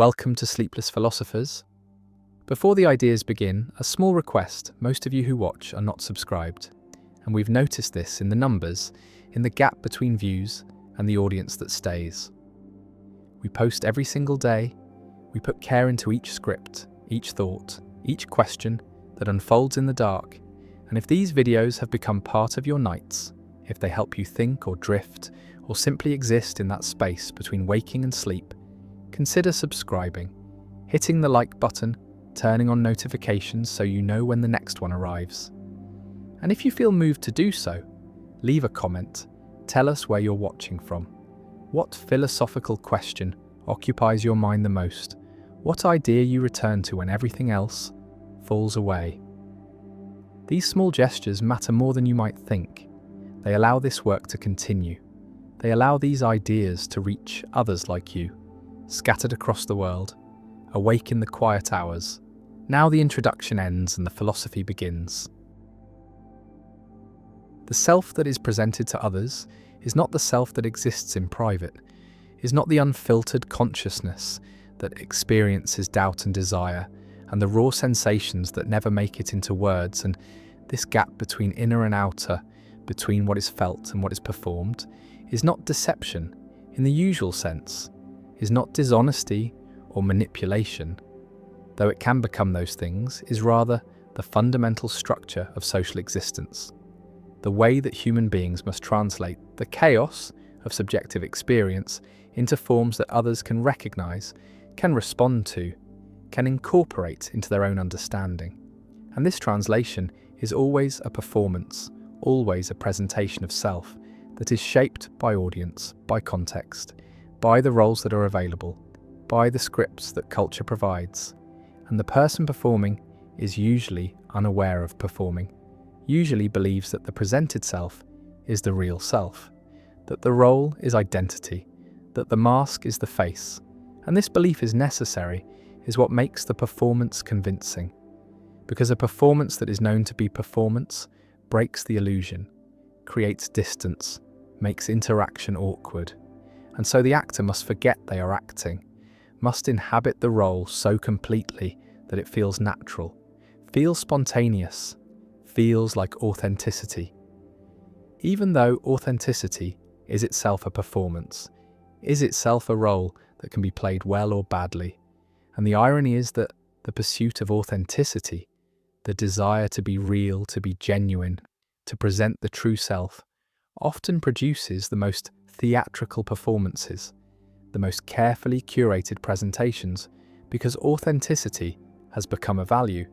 Welcome to Sleepless Philosophers. Before the ideas begin, a small request: most of you who watch are not subscribed, and we've noticed this in the numbers, in the gap between views and the audience that stays. We post every single day, we put care into each script, each thought, each question that unfolds in the dark, and if these videos have become part of your nights, if they help you think or drift, or simply exist in that space between waking and sleep, consider subscribing, hitting the like button, turning on notifications so you know when the next one arrives. And if you feel moved to do so, leave a comment, tell us where you're watching from. What philosophical question occupies your mind the most? What idea you return to when everything else falls away? These small gestures matter more than you might think. They allow this work to continue. They allow these ideas to reach others like you, scattered across the world, awake in the quiet hours. Now the introduction ends and the philosophy begins. The self that is presented to others is not the self that exists in private, is not the unfiltered consciousness that experiences doubt and desire, and the raw sensations that never make it into words, and this gap between inner and outer, between what is felt and what is performed, is not deception in the usual sense, is not dishonesty or manipulation, though it can become those things, is rather the fundamental structure of social existence. The way that human beings must translate the chaos of subjective experience into forms that others can recognize, can respond to, can incorporate into their own understanding. And this translation is always a performance, always a presentation of self that is shaped by audience, by context, by the roles that are available, by the scripts that culture provides. And the person performing is usually unaware of performing, usually believes that the presented self is the real self, that the role is identity, that the mask is the face. And this belief is necessary, is what makes the performance convincing. Because a performance that is known to be performance breaks the illusion, creates distance, makes interaction awkward. And so the actor must forget they are acting, must inhabit the role so completely that it feels natural, feels spontaneous, feels like authenticity. Even though authenticity is itself a performance, is itself a role that can be played well or badly. And the irony is that the pursuit of authenticity, the desire to be real, to be genuine, to present the true self, often produces the most theatrical performances, the most carefully curated presentations, because authenticity has become a value,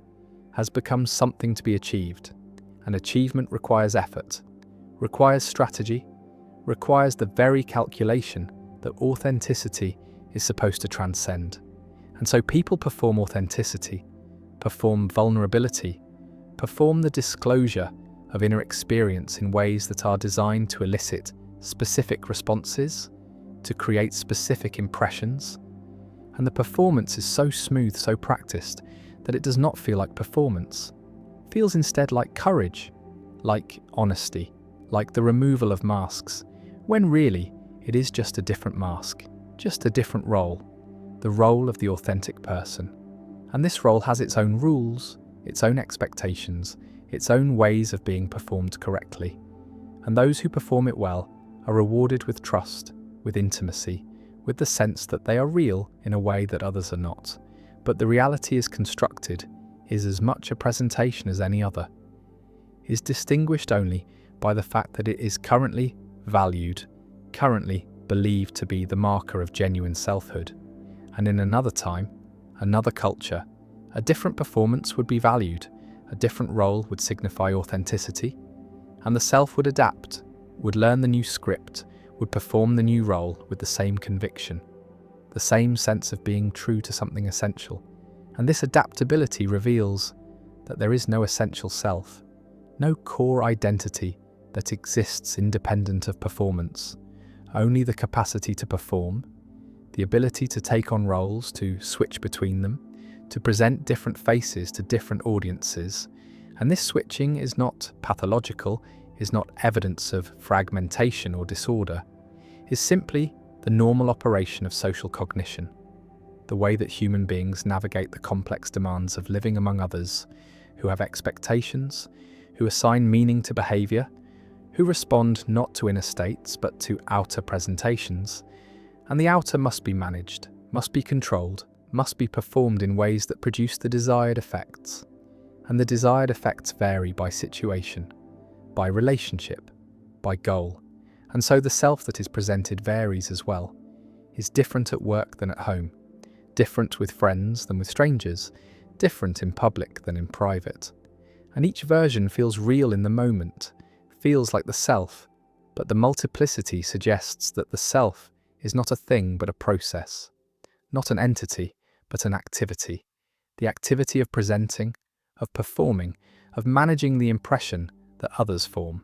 has become something to be achieved. And achievement requires effort, requires strategy, requires the very calculation that authenticity is supposed to transcend. And so people perform authenticity, perform vulnerability, perform the disclosure of inner experience in ways that are designed to elicit specific responses, to create specific impressions. And the performance is so smooth, so practiced, that it does not feel like performance. It feels instead like courage, like honesty, like the removal of masks, when really it is just a different mask, just a different role, the role of the authentic person. And this role has its own rules, its own expectations, its own ways of being performed correctly. And those who perform it well are rewarded with trust, with intimacy, with the sense that they are real in a way that others are not. But the reality is constructed, is as much a presentation as any other, is distinguished only by the fact that it is currently valued, currently believed to be the marker of genuine selfhood. And in another time, another culture, a different performance would be valued, a different role would signify authenticity, and the self would adapt, would learn the new script, would perform the new role with the same conviction, the same sense of being true to something essential. And this adaptability reveals that there is no essential self, no core identity that exists independent of performance, only the capacity to perform, the ability to take on roles, to switch between them, to present different faces to different audiences. And this switching is not pathological, is not evidence of fragmentation or disorder, is simply the normal operation of social cognition. the way that human beings navigate the complex demands of living among others, who have expectations, who assign meaning to behaviour, who respond not to inner states but to outer presentations. And the outer must be managed, must be controlled, must be performed in ways that produce the desired effects. And the desired effects vary by situation, by relationship, by goal. And so the self that is presented varies as well, is different at work than at home, different with friends than with strangers, different in public than in private. And each version feels real in the moment, feels like the self, but the multiplicity suggests that the self is not a thing but a process, not an entity but an activity, the activity of presenting, of performing, of managing the impression that others form.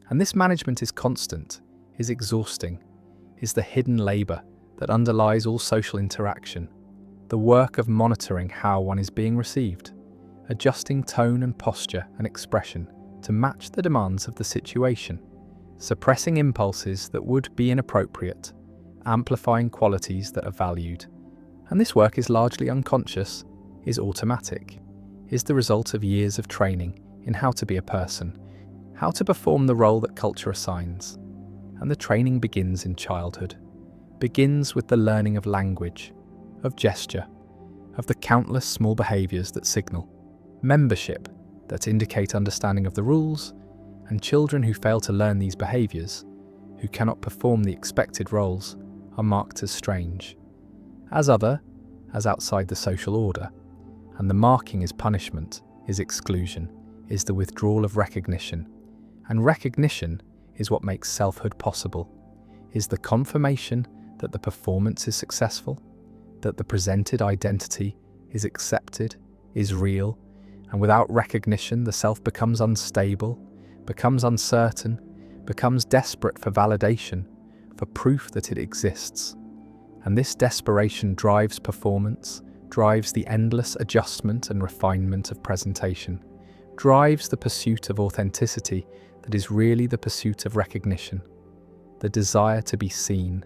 And this management is constant, is exhausting, is the hidden labour that underlies all social interaction, the work of monitoring how one is being received, adjusting tone and posture and expression to match the demands of the situation, suppressing impulses that would be inappropriate, amplifying qualities that are valued. And this work is largely unconscious, is automatic, is the result of years of training in how to be a person, how to perform the role that culture assigns. And the training begins in childhood, begins with the learning of language, of gesture, of the countless small behaviours that signal, membership that indicate understanding of the rules, and children who fail to learn these behaviours, who cannot perform the expected roles, are marked as strange, as other, as outside the social order. And the marking is punishment, is exclusion, is the withdrawal of recognition. And recognition is what makes selfhood possible, is the confirmation that the performance is successful, that the presented identity is accepted, is real, and without recognition the self becomes unstable, becomes uncertain, becomes desperate for validation, for proof that it exists. And this desperation drives performance, drives the endless adjustment and refinement of presentation, drives the pursuit of authenticity that is really the pursuit of recognition, the desire to be seen,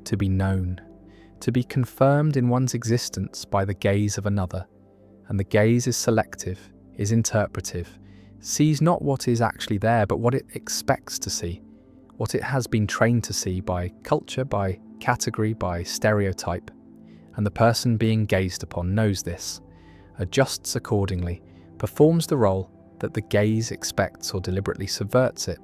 to be known, to be confirmed in one's existence by the gaze of another. And the gaze is selective, is interpretive, sees not what is actually there but what it expects to see, what it has been trained to see by culture, by category, by stereotype. And the person being gazed upon knows this, adjusts accordingly, performs the role that the gaze expects or deliberately subverts it,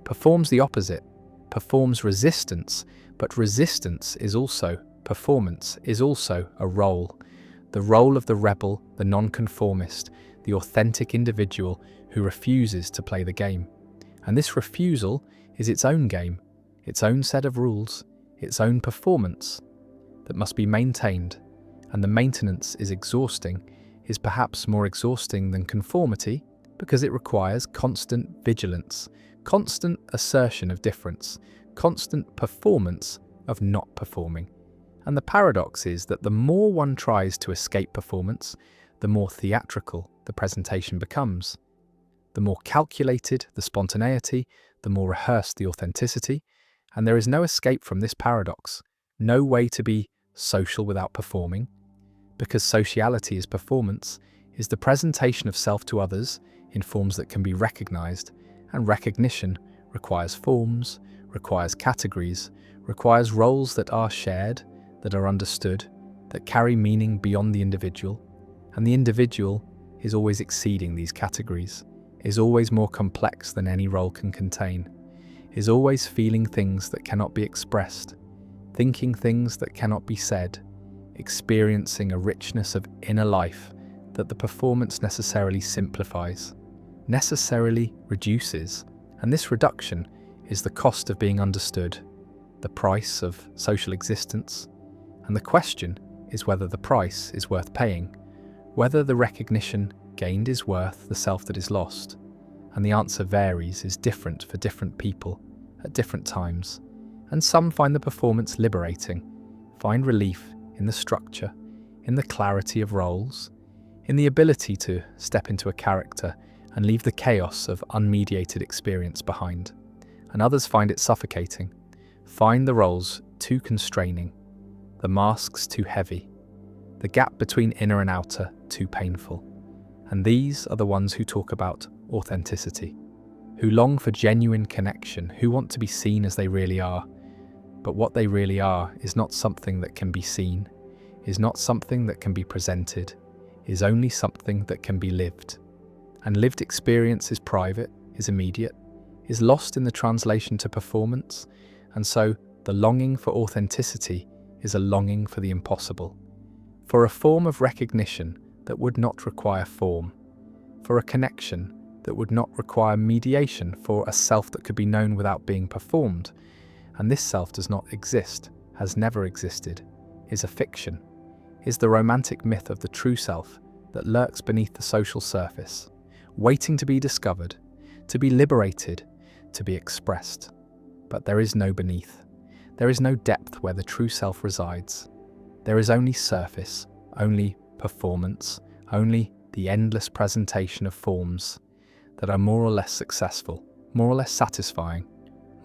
performs the opposite, performs resistance, but resistance is also performance, is also a role. The role of the rebel, the nonconformist, the authentic individual who refuses to play the game. And this refusal is its own game, its own set of rules, its own performance that must be maintained. And the maintenance is exhausting, is perhaps more exhausting than conformity because it requires constant vigilance, constant assertion of difference, constant performance of not performing. And the paradox is that the more one tries to escape performance, the more theatrical the presentation becomes. The more calculated the spontaneity, the more rehearsed the authenticity, and there is no escape from this paradox, no way to be social without performing, because sociality is performance, is the presentation of self to others in forms that can be recognized, and recognition requires forms, requires categories, requires roles that are shared, that are understood, that carry meaning beyond the individual, and the individual is always exceeding these categories, is always more complex than any role can contain, is always feeling things that cannot be expressed, thinking things that cannot be said, experiencing a richness of inner life that the performance necessarily simplifies, necessarily reduces, and this reduction is the cost of being understood, the price of social existence, and the question is whether the price is worth paying, whether the recognition gained is worth the self that is lost, and the answer varies, is different for different people at different times, and some find the performance liberating, find relief in the structure, in the clarity of roles, in the ability to step into a character and leave the chaos of unmediated experience behind, and others find it suffocating, find the roles too constraining, the masks too heavy, the gap between inner and outer too painful. And these are the ones who talk about authenticity, who long for genuine connection, who want to be seen as they really are. But what they really are is not something that can be seen, is not something that can be presented, is only something that can be lived. And lived experience is private, is immediate, is lost in the translation to performance, and so the longing for authenticity is a longing for the impossible, for a form of recognition that would not require form, for a connection that would not require mediation, for a self that could be known without being performed. And this self does not exist, has never existed, is a fiction, is the romantic myth of the true self that lurks beneath the social surface, waiting to be discovered, to be liberated, to be expressed. But there is no beneath. There is no depth where the true self resides. There is only surface, only performance, only the endless presentation of forms that are more or less successful, more or less satisfying,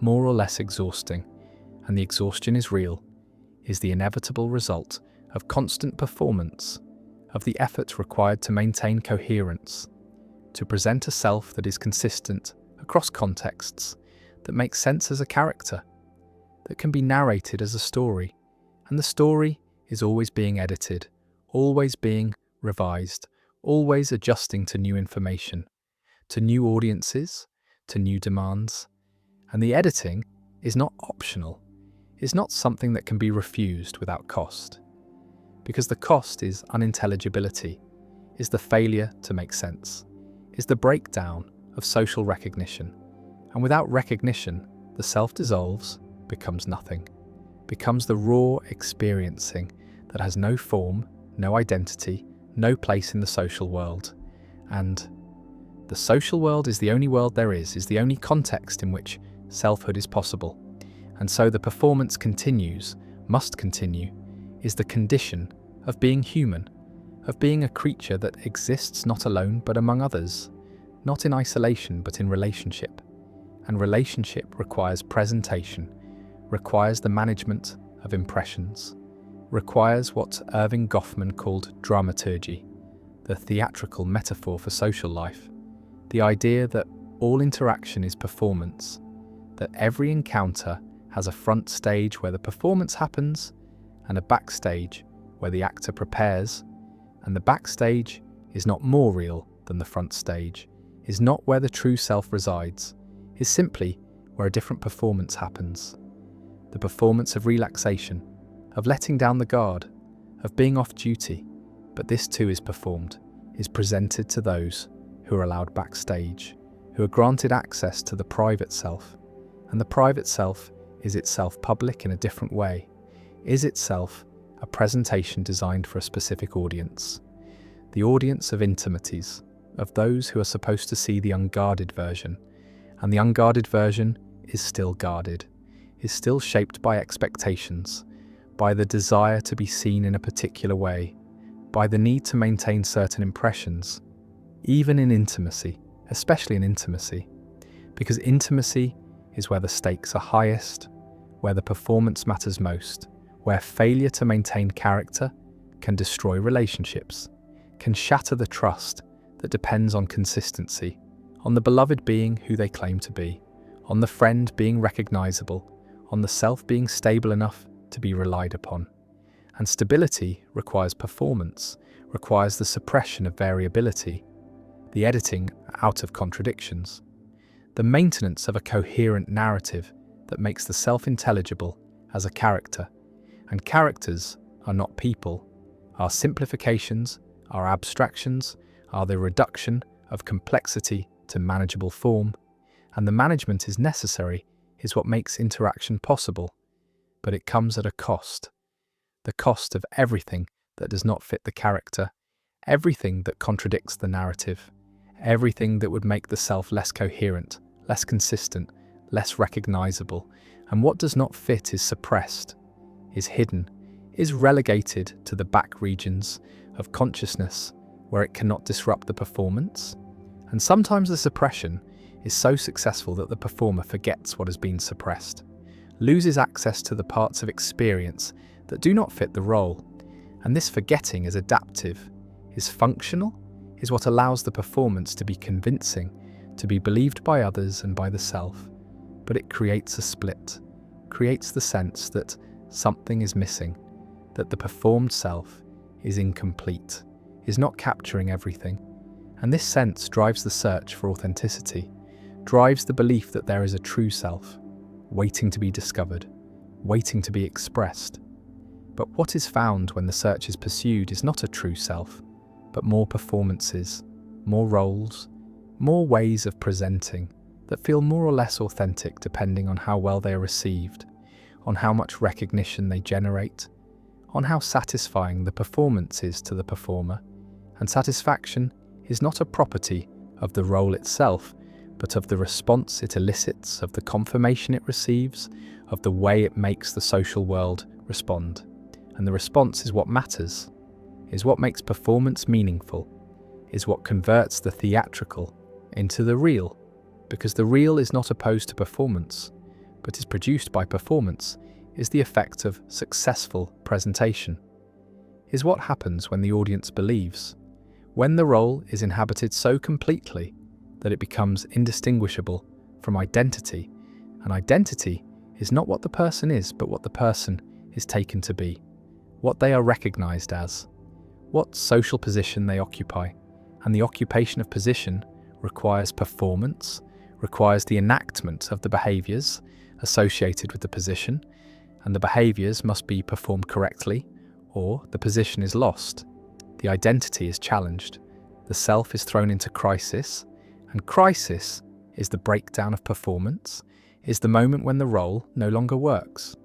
more or less exhausting. And the exhaustion is real, is the inevitable result of constant performance, of the effort required to maintain coherence, to present a self that is consistent across contexts, that makes sense as a character, that can be narrated as a story, and the story is always being edited, always being revised, always adjusting to new information, to new audiences, to new demands. And the editing is not optional, is not something that can be refused without cost, because the cost is unintelligibility, is the failure to make sense, is the breakdown of social recognition. And without recognition, the self dissolves, becomes nothing, becomes the raw experiencing that has no form, no identity, no place in the social world. And the social world is the only world there is the only context in which selfhood is possible. And so the performance continues, must continue, is the condition of being human, of being a creature that exists not alone but among others, not in isolation but in relationship. And relationship requires presentation, requires the management of impressions, requires what Irving Goffman called dramaturgy, the theatrical metaphor for social life, the idea that all interaction is performance, that every encounter has a front stage where the performance happens and a backstage where the actor prepares, and the backstage is not more real than the front stage, is not where the true self resides, is simply where a different performance happens. The performance of relaxation, of letting down the guard, of being off duty, but this too is performed, is presented to those who are allowed backstage, who are granted access to the private self. And the private self is itself public in a different way, is itself a presentation designed for a specific audience, the audience of intimities, of those who are supposed to see the unguarded version. And the unguarded version is still guarded, is still shaped by expectations, by the desire to be seen in a particular way, by the need to maintain certain impressions, even in intimacy, especially in intimacy, because intimacy is where the stakes are highest, where the performance matters most, where failure to maintain character can destroy relationships, can shatter the trust that depends on consistency, on the beloved being who they claim to be, on the friend being recognizable, on the self being stable enough to be relied upon. And stability requires performance, requires the suppression of variability, the editing out of contradictions, the maintenance of a coherent narrative that makes the self intelligible as a character. And characters are not people, are simplifications, are abstractions, are the reduction of complexity to manageable form, and the management is necessary, is what makes interaction possible, but it comes at a cost. The cost of everything that does not fit the character, everything that contradicts the narrative, everything that would make the self less coherent, less consistent, less recognizable, and what does not fit is suppressed, is hidden, is relegated to the back regions of consciousness where it cannot disrupt the performance. And sometimes the suppression is so successful that the performer forgets what has been suppressed, loses access to the parts of experience that do not fit the role, And this forgetting is adaptive, is functional, is what allows the performance to be convincing, to be believed by others and by the self. But it creates a split, creates the sense that something is missing, that the performed self is incomplete, is not capturing everything. And this sense drives the search for authenticity, drives the belief that there is a true self, waiting to be discovered, waiting to be expressed. But what is found when the search is pursued is not a true self, but more performances, more roles, more ways of presenting that feel more or less authentic depending on how well they are received, on how much recognition they generate, on how satisfying the performance is to the performer. And satisfaction is not a property of the role itself, but of the response it elicits, of the confirmation it receives, of the way it makes the social world respond. And the response is what matters, is what makes performance meaningful, is what converts the theatrical into the real, because the real is not opposed to performance, but is produced by performance, is the effect of successful presentation, is what happens when the audience believes, when the role is inhabited so completely that it becomes indistinguishable from identity, and identity is not what the person is, but what the person is taken to be, what they are recognized as, what social position they occupy. And the occupation of position requires performance, requires the enactment of the behaviors associated with the position, and the behaviors must be performed correctly, or the position is lost. The identity is challenged, the self is thrown into crisis, and crisis is the breakdown of performance, is the moment when the role no longer works,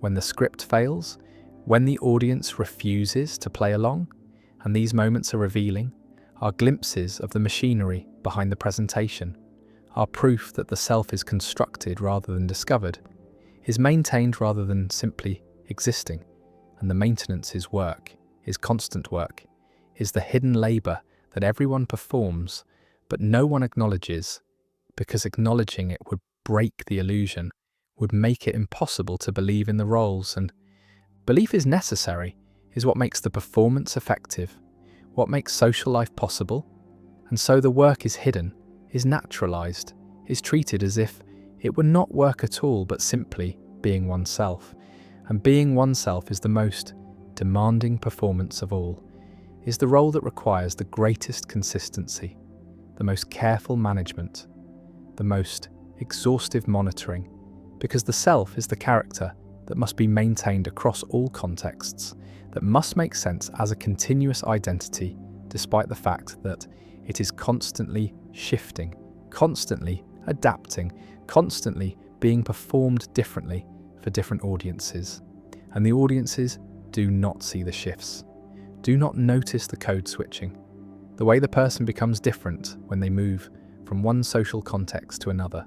when the script fails, when the audience refuses to play along. And these moments are revealing, are glimpses of the machinery behind the presentation, are proof that the self is constructed rather than discovered, is maintained rather than simply existing. And the maintenance is work, is constant work, is the hidden labour that everyone performs, but no one acknowledges, because acknowledging it would break the illusion, would make it impossible to believe in the roles. And belief is necessary, is what makes the performance effective, what makes social life possible. And so the work is hidden, is naturalized, is treated as if it were not work at all, but simply being oneself. And being oneself is the most demanding performance of all, is the role that requires the greatest consistency, the most careful management, the most exhaustive monitoring, because the self is the character that must be maintained across all contexts, that must make sense as a continuous identity, despite the fact that it is constantly shifting, constantly adapting, constantly being performed differently for different audiences. And the audiences do not see the shifts, do not notice the code switching, the way the person becomes different when they move from one social context to another,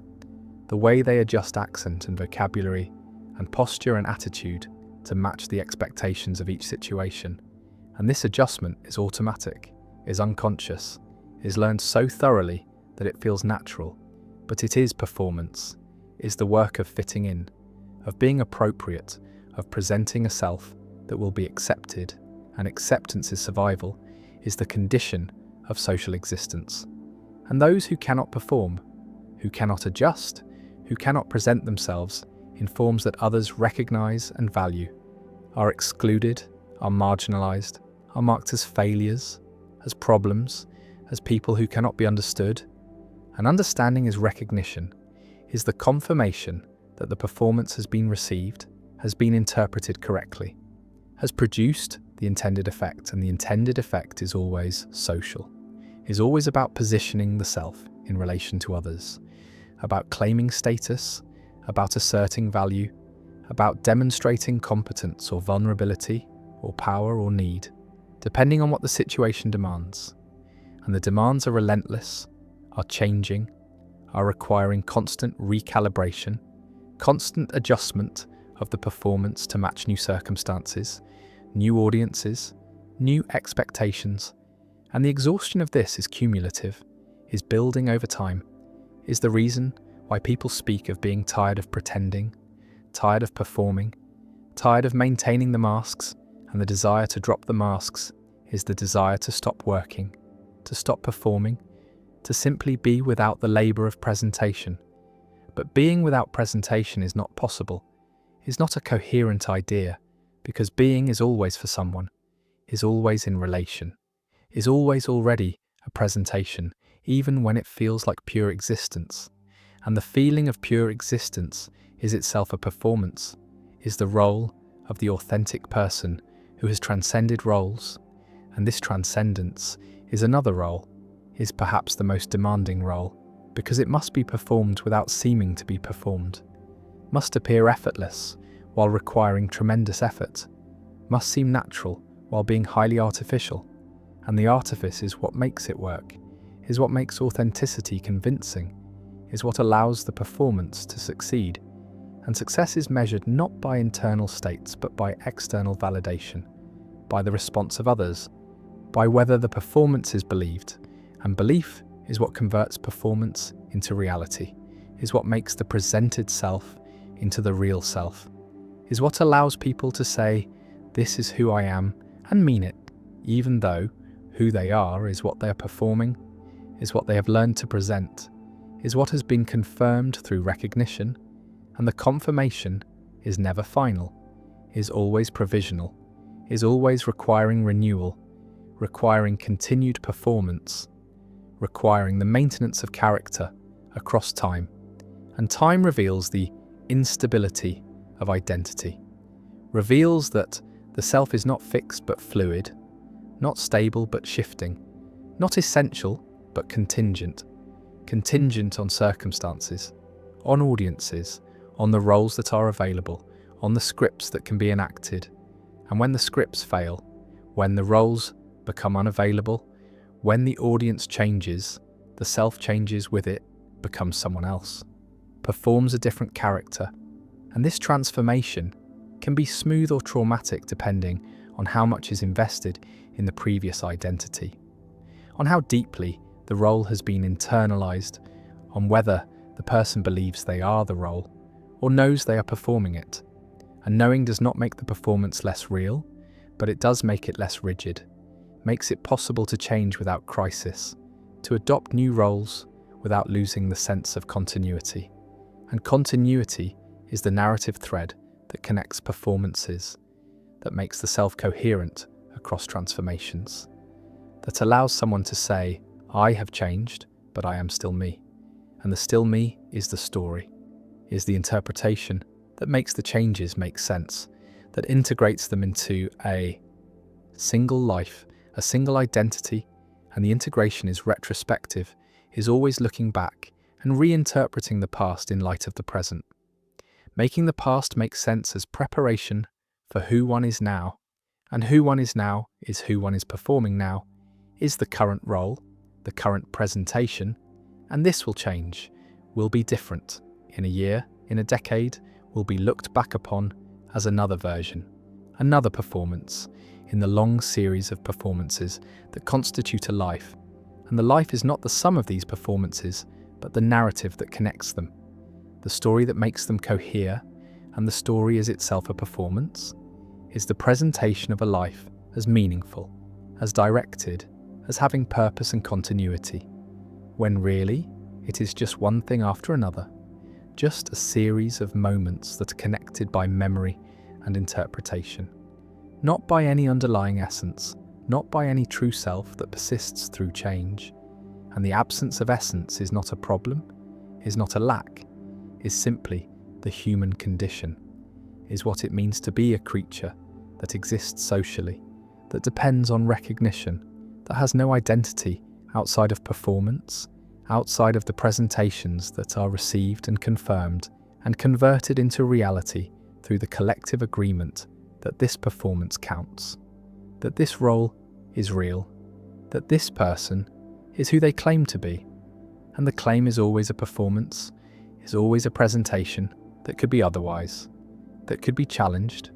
the way they adjust accent and vocabulary and posture and attitude to match the expectations of each situation. And this adjustment is automatic, is unconscious, is learned so thoroughly that it feels natural, but it is performance, is the work of fitting in, of being appropriate, of presenting a self that will be accepted, and acceptance is survival, is the condition of social existence. And those who cannot perform, who cannot adjust, who cannot present themselves in forms that others recognize and value, are excluded, are marginalized, are marked as failures, as problems, as people who cannot be understood. And understanding is recognition, is the confirmation that the performance has been received, has been interpreted correctly, has produced the intended effect, and the intended effect is always social, is always about positioning the self in relation to others, about claiming status, about asserting value, about demonstrating competence or vulnerability or power or need, depending on what the situation demands. And the demands are relentless, are changing, are requiring constant recalibration, constant adjustment of the performance to match new circumstances, new audiences, new expectations. And the exhaustion of this is cumulative, is building over time, is the reason why people speak of being tired of pretending, tired of performing, tired of maintaining the masks, and the desire to drop the masks is the desire to stop working, to stop performing, to simply be without the labour of presentation. But being without presentation is not possible, is not a coherent idea, because being is always for someone, is always in relation, is always already a presentation, even when it feels like pure existence. And the feeling of pure existence is itself a performance, is the role of the authentic person who has transcended roles, and this transcendence is another role, is perhaps the most demanding role, because it must be performed without seeming to be performed, must appear effortless while requiring tremendous effort, must seem natural while being highly artificial, and the artifice is what makes it work, is what makes authenticity convincing, is what allows the performance to succeed. And success is measured not by internal states but by external validation, by the response of others, by whether the performance is believed, and belief is what converts performance into reality, is what makes the presented self into the real self, is what allows people to say, "This is who I am," and mean it, even though who they are is what they are performing, is what they have learned to present, is what has been confirmed through recognition, and the confirmation is never final, is always provisional, is always requiring renewal, requiring continued performance, requiring the maintenance of character across time. And time reveals the instability of identity, reveals that the self is not fixed but fluid, not stable but shifting, not essential but contingent, contingent on circumstances, on audiences, on the roles that are available, on the scripts that can be enacted. And when the scripts fail, when the roles become unavailable, when the audience changes, the self changes with it, becomes someone else, performs a different character. And this transformation can be smooth or traumatic depending on how much is invested in the previous identity, on how deeply the role has been internalized, on whether the person believes they are the role or knows they are performing it. And knowing does not make the performance less real, but it does make it less rigid, makes it possible to change without crisis, to adopt new roles without losing the sense of continuity. And continuity is the narrative thread that connects performances, that makes the self coherent across transformations, that allows someone to say, "I have changed, but I am still me." And the still me is the story, is the interpretation that makes the changes make sense, that integrates them into a single life, a single identity, and the integration is retrospective, is always looking back and reinterpreting the past in light of the present, making the past make sense as preparation for who one is now, and who one is now is who one is performing now, is the current role, the current presentation, and this will change, will be different. In a year, in a decade, will be looked back upon as another version, another performance, in the long series of performances that constitute a life. And the life is not the sum of these performances, but the narrative that connects them, the story that makes them cohere, and the story is itself a performance, is the presentation of a life as meaningful, as directed, as having purpose and continuity, when really it is just one thing after another, just a series of moments that are connected by memory and interpretation, not by any underlying essence, not by any true self that persists through change. And the absence of essence is not a problem, is not a lack, is simply the human condition, is what it means to be a creature that exists socially, that depends on recognition, that has no identity outside of performance, outside of the presentations that are received and confirmed and converted into reality through the collective agreement that this performance counts, that this role is real, that this person is who they claim to be. And the claim is always a performance, is always a presentation that could be otherwise, that could be challenged,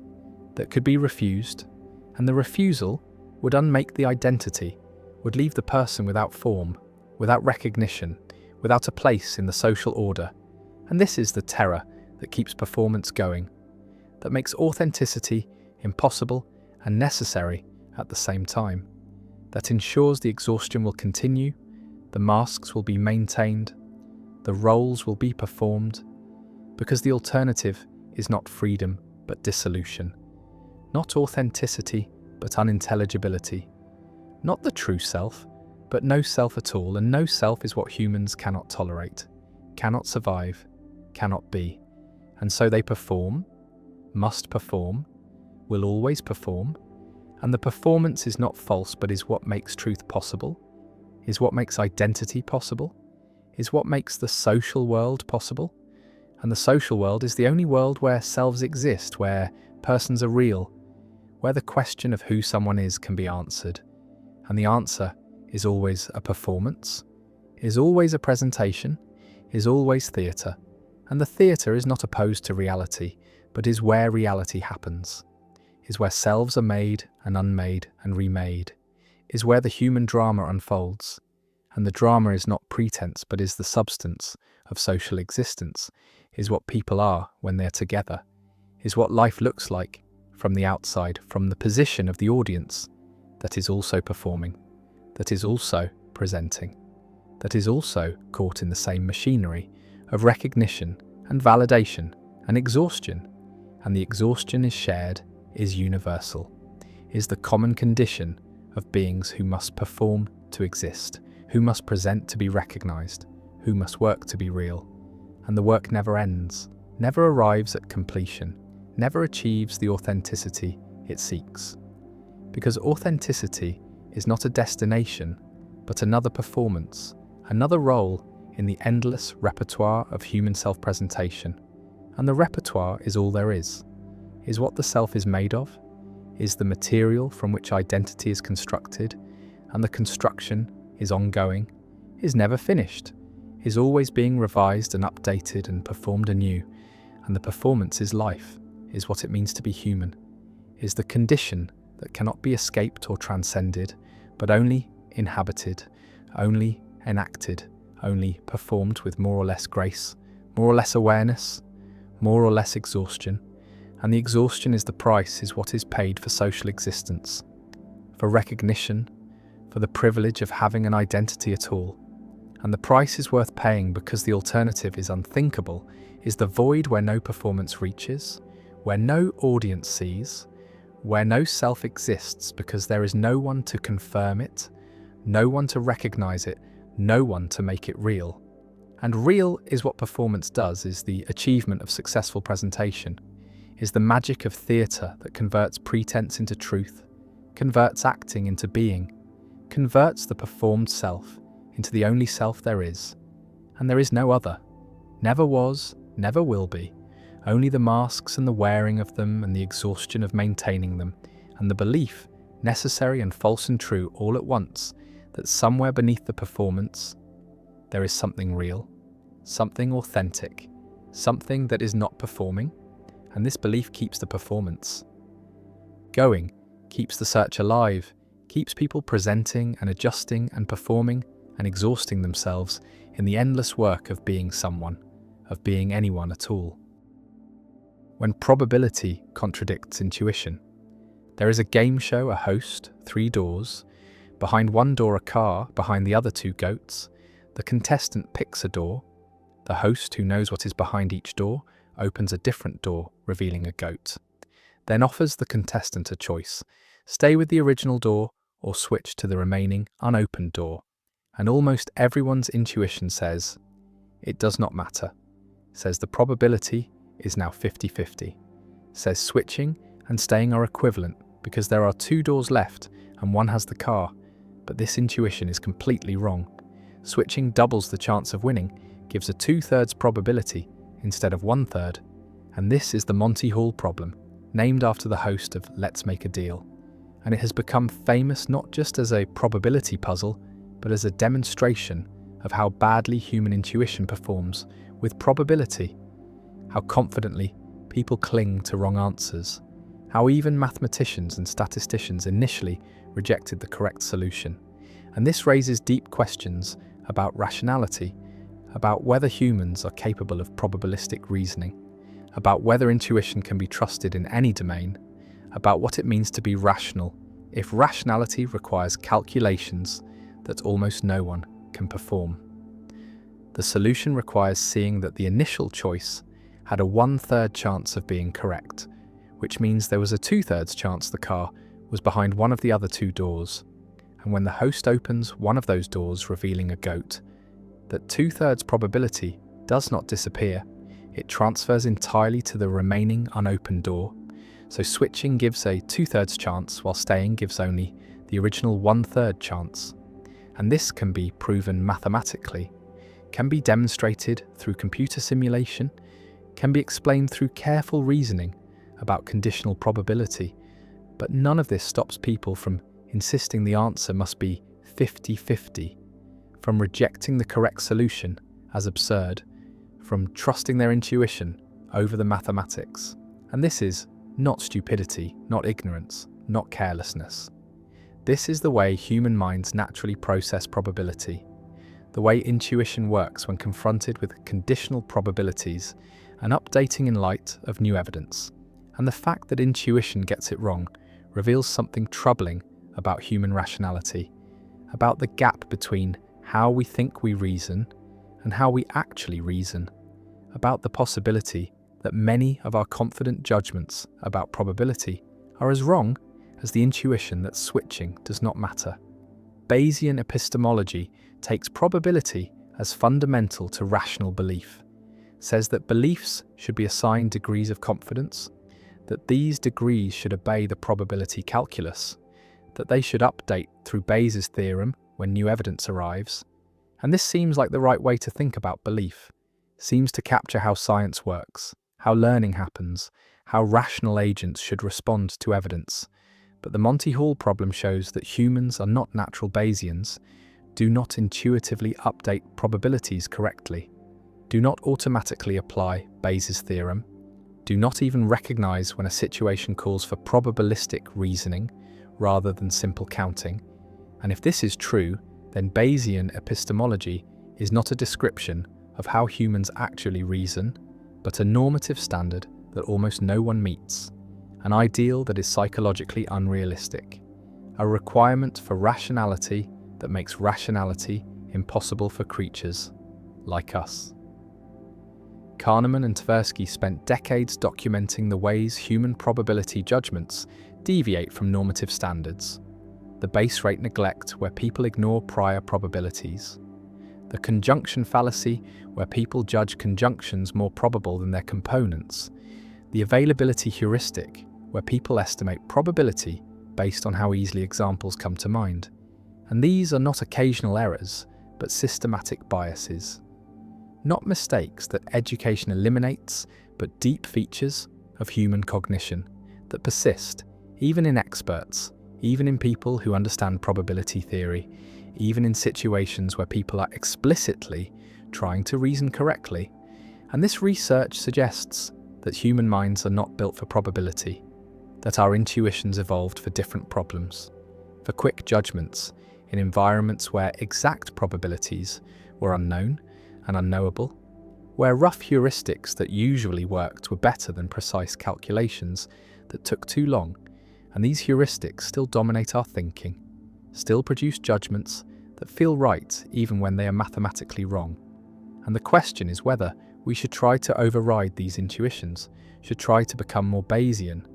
that could be refused, and the refusal would unmake the identity, would leave the person without form, without recognition, without a place in the social order. And this is the terror that keeps performance going, that makes authenticity impossible and necessary at the same time, that ensures the exhaustion will continue, the masks will be maintained, the roles will be performed, because the alternative is not freedom but dissolution, not authenticity but unintelligibility, not the true self but no self at all, and no self is what humans cannot tolerate, cannot survive, cannot be. And so they perform, must perform, will always perform, and the performance is not false but is what makes truth possible, is what makes identity possible, is what makes the social world possible. And the social world is the only world where selves exist, where persons are real, where the question of who someone is can be answered. And the answer is always a performance, is always a presentation, is always theatre. And the theatre is not opposed to reality, but is where reality happens, is where selves are made and unmade and remade, is where the human drama unfolds. And the drama is not pretense, but is the substance of social existence, is what people are when they're together, is what life looks like from the outside, from the position of the audience that is also performing, that is also presenting, that is also caught in the same machinery of recognition and validation and exhaustion. And the exhaustion is shared, is universal, is the common condition of beings who must perform to exist, who must present to be recognized, who must work to be real. And the work never ends, never arrives at completion, never achieves the authenticity it seeks. Because authenticity is not a destination, but another performance, another role in the endless repertoire of human self-presentation. And the repertoire is all there is what the self is made of, is the material from which identity is constructed, and the construction is ongoing, is never finished, is always being revised and updated and performed anew. And the performance is life, is what it means to be human, is the condition that cannot be escaped or transcended, but only inhabited, only enacted, only performed with more or less grace, more or less awareness, more or less exhaustion. And the exhaustion is the price, is what is paid for social existence, for recognition, for the privilege of having an identity at all. And the price is worth paying because the alternative is unthinkable, is the void where no performance reaches, where no audience sees, where no self exists because there is no one to confirm it, no one to recognize it, no one to make it real. And real is what performance does, is the achievement of successful presentation, is the magic of theatre that converts pretense into truth, converts acting into being, converts the performed self into the only self there is. And there is no other, never was, never will be, only the masks and the wearing of them and the exhaustion of maintaining them, and the belief, necessary and false and true all at once, that somewhere beneath the performance there is something real, something authentic, something that is not performing, and this belief keeps the performance going, keeps the search alive, keeps people presenting and adjusting and performing and exhausting themselves in the endless work of being someone, of being anyone at all. When probability contradicts intuition, there is a game show, a host, 3 doors, behind one door a car, behind the other 2 goats. The contestant picks a door. The host, who knows what is behind each door, opens a different door, revealing a goat. Then offers the contestant a choice: stay with the original door or switch to the remaining unopened door. And almost everyone's intuition says, it does not matter, says the probability is now 50-50, says switching and staying are equivalent because there are 2 doors left and one has the car. But this intuition is completely wrong. Switching doubles the chance of winning, gives a 2/3 probability instead of 1/3, and this is the Monty Hall problem, named after the host of Let's Make a Deal. And it has become famous not just as a probability puzzle, but as a demonstration of how badly human intuition performs with probability, how confidently people cling to wrong answers, how even mathematicians and statisticians initially rejected the correct solution. And this raises deep questions about rationality, about whether humans are capable of probabilistic reasoning, about whether intuition can be trusted in any domain, about what it means to be rational if rationality requires calculations that almost no one can perform. The solution requires seeing that the initial choice had a 1/3 chance of being correct, which means there was a 2/3 chance the car was behind one of the other two doors, and when the host opens one of those doors revealing a goat, that 2/3 probability does not disappear, it transfers entirely to the remaining unopened door, so switching gives a 2/3 chance while staying gives only the original 1/3 chance. And this can be proven mathematically, can be demonstrated through computer simulation, can be explained through careful reasoning about conditional probability, but none of this stops people from insisting the answer must be 50-50, from rejecting the correct solution as absurd, from trusting their intuition over the mathematics. And this is not stupidity, not ignorance, not carelessness. This is the way human minds naturally process probability, the way intuition works when confronted with conditional probabilities and updating in light of new evidence. And the fact that intuition gets it wrong reveals something troubling about human rationality, about the gap between how we think we reason and how we actually reason, about the possibility that many of our confident judgments about probability are as wrong as the intuition that switching does not matter. Bayesian epistemology takes probability as fundamental to rational belief, says that beliefs should be assigned degrees of confidence, that these degrees should obey the probability calculus, that they should update through Bayes' theorem when new evidence arrives. And this seems like the right way to think about belief, seems to capture how science works, how learning happens, how rational agents should respond to evidence. But the Monty Hall problem shows that humans are not natural Bayesians, do not intuitively update probabilities correctly, do not automatically apply Bayes' theorem, do not even recognize when a situation calls for probabilistic reasoning rather than simple counting. And if this is true, then Bayesian epistemology is not a description of how humans actually reason, but a normative standard that almost no one meets, an ideal that is psychologically unrealistic, a requirement for rationality that makes rationality impossible for creatures like us. Kahneman and Tversky spent decades documenting the ways human probability judgments deviate from normative standards, the base rate neglect where people ignore prior probabilities, the conjunction fallacy where people judge conjunctions more probable than their components, the availability heuristic where people estimate probability based on how easily examples come to mind. And these are not occasional errors, but systematic biases. Not mistakes that education eliminates, but deep features of human cognition that persist, even in experts, even in people who understand probability theory, even in situations where people are explicitly trying to reason correctly. And this research suggests that human minds are not built for probability, that our intuitions evolved for different problems, for quick judgments in environments where exact probabilities were unknown and unknowable, where rough heuristics that usually worked were better than precise calculations that took too long, and these heuristics still dominate our thinking, still produce judgments that feel right even when they are mathematically wrong. And the question is whether we should try to override these intuitions, should try to become more Bayesian,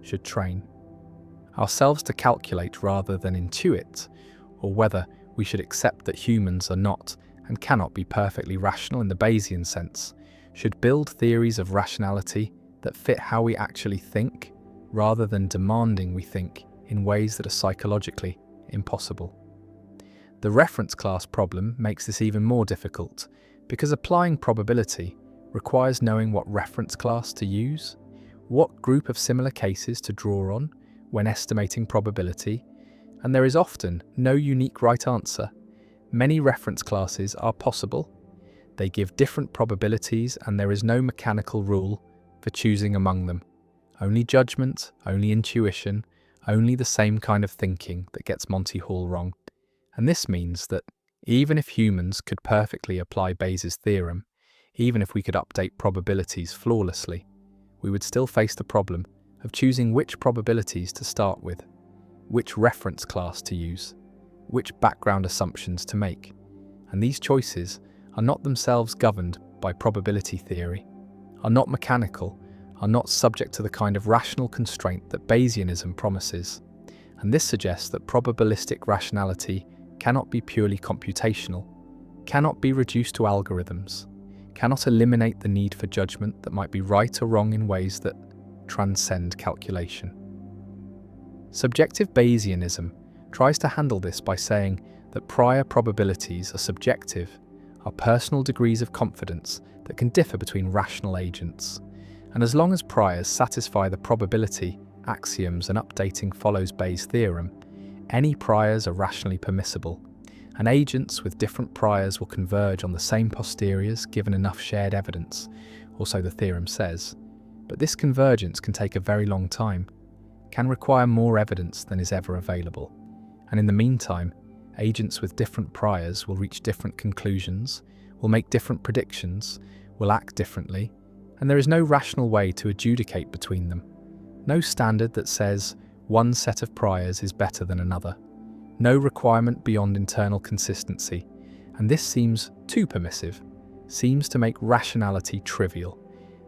should train ourselves to calculate rather than intuit, or whether we should accept that humans are not and cannot be perfectly rational in the Bayesian sense, should build theories of rationality that fit how we actually think, rather than demanding we think in ways that are psychologically impossible. The reference class problem makes this even more difficult, because applying probability requires knowing what reference class to use, what group of similar cases to draw on when estimating probability, and there is often no unique right answer. Many reference classes are possible. They give different probabilities and there is no mechanical rule for choosing among them. Only judgment, only intuition, only the same kind of thinking that gets Monty Hall wrong. And this means that even if humans could perfectly apply Bayes' theorem, even if we could update probabilities flawlessly, we would still face the problem of choosing which probabilities to start with, which reference class to use, which background assumptions to make. And these choices are not themselves governed by probability theory, are not mechanical, are not subject to the kind of rational constraint that Bayesianism promises. And this suggests that probabilistic rationality cannot be purely computational, cannot be reduced to algorithms, cannot eliminate the need for judgment that might be right or wrong in ways that transcend calculation. Subjective Bayesianism tries to handle this by saying that prior probabilities are subjective, are personal degrees of confidence that can differ between rational agents. And as long as priors satisfy the probability, axioms, and updating follows Bayes' theorem, any priors are rationally permissible, and agents with different priors will converge on the same posteriors given enough shared evidence, or so the theorem says. But this convergence can take a very long time, can require more evidence than is ever available. And in the meantime, agents with different priors will reach different conclusions, will make different predictions, will act differently, and there is no rational way to adjudicate between them. No standard that says one set of priors is better than another. No requirement beyond internal consistency, and this seems too permissive, seems to make rationality trivial,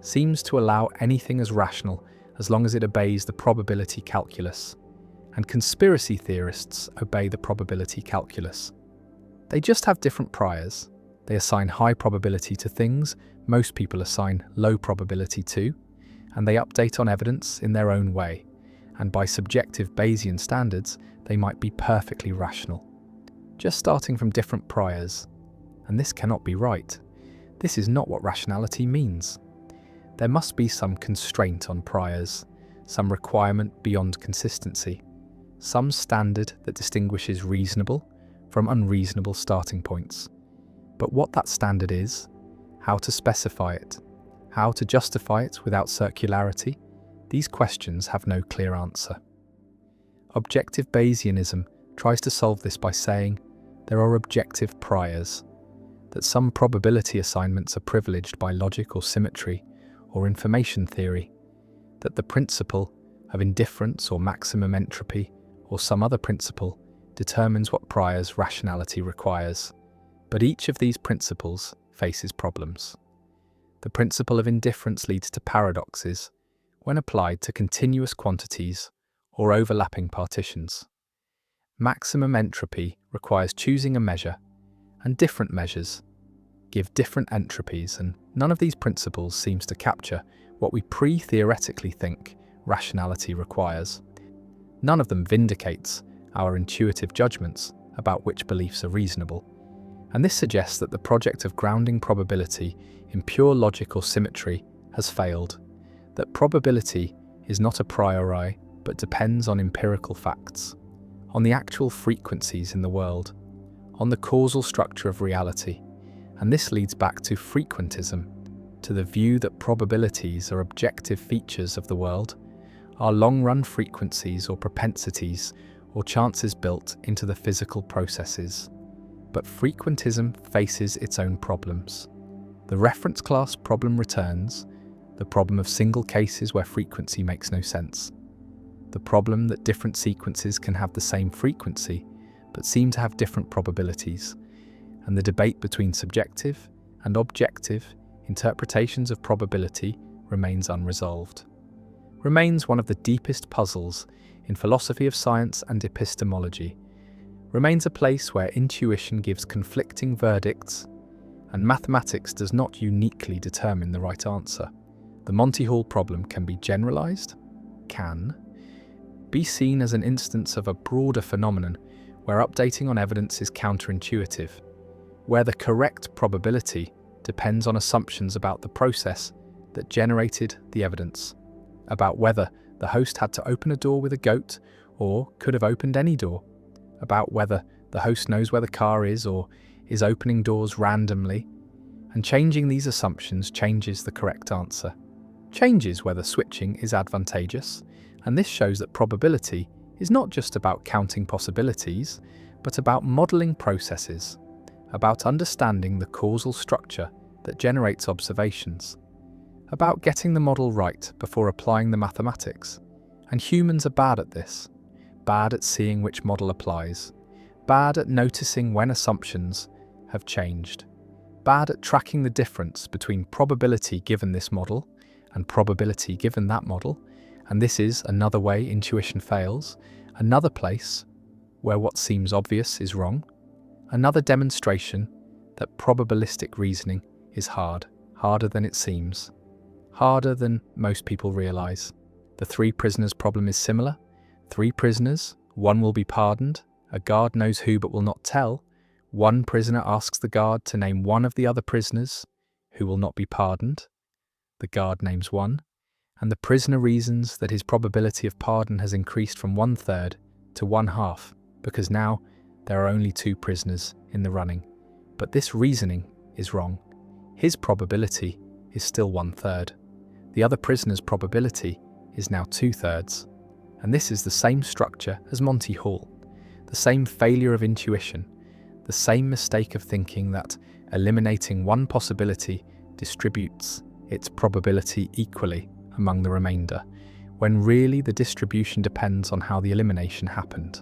seems to allow anything as rational as long as it obeys the probability calculus. And conspiracy theorists obey the probability calculus. They just have different priors. They assign high probability to things most people assign low probability to, and they update on evidence in their own way. And by subjective Bayesian standards, they might be perfectly rational, just starting from different priors. And this cannot be right. This is not what rationality means. There must be some constraint on priors, some requirement beyond consistency, some standard that distinguishes reasonable from unreasonable starting points. But what that standard is, how to specify it, how to justify it without circularity, these questions have no clear answer. Objective Bayesianism tries to solve this by saying there are objective priors, that some probability assignments are privileged by logic or symmetry or information theory, that the principle of indifference or maximum entropy or some other principle determines what priors rationality requires. But each of these principles faces problems. The principle of indifference leads to paradoxes when applied to continuous quantities or overlapping partitions. Maximum entropy requires choosing a measure, and different measures give different entropies, and none of these principles seems to capture what we pre-theoretically think rationality requires. None of them vindicates our intuitive judgments about which beliefs are reasonable. And this suggests that the project of grounding probability in pure logic or symmetry has failed, that probability is not a priori but depends on empirical facts, on the actual frequencies in the world, on the causal structure of reality. And this leads back to frequentism, to the view that probabilities are objective features of the world, are long-run frequencies or propensities or chances built into the physical processes. But frequentism faces its own problems. The reference class problem returns, the problem of single cases where frequency makes no sense, the problem that different sequences can have the same frequency but seem to have different probabilities, and the debate between subjective and objective interpretations of probability remains unresolved. Remains one of the deepest puzzles in philosophy of science and epistemology, remains a place where intuition gives conflicting verdicts, and mathematics does not uniquely determine the right answer. The Monty Hall problem can be generalized, can be seen as an instance of a broader phenomenon where updating on evidence is counterintuitive, where the correct probability depends on assumptions about the process that generated the evidence, about whether the host had to open a door with a goat or could have opened any door, about whether the host knows where the car is or is opening doors randomly, and changing these assumptions changes the correct answer, changes whether switching is advantageous, and this shows that probability is not just about counting possibilities, but about modelling processes, about understanding the causal structure that generates observations, about getting the model right before applying the mathematics, And humans are bad at this, bad at seeing which model applies, bad at noticing when assumptions have changed, bad at tracking the difference between probability given this model and probability given that model. And this is another way intuition fails, another place where what seems obvious is wrong, another demonstration that probabilistic reasoning is harder than it seems, harder than most people realize. The three prisoners problem is similar. Three prisoners, one will be pardoned, a guard knows who but will not tell. One prisoner asks the guard to name one of the other prisoners who will not be pardoned. The guard names one, and the prisoner reasons that his probability of pardon has increased from 1/3 to 1/2 because now there are only two prisoners in the running. But this reasoning is wrong. His probability is still 1/3. The other prisoner's probability is now 2/3. And this is the same structure as Monty Hall, the same failure of intuition, the same mistake of thinking that eliminating one possibility distributes its probability equally among the remainder, when really the distribution depends on how the elimination happened,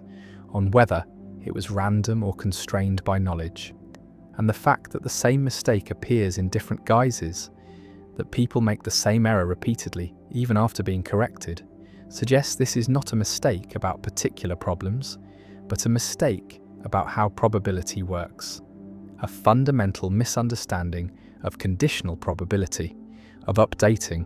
on whether it was random or constrained by knowledge. And the fact that the same mistake appears in different guises, that people make the same error repeatedly, even after being corrected, suggests this is not a mistake about particular problems, but a mistake about how probability works. A fundamental misunderstanding of conditional probability, of updating,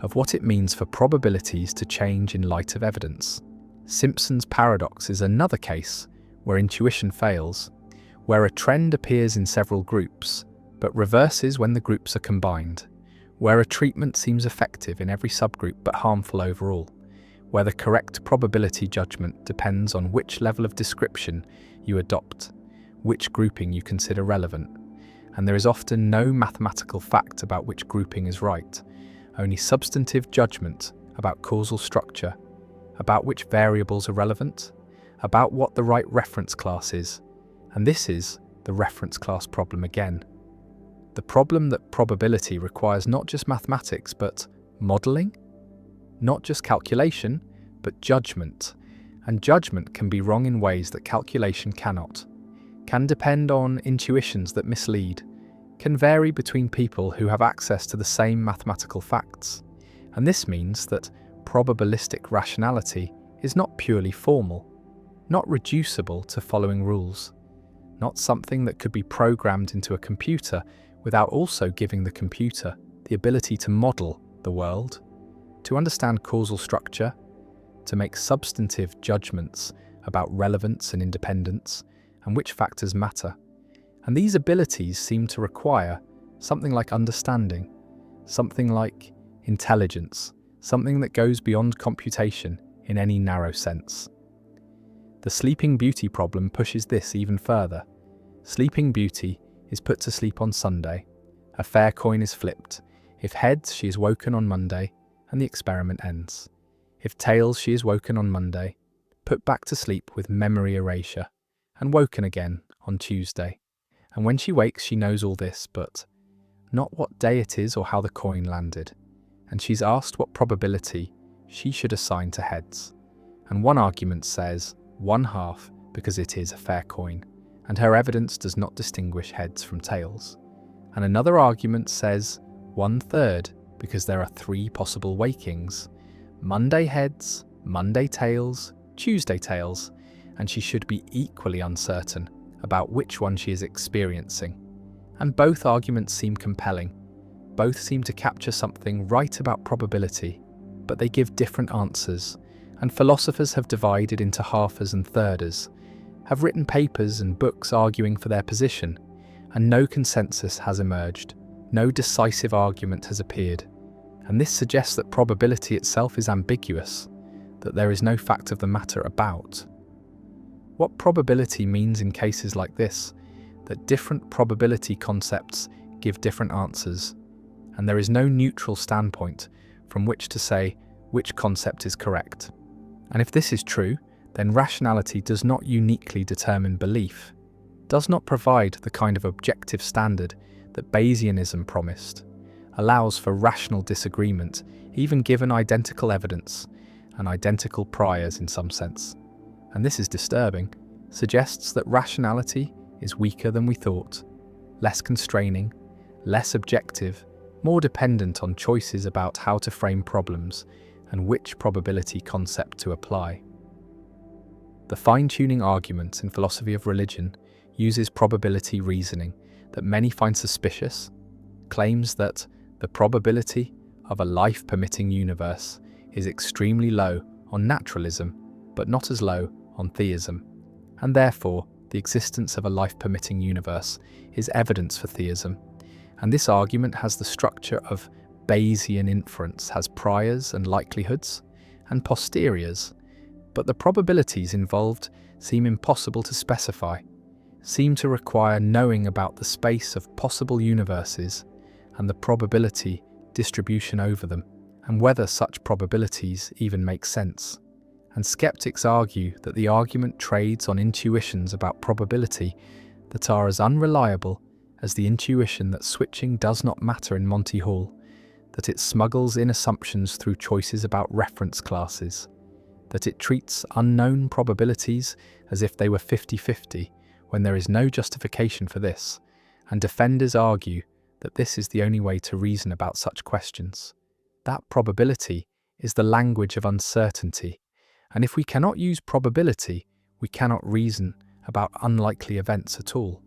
of what it means for probabilities to change in light of evidence. Simpson's paradox is another case where intuition fails, where a trend appears in several groups, but reverses when the groups are combined, where a treatment seems effective in every subgroup but harmful overall, where the correct probability judgment depends on which level of description you adopt, which grouping you consider relevant, and there is often no mathematical fact about which grouping is right, only substantive judgment about causal structure, about which variables are relevant, about what the right reference class is, and this is the reference class problem again. The problem that probability requires not just mathematics but modelling, not just calculation but judgment, and judgment can be wrong in ways that calculation cannot, can depend on intuitions that mislead, can vary between people who have access to the same mathematical facts, and this means that probabilistic rationality is not purely formal, not reducible to following rules, not something that could be programmed into a computer without also giving the computer the ability to model the world, to understand causal structure, to make substantive judgments about relevance and independence and which factors matter. And these abilities seem to require something like understanding, something like intelligence, something that goes beyond computation in any narrow sense. The Sleeping Beauty problem pushes this even further. Sleeping Beauty is put to sleep on Sunday. A fair coin is flipped. If heads, she is woken on Monday, and the experiment ends. If tails, she is woken on Monday, put back to sleep with memory erasure, and woken again on Tuesday. And when she wakes, she knows all this, but not what day it is or how the coin landed. And she's asked what probability she should assign to heads. And one argument says 1/2 because it is a fair coin, and her evidence does not distinguish heads from tails. And another argument says 1/3 because there are 3 possible wakings: Monday heads, Monday tails, Tuesday tails, and she should be equally uncertain about which one she is experiencing. And both arguments seem compelling. Both seem to capture something right about probability, but they give different answers, and philosophers have divided into halfers and thirders, have written papers and books arguing for their position, and no consensus has emerged, no decisive argument has appeared. And this suggests that probability itself is ambiguous, that there is no fact of the matter about. What probability means in cases like this, that different probability concepts give different answers, and there is no neutral standpoint from which to say which concept is correct. And if this is true, then rationality does not uniquely determine belief, does not provide the kind of objective standard that Bayesianism promised, allows for rational disagreement even given identical evidence, and identical priors in some sense. And this is disturbing, suggests that rationality is weaker than we thought, less constraining, less objective, more dependent on choices about how to frame problems and which probability concept to apply. The fine-tuning argument in philosophy of religion uses probability reasoning that many find suspicious, claims that the probability of a life-permitting universe is extremely low on naturalism, but not as low on theism, and therefore the existence of a life-permitting universe is evidence for theism. And this argument has the structure of Bayesian inference, has priors and likelihoods, and posteriors, but the probabilities involved seem impossible to specify, seem to require knowing about the space of possible universes and the probability distribution over them, and whether such probabilities even make sense. And skeptics argue that the argument trades on intuitions about probability that are as unreliable as the intuition that switching does not matter in Monty Hall, that it smuggles in assumptions through choices about reference classes, that it treats unknown probabilities as if they were 50-50 when there is no justification for this, and defenders argue that this is the only way to reason about such questions. That probability is the language of uncertainty, and if we cannot use probability, we cannot reason about unlikely events at all.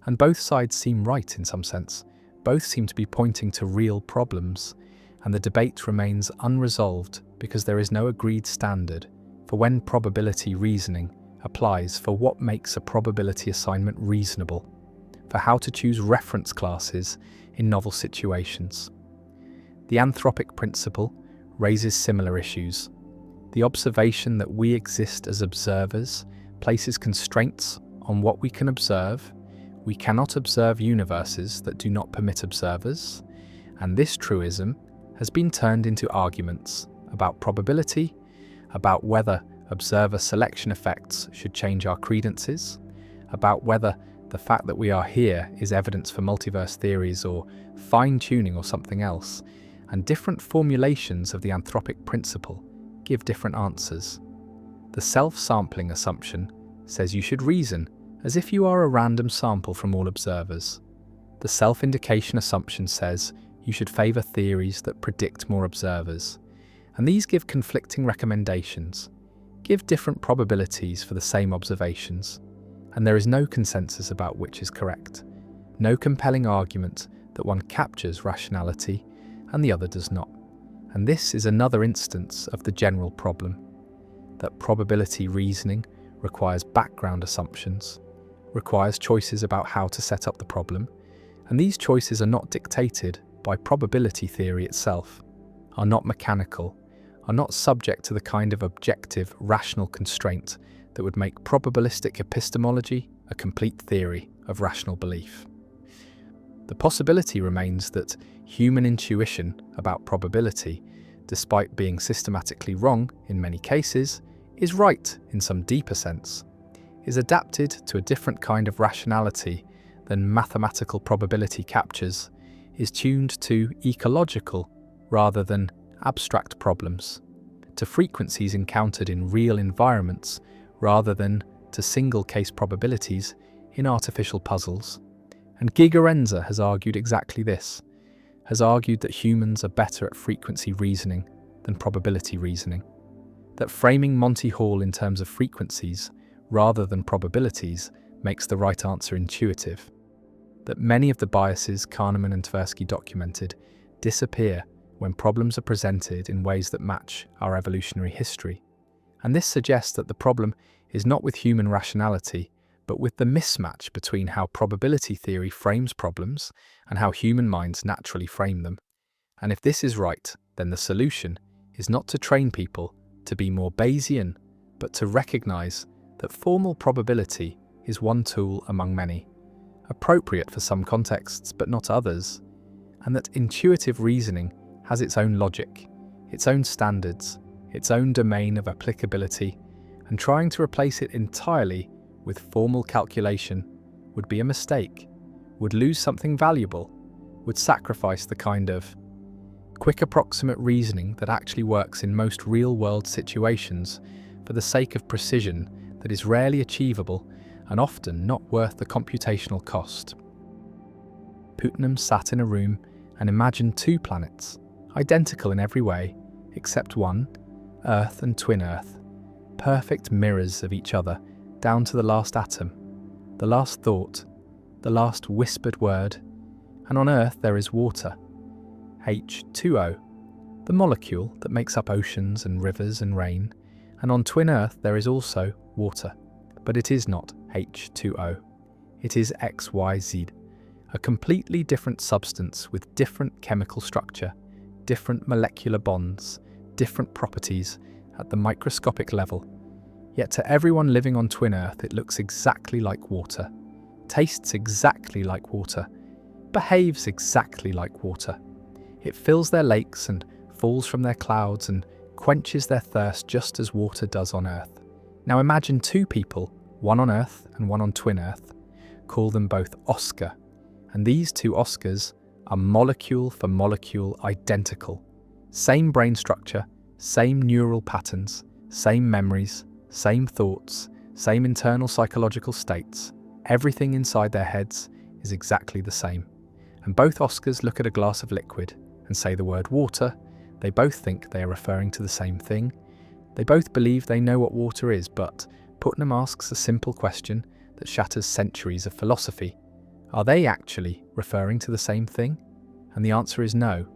And both sides seem right in some sense. Both seem to be pointing to real problems, and the debate remains unresolved because there is no agreed standard for when probability reasoning applies, for what makes a probability assignment reasonable, for how to choose reference classes in novel situations. The anthropic principle raises similar issues. The observation that we exist as observers places constraints on what we can observe. We cannot observe universes that do not permit observers, and this truism has been turned into arguments about probability, about whether observer selection effects should change our credences, about whether the fact that we are here is evidence for multiverse theories or fine-tuning or something else, and different formulations of the anthropic principle give different answers. The self-sampling assumption says you should reason as if you are a random sample from all observers. The self-indication assumption says you should favour theories that predict more observers, and these give conflicting recommendations, give different probabilities for the same observations, and there is no consensus about which is correct, no compelling argument that one captures rationality and the other does not. And this is another instance of the general problem, that probability reasoning requires background assumptions, requires choices about how to set up the problem, and these choices are not dictated by probability theory itself, are not mechanical, are not subject to the kind of objective, rational constraint that would make probabilistic epistemology a complete theory of rational belief. The possibility remains that human intuition about probability, despite being systematically wrong in many cases, is right in some deeper sense, is adapted to a different kind of rationality than mathematical probability captures, is tuned to ecological rather than abstract problems, to frequencies encountered in real environments rather than to single-case probabilities in artificial puzzles. And Gigerenzer has argued exactly this, has argued that humans are better at frequency reasoning than probability reasoning, that framing Monty Hall in terms of frequencies rather than probabilities makes the right answer intuitive, that many of the biases Kahneman and Tversky documented disappear when problems are presented in ways that match our evolutionary history. And this suggests that the problem is not with human rationality, but with the mismatch between how probability theory frames problems and how human minds naturally frame them. And if this is right, then the solution is not to train people to be more Bayesian, but to recognize that formal probability is one tool among many, appropriate for some contexts but not others, and that intuitive reasoning has its own logic, its own standards, its own domain of applicability, and trying to replace it entirely with formal calculation would be a mistake, would lose something valuable, would sacrifice the kind of Quick approximate reasoning that actually works in most real-world situations for the sake of precision that is rarely achievable and often not worth the computational cost. Putnam sat in a room and imagined two planets, identical in every way, except one, Earth and twin Earth, perfect mirrors of each other down to the last atom, the last thought, the last whispered word, and on Earth there is water, H2O, the molecule that makes up oceans and rivers and rain, and on twin Earth there is also water, but it is not H2O, it is XYZ, a completely different substance with different chemical structure, different molecular bonds, different properties at the microscopic level. Yet to everyone living on twin Earth it looks exactly like water, tastes exactly like water, behaves exactly like water. It fills their lakes and falls from their clouds and quenches their thirst just as water does on Earth. Now imagine two people, one on Earth and one on twin Earth. Call them both Oscar. And these two Oscars are molecule for molecule identical. Same brain structure, same neural patterns, same memories, same thoughts, same internal psychological states. Everything inside their heads is exactly the same. And both Oscars look at a glass of liquid and say the word water. They both think they are referring to the same thing. They both believe they know what water is, but Putnam asks a simple question that shatters centuries of philosophy. Are they actually referring to the same thing? And the answer is no.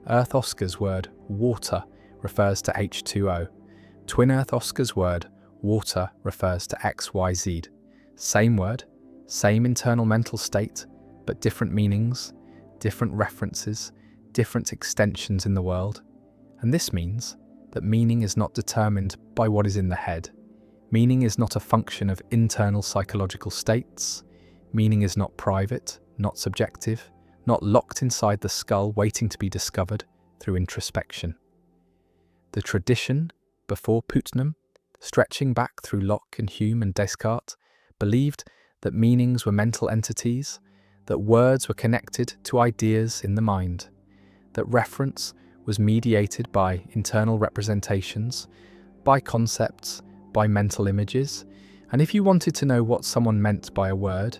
Earth Oscar's word water refers to H2O. Twin Earth Oscar's word water refers to XYZ. Same word, same internal mental state, but different meanings, different references, different extensions in the world. And this means that meaning is not determined by what is in the head. Meaning is not a function of internal psychological states. Meaning is not private, not subjective, not locked inside the skull waiting to be discovered through introspection. The tradition, before Putnam, stretching back through Locke and Hume and Descartes, believed that meanings were mental entities, that words were connected to ideas in the mind, that reference was mediated by internal representations, by concepts, by mental images, and if you wanted to know what someone meant by a word,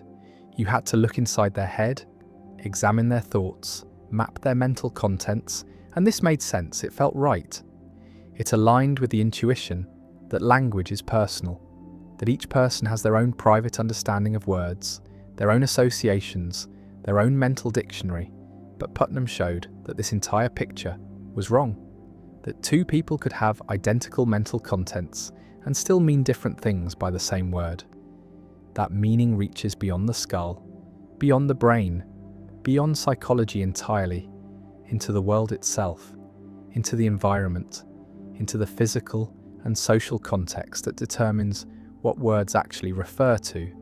you had to look inside their head, examine their thoughts, map their mental contents, and this made sense, it felt right. It aligned with the intuition that language is personal, that each person has their own private understanding of words, their own associations, their own mental dictionary, but Putnam showed that this entire picture was wrong, that two people could have identical mental contents and still mean different things by the same word. That meaning reaches beyond the skull, beyond the brain, beyond psychology entirely, into the world itself, into the environment, into the physical and social context that determines what words actually refer to.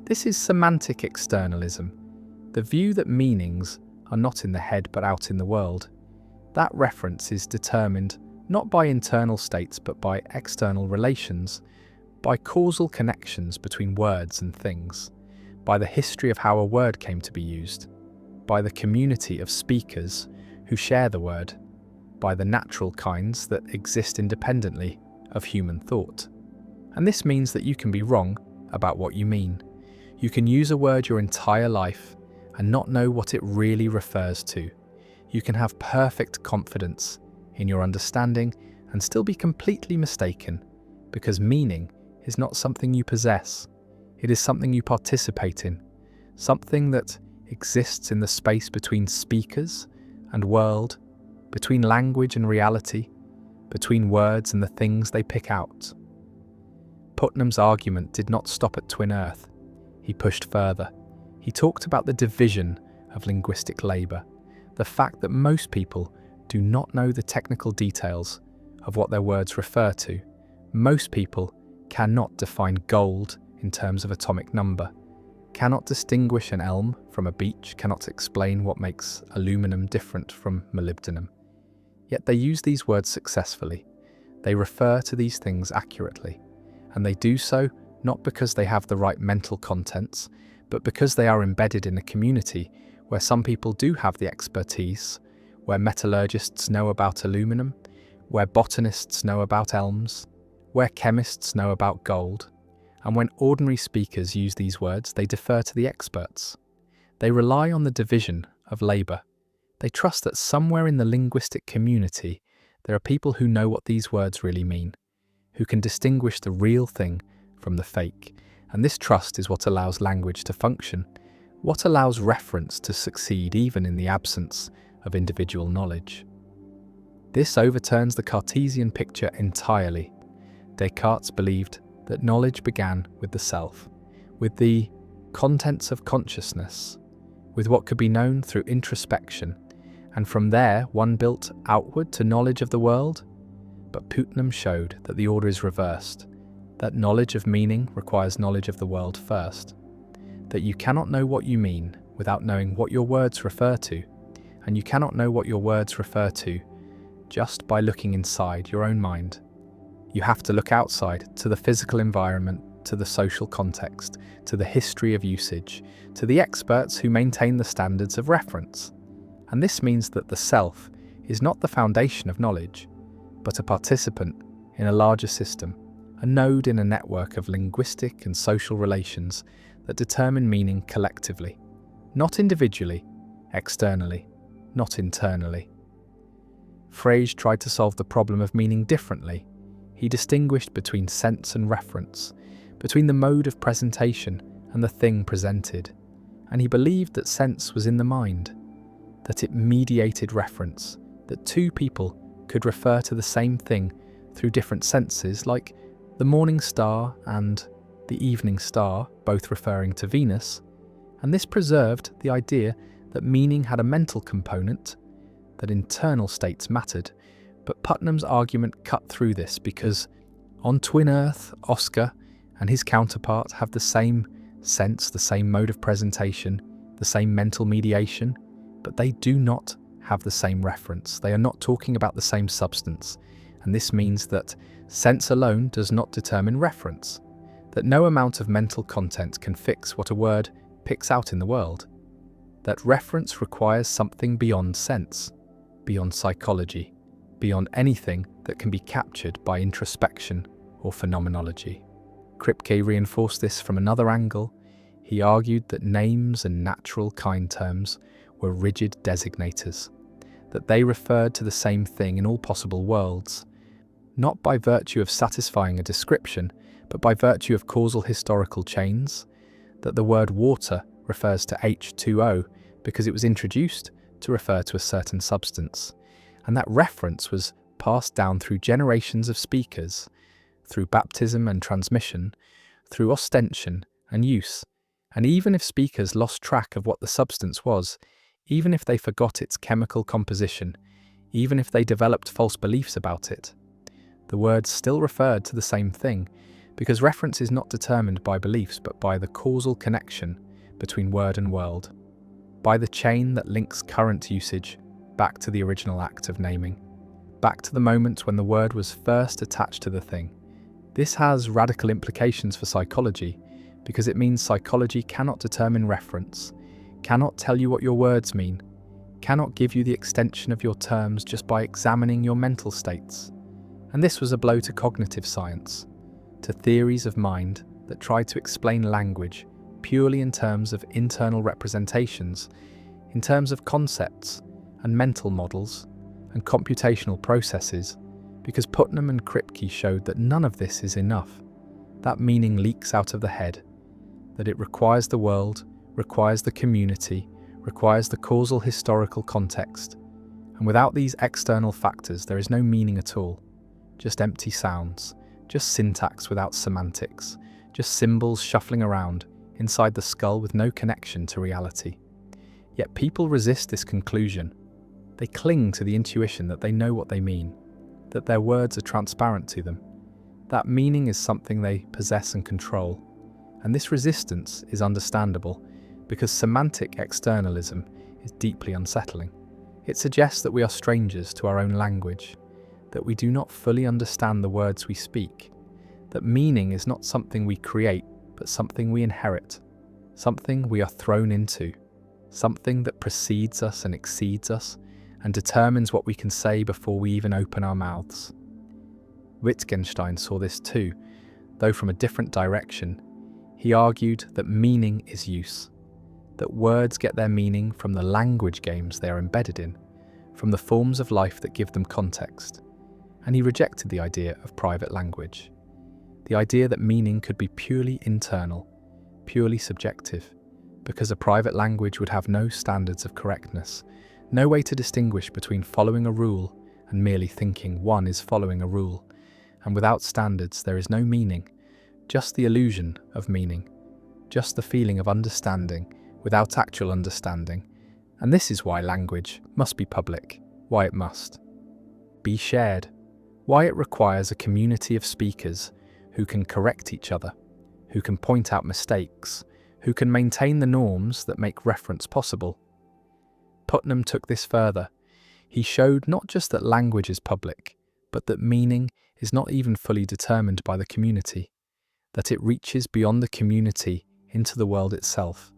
This is semantic externalism, the view that meanings are not in the head but out in the world. That reference is determined not by internal states but by external relations, by causal connections between words and things, by the history of how a word came to be used, by the community of speakers who share the word, by the natural kinds that exist independently of human thought. And this means that you can be wrong about what you mean. You can use a word your entire life and not know what it really refers to. You can have perfect confidence in your understanding and still be completely mistaken, because meaning is not something you possess. It is something you participate in, something that exists in the space between speakers and world, between language and reality, between words and the things they pick out. Putnam's argument did not stop at twin Earth. He pushed further. He talked about the division of linguistic labour, the fact that most people do not know the technical details of what their words refer to. Most people cannot define gold in terms of atomic number, cannot distinguish an elm from a beech, cannot explain what makes aluminum different from molybdenum. Yet they use these words successfully. They refer to these things accurately, and they do so not because they have the right mental contents, but because they are embedded in a community where some people do have the expertise, where metallurgists know about aluminum, where botanists know about elms, where chemists know about gold. And when ordinary speakers use these words, they defer to the experts. They rely on the division of labour. They trust that somewhere in the linguistic community, there are people who know what these words really mean, who can distinguish the real thing from the fake. And this trust is what allows language to function, what allows reference to succeed even in the absence of individual knowledge. This overturns the Cartesian picture entirely. Descartes believed that knowledge began with the self, with the contents of consciousness, with what could be known through introspection, and from there one built outward to knowledge of the world. But Putnam showed that the order is reversed, that knowledge of meaning requires knowledge of the world first, that you cannot know what you mean without knowing what your words refer to, and you cannot know what your words refer to just by looking inside your own mind. You have to look outside to the physical environment, to the social context, to the history of usage, to the experts who maintain the standards of reference. And this means that the self is not the foundation of knowledge, but a participant in a larger system, a node in a network of linguistic and social relations that determine meaning collectively, not individually, externally, not internally. Frege tried to solve the problem of meaning differently. He distinguished between sense and reference, between the mode of presentation and the thing presented, and he believed that sense was in the mind, that it mediated reference, that two people could refer to the same thing through different senses, like the morning star and the evening star, both referring to Venus, and this preserved the idea that meaning had a mental component, that internal states mattered. But Putnam's argument cut through this because on Twin Earth, Oscar and his counterpart have the same sense, the same mode of presentation, the same mental mediation, but they do not have the same reference. They are not talking about the same substance, and this means that sense alone does not determine reference, that no amount of mental content can fix what a word picks out in the world, that reference requires something beyond sense, beyond psychology, beyond anything that can be captured by introspection or phenomenology. Kripke reinforced this from another angle. He argued that names and natural kind terms were rigid designators, that they referred to the same thing in all possible worlds, not by virtue of satisfying a description, but by virtue of causal historical chains, that the word water refers to H2O because it was introduced to refer to a certain substance, and that reference was passed down through generations of speakers, through baptism and transmission, through ostension and use. And even if speakers lost track of what the substance was, even if they forgot its chemical composition, even if they developed false beliefs about it, the words still referred to the same thing, because reference is not determined by beliefs but by the causal connection between word and world, by the chain that links current usage back to the original act of naming, back to the moment when the word was first attached to the thing. This has radical implications for psychology, because it means psychology cannot determine reference, cannot tell you what your words mean, cannot give you the extension of your terms just by examining your mental states. And this was a blow to cognitive science, to theories of mind that tried to explain language purely in terms of internal representations, in terms of concepts and mental models and computational processes, because Putnam and Kripke showed that none of this is enough, that meaning leaks out of the head, that it requires the world, requires the community, requires the causal historical context, and without these external factors there is no meaning at all, just empty sounds, just syntax without semantics, just symbols shuffling around inside the skull with no connection to reality. Yet people resist this conclusion. They cling to the intuition that they know what they mean, that their words are transparent to them, that meaning is something they possess and control. And this resistance is understandable because semantic externalism is deeply unsettling. It suggests that we are strangers to our own language, that we do not fully understand the words we speak, that meaning is not something we create, but something we inherit, something we are thrown into, something that precedes us and exceeds us, and determines what we can say before we even open our mouths. Wittgenstein saw this too, though from a different direction. He argued that meaning is use, that words get their meaning from the language games they are embedded in, from the forms of life that give them context, and he rejected the idea of private language, the idea that meaning could be purely internal, purely subjective, because a private language would have no standards of correctness, no way to distinguish between following a rule and merely thinking one is following a rule, and without standards there is no meaning, just the illusion of meaning, just the feeling of understanding without actual understanding. And this is why language must be public, why it must be shared, why it requires a community of speakers who can correct each other, who can point out mistakes, who can maintain the norms that make reference possible. Putnam took this further. He showed not just that language is public, but that meaning is not even fully determined by the community, that it reaches beyond the community into the world itself,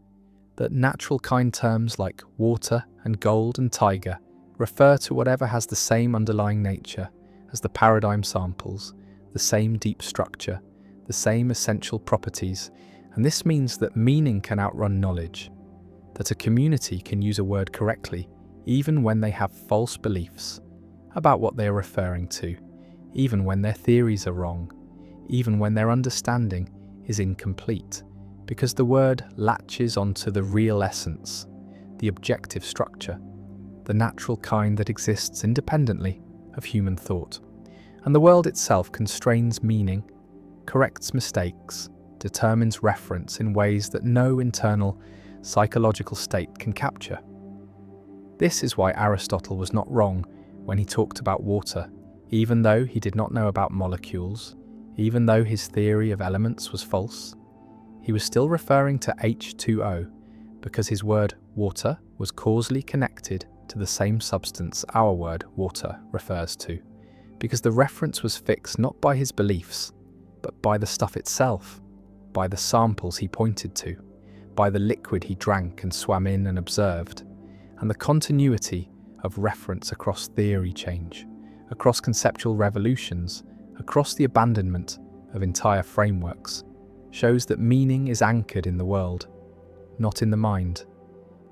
that natural kind terms like water and gold and tiger refer to whatever has the same underlying nature as the paradigm samples, the same deep structure, the same essential properties, and this means that meaning can outrun knowledge, that a community can use a word correctly even when they have false beliefs about what they are referring to, even when their theories are wrong, even when their understanding is incomplete, because the word latches onto the real essence, the objective structure, the natural kind that exists independently of human thought. And the world itself constrains meaning, corrects mistakes, determines reference in ways that no internal psychological state can capture. This is why Aristotle was not wrong when he talked about water, even though he did not know about molecules, even though his theory of elements was false. He was still referring to H2O because his word water was causally connected to the same substance our word water refers to, because the reference was fixed not by his beliefs, but by the stuff itself, by the samples he pointed to, by the liquid he drank and swam in and observed, and the continuity of reference across theory change, across conceptual revolutions, across the abandonment of entire frameworks, shows that meaning is anchored in the world, not in the mind,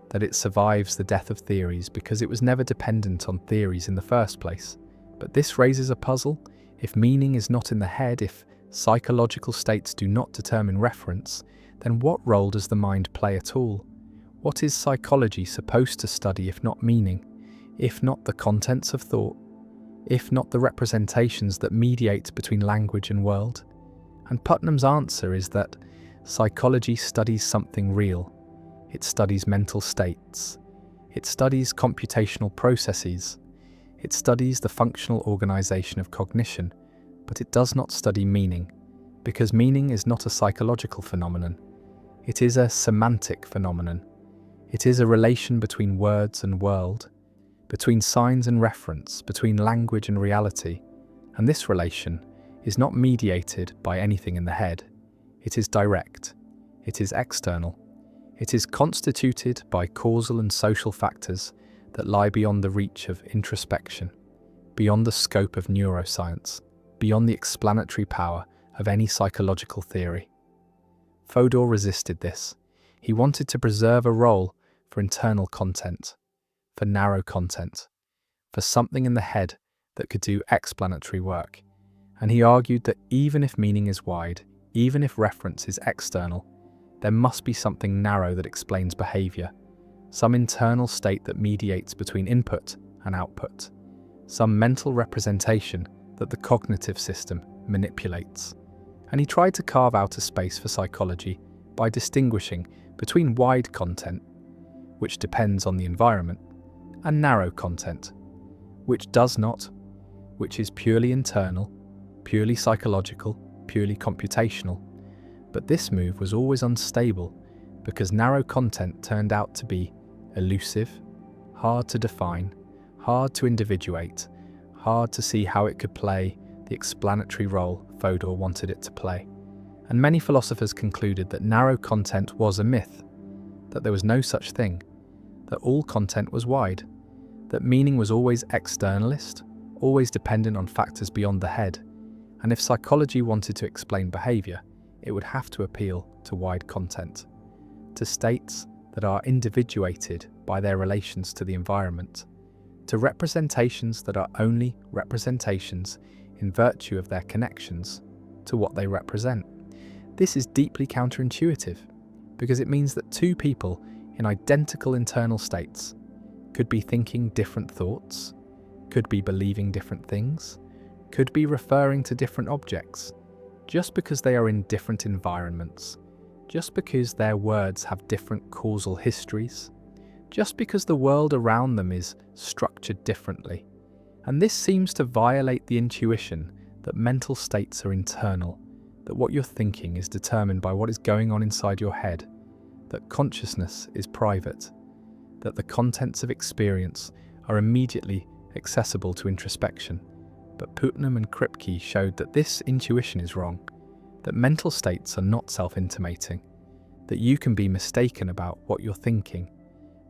that it survives the death of theories because it was never dependent on theories in the first place. But this raises a puzzle. If meaning is not in the head, if psychological states do not determine reference, then what role does the mind play at all? What is psychology supposed to study if not meaning, if not the contents of thought, if not the representations that mediate between language and world? And Putnam's answer is that psychology studies something real. It studies mental states. It studies computational processes. It studies the functional organization of cognition, but it does not study meaning, because meaning is not a psychological phenomenon. It is a semantic phenomenon. It is a relation between words and world, between signs and reference, between language and reality, and this relation is not mediated by anything in the head. It is direct. It is external. It is constituted by causal and social factors that lie beyond the reach of introspection, beyond the scope of neuroscience, beyond the explanatory power of any psychological theory. Fodor resisted this. He wanted to preserve a role for internal content, for narrow content, for something in the head that could do explanatory work. And he argued that even if meaning is wide, even if reference is external, there must be something narrow that explains behavior, some internal state that mediates between input and output, some mental representation that the cognitive system manipulates. And he tried to carve out a space for psychology by distinguishing between wide content, which depends on the environment, and narrow content, which does not, which is purely internal, purely psychological, purely computational. But this move was always unstable because narrow content turned out to be elusive, hard to define, hard to individuate, hard to see how it could play the explanatory role Fodor wanted it to play. And many philosophers concluded that narrow content was a myth, that there was no such thing, that all content was wide, that meaning was always externalist, always dependent on factors beyond the head, and if psychology wanted to explain behaviour, it would have to appeal to wide content, to states that are individuated by their relations to the environment, to representations that are only representations in virtue of their connections to what they represent. This is deeply counterintuitive, because it means that two people in identical internal states could be thinking different thoughts, could be believing different things, could be referring to different objects, just because they are in different environments, just because their words have different causal histories, just because the world around them is structured differently. And this seems to violate the intuition that mental states are internal, that what you're thinking is determined by what is going on inside your head, that consciousness is private, that the contents of experience are immediately accessible to introspection. But Putnam and Kripke showed that this intuition is wrong, that mental states are not self-intimating, that you can be mistaken about what you're thinking,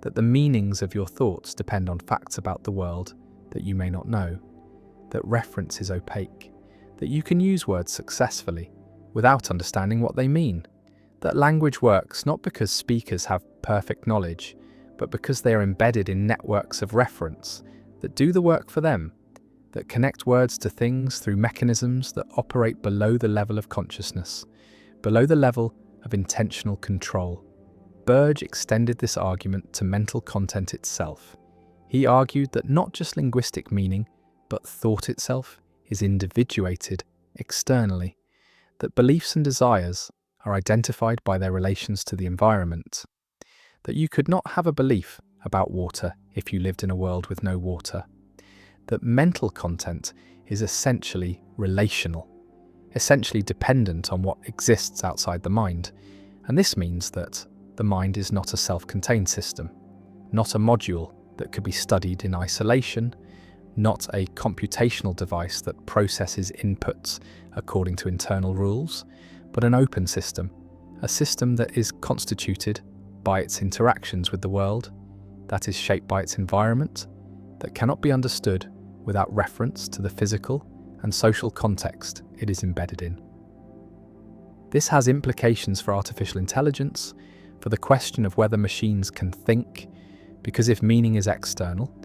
that the meanings of your thoughts depend on facts about the world that you may not know, that reference is opaque, that you can use words successfully without understanding what they mean, that language works not because speakers have perfect knowledge, but because they are embedded in networks of reference that do the work for them, that connect words to things through mechanisms that operate below the level of consciousness, below the level of intentional control. Burge extended this argument to mental content itself. He argued that not just linguistic meaning, but thought itself is individuated externally, that beliefs and desires are identified by their relations to the environment, that you could not have a belief about water if you lived in a world with no water, that mental content is essentially relational, essentially dependent on what exists outside the mind, and this means that the mind is not a self-contained system, not a module that could be studied in isolation, not a computational device that processes inputs according to internal rules, but an open system, a system that is constituted by its interactions with the world, that is shaped by its environment, that cannot be understood without reference to the physical and social context it is embedded in. This has implications for artificial intelligence, for the question of whether machines can think, because if meaning is external,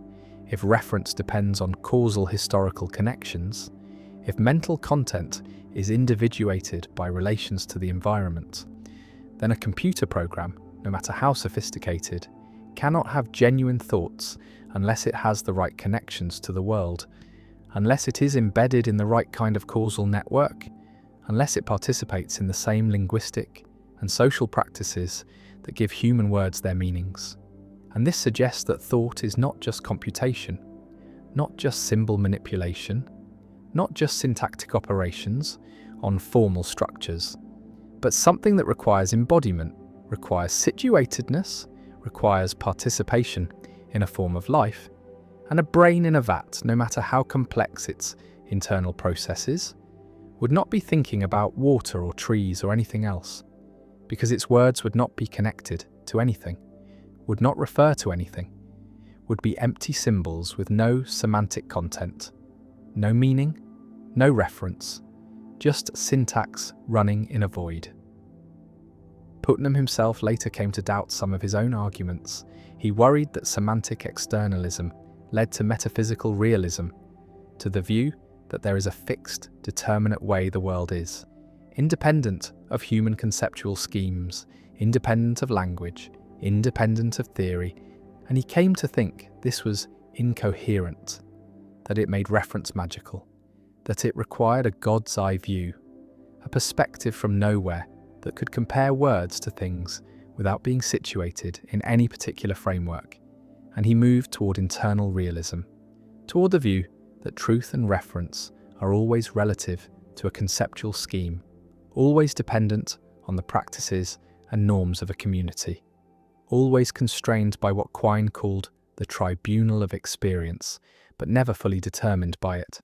if reference depends on causal historical connections, if mental content is individuated by relations to the environment, then a computer program, no matter how sophisticated, cannot have genuine thoughts unless it has the right connections to the world, unless it is embedded in the right kind of causal network, unless it participates in the same linguistic and social practices that give human words their meanings. And this suggests that thought is not just computation, not just symbol manipulation, not just syntactic operations on formal structures, but something that requires embodiment, requires situatedness, requires participation in a form of life, and a brain in a vat, no matter how complex its internal processes, would not be thinking about water or trees or anything else, because its words would not be connected to anything, would not refer to anything, would be empty symbols with no semantic content, no meaning, no reference, just syntax running in a void. Putnam himself later came to doubt some of his own arguments. He worried that semantic externalism led to metaphysical realism, to the view that there is a fixed, determinate way the world is, independent of human conceptual schemes, independent of language, independent of theory, and he came to think this was incoherent, that it made reference magical, that it required a God's eye view, a perspective from nowhere that could compare words to things without being situated in any particular framework, and he moved toward internal realism, toward the view that truth and reference are always relative to a conceptual scheme, always dependent on the practices and norms of a community, always constrained by what Quine called the tribunal of experience, but never fully determined by it.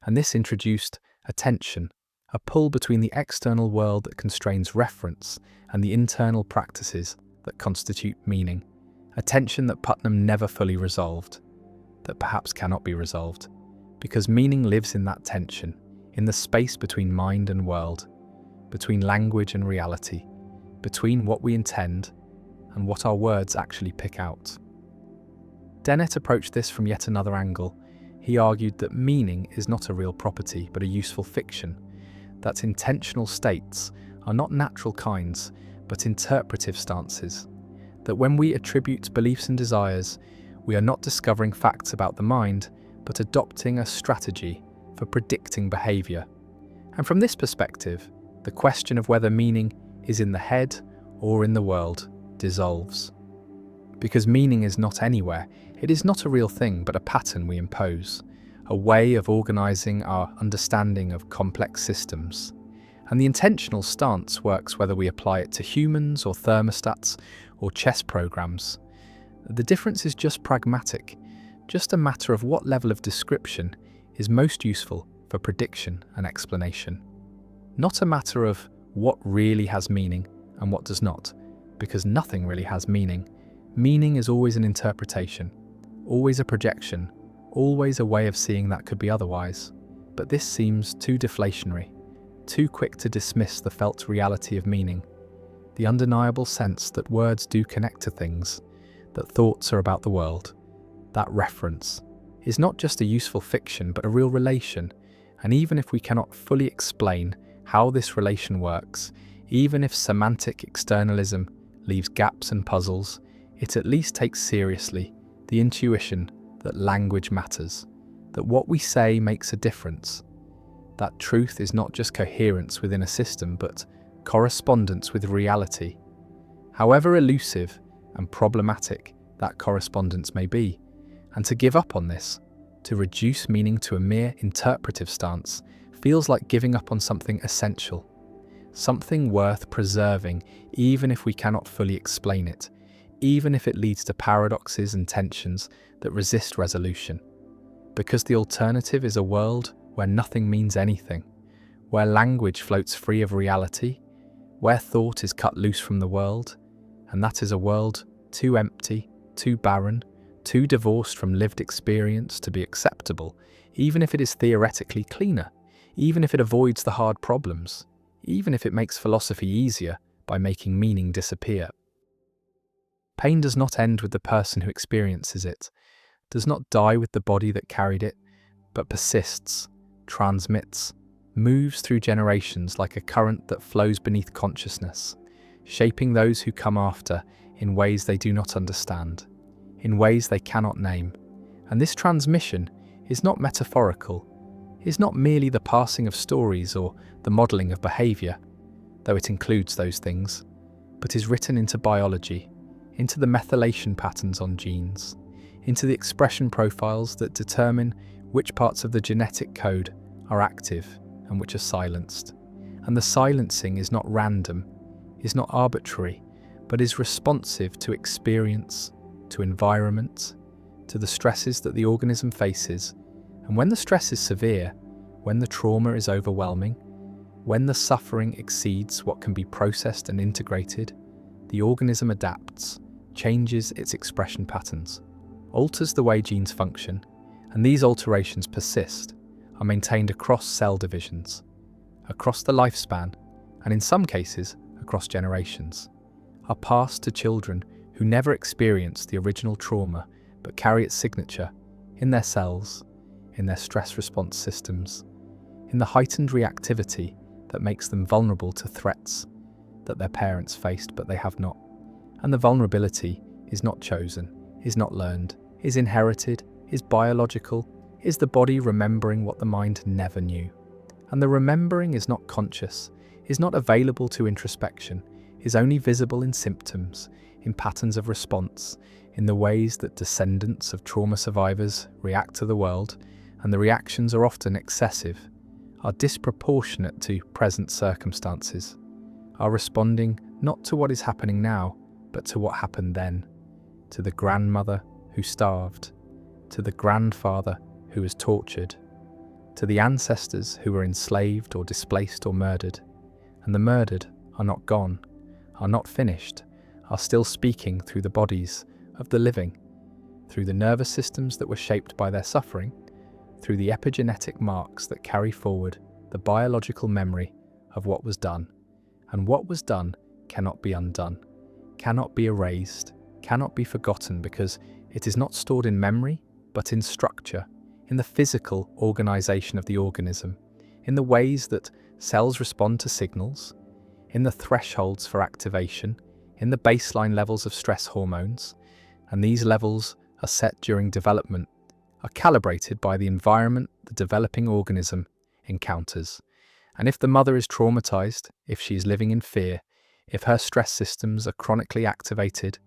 And this introduced a tension, a pull between the external world that constrains reference and the internal practices that constitute meaning, a tension that Putnam never fully resolved. that perhaps cannot be resolved, because meaning lives in that tension, in the space between mind and world, between language and reality, between what we intend and what our words actually pick out. Dennett approached this from yet another angle. He argued that meaning is not a real property but a useful fiction, that intentional states are not natural kinds but interpretive stances, that when we attribute beliefs and desires, we are not discovering facts about the mind but adopting a strategy for predicting behaviour. And from this perspective, the question of whether meaning is in the head or in the world dissolves. Because meaning is not anywhere, it is not a real thing but a pattern we impose, a way of organising our understanding of complex systems. And the intentional stance works whether we apply it to humans or thermostats or chess programs. The difference is just pragmatic, just a matter of what level of description is most useful for prediction and explanation. Not a matter of what really has meaning and what does not, because nothing really has meaning. Meaning is always an interpretation, always a projection, always a way of seeing that could be otherwise. But this seems too deflationary, too quick to dismiss the felt reality of meaning, the undeniable sense that words do connect to things, that thoughts are about the world. That reference is not just a useful fiction but a real relation, and even if we cannot fully explain how this relation works, even if semantic externalism leaves gaps and puzzles, it at least takes seriously the intuition that language matters, that what we say makes a difference, that truth is not just coherence within a system but correspondence with reality. However elusive and problematic that correspondence may be, and to give up on this, to reduce meaning to a mere interpretive stance, feels like giving up on something essential, something worth preserving even if we cannot fully explain it, even if it leads to paradoxes and tensions that resist resolution. Because the alternative is a world where nothing means anything, where language floats free of reality, where thought is cut loose from the world, and that is a world too empty, too barren, too divorced from lived experience to be acceptable, even if it is theoretically cleaner, even if it avoids the hard problems, even if it makes philosophy easier by making meaning disappear. Pain does not end with the person who experiences it, does not die with the body that carried it, but persists, transmits, moves through generations like a current that flows beneath consciousness, shaping those who come after in ways they do not understand, in ways they cannot name. And this transmission is not metaphorical, is not merely the passing of stories or the modelling of behaviour, though it includes those things, but is written into biology, into the methylation patterns on genes, into the expression profiles that determine which parts of the genetic code are active and which are silenced. And the silencing is not random, is not arbitrary, but is responsive to experience, to environment, to the stresses that the organism faces. And when the stress is severe, when the trauma is overwhelming, when the suffering exceeds what can be processed and integrated, the organism adapts, changes its expression patterns, alters the way genes function, and these alterations persist, are maintained across cell divisions, across the lifespan, and in some cases, across generations, are passed to children who never experienced the original trauma but carry its signature in their cells, in their stress response systems, in the heightened reactivity that makes them vulnerable to threats that their parents faced but they have not. And the vulnerability is not chosen, is not learned, is inherited, is biological, is the body remembering what the mind never knew. And the remembering is not conscious, is not available to introspection, is only visible in symptoms, in patterns of response, in the ways that descendants of trauma survivors react to the world, and the reactions are often excessive, are disproportionate to present circumstances, are responding not to what is happening now, but to what happened then, to the grandmother who starved, to the grandfather who was tortured, to the ancestors who were enslaved or displaced or murdered. And the murdered are not gone, are not finished, are still speaking through the bodies of the living. through the nervous systems that were shaped by their suffering, through the epigenetic marks that carry forward the biological memory of what was done. And what was done cannot be undone, cannot be erased, cannot be forgotten, because it is not stored in memory, but in structure, in the physical organization of the organism, in the ways that cells respond to signals, in the thresholds for activation, in the baseline levels of stress hormones. And these levels are set during development, are calibrated by the environment the developing organism encounters. And if the mother is traumatized, if she is living in fear, if her stress systems are chronically activated,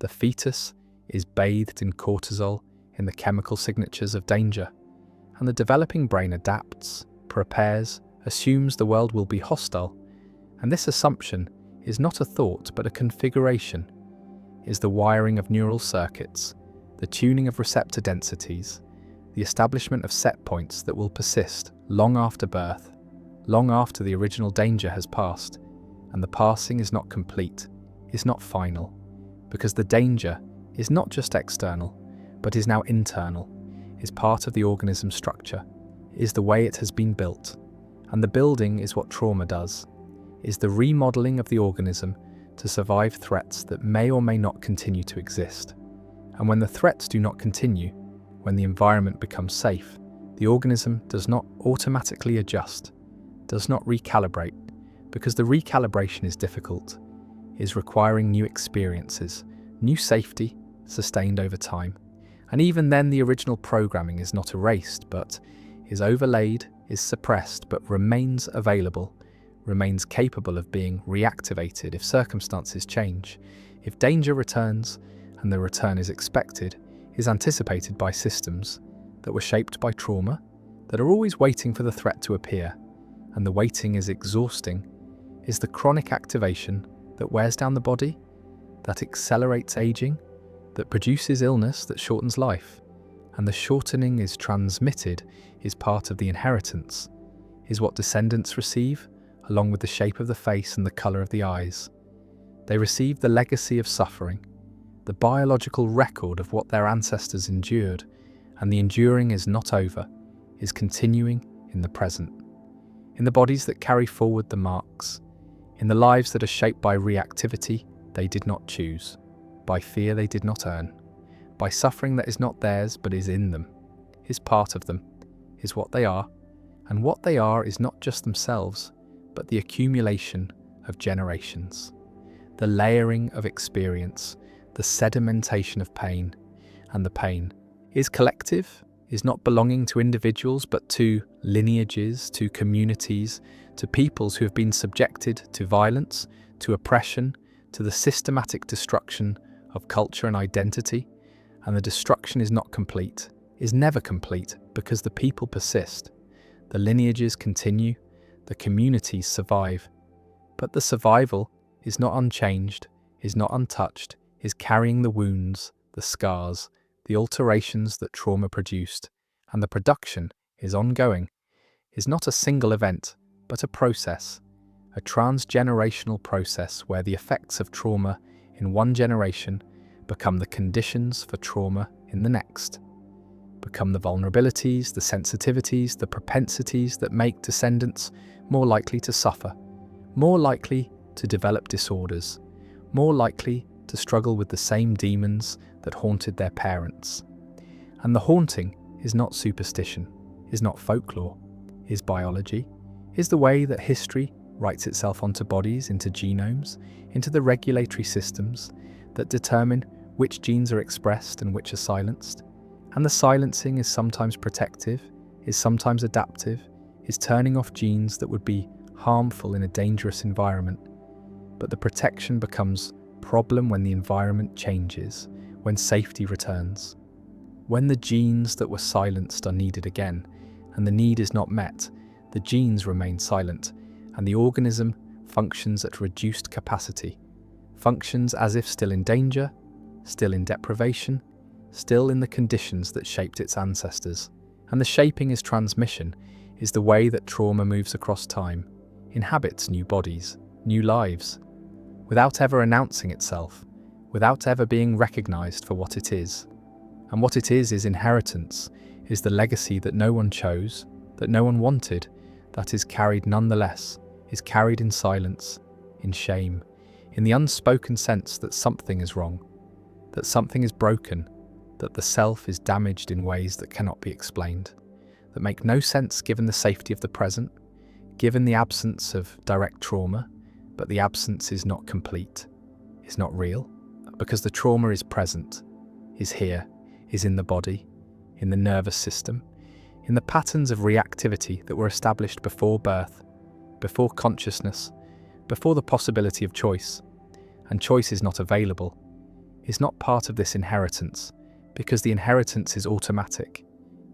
the fetus is bathed in cortisol, in the chemical signatures of danger. And the developing brain adapts, prepares, assumes the world will be hostile. And this assumption is not a thought but a configuration, is the wiring of neural circuits, the tuning of receptor densities, the establishment of set points that will persist long after birth, long after the original danger has passed. And the passing is not complete, is not final, because the danger is not just external, but is now internal, is part of the organism's structure, is the way it has been built. And the building is what trauma does, is the remodeling of the organism to survive threats that may or may not continue to exist. And when the threats do not continue, when the environment becomes safe, the organism does not automatically adjust, does not recalibrate, because the recalibration is difficult, is requiring new experiences, new safety, sustained over time. And even then the original programming is not erased, but is overlaid, is suppressed, but remains available, remains capable of being reactivated if circumstances change, if danger returns, and the return is expected, is anticipated by systems that were shaped by trauma, that are always waiting for the threat to appear. And the waiting is exhausting, is the chronic activation that wears down the body, that accelerates aging, that produces illness, that shortens life. And the shortening is transmitted, is part of the inheritance, is what descendants receive, along with the shape of the face and the colour of the eyes. They receive the legacy of suffering, the biological record of what their ancestors endured, and the enduring is not over, is continuing in the present. In the bodies that carry forward the marks, in the lives that are shaped by reactivity they did not choose, by fear they did not earn, by suffering that is not theirs but is in them, is part of them, is what they are, and what they are is not just themselves, but the accumulation of generations, the layering of experience, the sedimentation of pain. And the pain is collective, is not belonging to individuals but to lineages, to communities, to peoples who have been subjected to violence, to oppression, to the systematic destruction of culture and identity. And the destruction is not complete, is never complete, because the people persist, the lineages continue, the communities survive. But the survival is not unchanged, is not untouched, is carrying the wounds, the scars, the alterations that trauma produced. And the production is ongoing, is not a single event, but a process, a transgenerational process where the effects of trauma in one generation become the conditions for trauma in the next, become the vulnerabilities, the sensitivities, the propensities that make descendants more likely to suffer, more likely to develop disorders, more likely to struggle with the same demons that haunted their parents. And the haunting is not superstition, is not folklore, is biology, is the way that history writes itself onto bodies, into genomes, into the regulatory systems that determine which genes are expressed and which are silenced. And the silencing is sometimes protective, is sometimes adaptive, is turning off genes that would be harmful in a dangerous environment. But the protection becomes problem when the environment changes, when safety returns. When the genes that were silenced are needed again, and the need is not met, the genes remain silent, and the organism functions at reduced capacity, functions as if still in danger, still in deprivation, still in the conditions that shaped its ancestors. And the shaping is transmission, is the way that trauma moves across time, inhabits new bodies, new lives, without ever announcing itself, without ever being recognized for what it is. And what it is inheritance, is the legacy that no one chose, that no one wanted, that is carried nonetheless, is carried in silence, in shame, in the unspoken sense that something is wrong, that something is broken, that the self is damaged in ways that cannot be explained, that make no sense given the safety of the present, given the absence of direct trauma, but the absence is not complete, is not real, because the trauma is present, is here, is in the body, in the nervous system, in the patterns of reactivity that were established before birth, before consciousness, before the possibility of choice. And choice is not available, is not part of this inheritance, because the inheritance is automatic,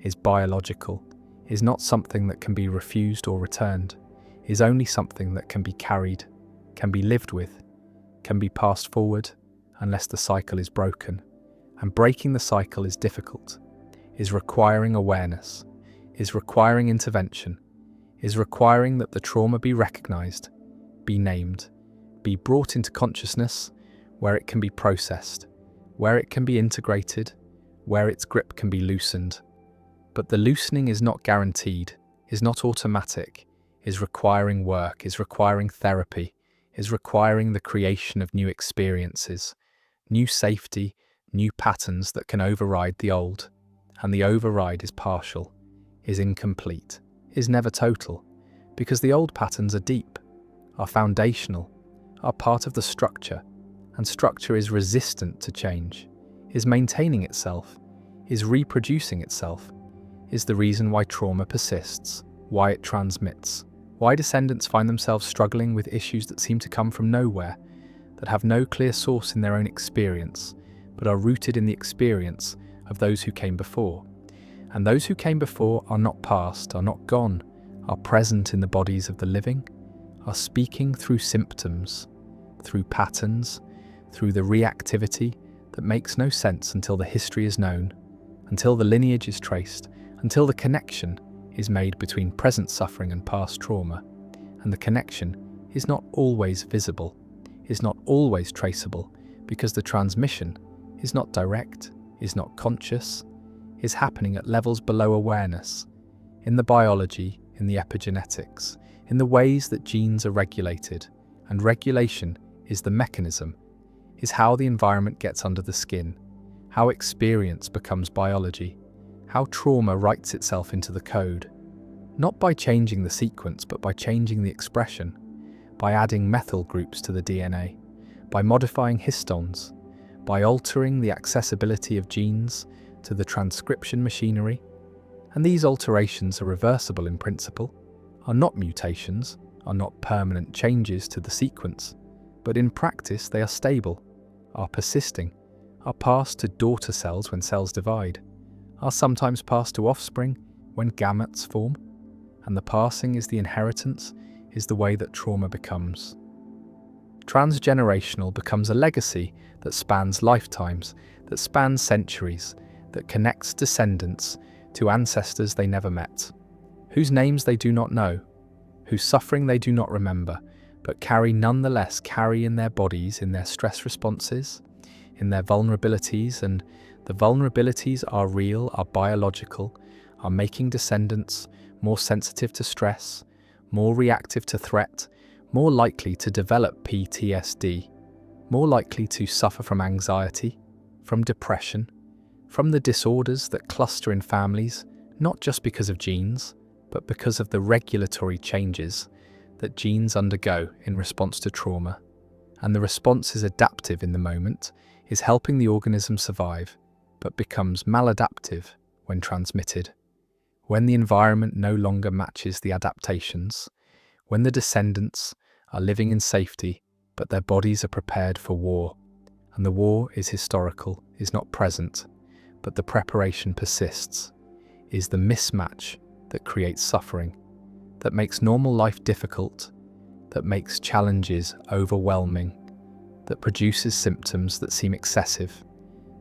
is biological, is not something that can be refused or returned, is only something that can be carried, can be lived with, can be passed forward, unless the cycle is broken. And breaking the cycle is difficult, is requiring awareness, is requiring intervention, is requiring that the trauma be recognized, be named, be brought into consciousness, where it can be processed, where it can be integrated, where its grip can be loosened. But the loosening is not guaranteed, is not automatic, is requiring work, is requiring therapy, is requiring the creation of new experiences, new safety, new patterns that can override the old. And the override is partial, is incomplete, is never total, because the old patterns are deep, are foundational, are part of the structure, and structure is resistant to change, is maintaining itself, is reproducing itself, is the reason why trauma persists, why it transmits, why descendants find themselves struggling with issues that seem to come from nowhere, that have no clear source in their own experience, but are rooted in the experience of those who came before. And those who came before are not past, are not gone, are present in the bodies of the living, are speaking through symptoms, through patterns, through the reactivity that makes no sense until the history is known, until the lineage is traced, until the connection is made between present suffering and past trauma. And the connection is not always visible, is not always traceable, because the transmission is not direct, is not conscious, is happening at levels below awareness, in the biology, in the epigenetics, in the ways that genes are regulated, and regulation is the mechanism, is how the environment gets under the skin, how experience becomes biology, how trauma writes itself into the code, not by changing the sequence but by changing the expression, by adding methyl groups to the DNA, by modifying histones, by altering the accessibility of genes to the transcription machinery. And these alterations are reversible in principle, are not mutations, are not permanent changes to the sequence, but in practice they are stable, are persisting, are passed to daughter cells when cells divide, are sometimes passed to offspring when gametes form, and the passing is the inheritance, is the way that trauma becomes. Transgenerational becomes a legacy that spans lifetimes, that spans centuries, that connects descendants to ancestors they never met, whose names they do not know, whose suffering they do not remember, but nonetheless carry in their bodies, in their stress responses, in their vulnerabilities, and the vulnerabilities are real, are biological, are making descendants more sensitive to stress, more reactive to threat, more likely to develop PTSD, more likely to suffer from anxiety, from depression, from the disorders that cluster in families, not just because of genes, but because of the regulatory changes that genes undergo in response to trauma. And the response is adaptive in the moment, is helping the organism survive, but becomes maladaptive when transmitted. When the environment no longer matches the adaptations, when the descendants are living in safety, but their bodies are prepared for war, and the war is historical, is not present, but the preparation persists, is the mismatch that creates suffering, that makes normal life difficult, that makes challenges overwhelming, that produces symptoms that seem excessive,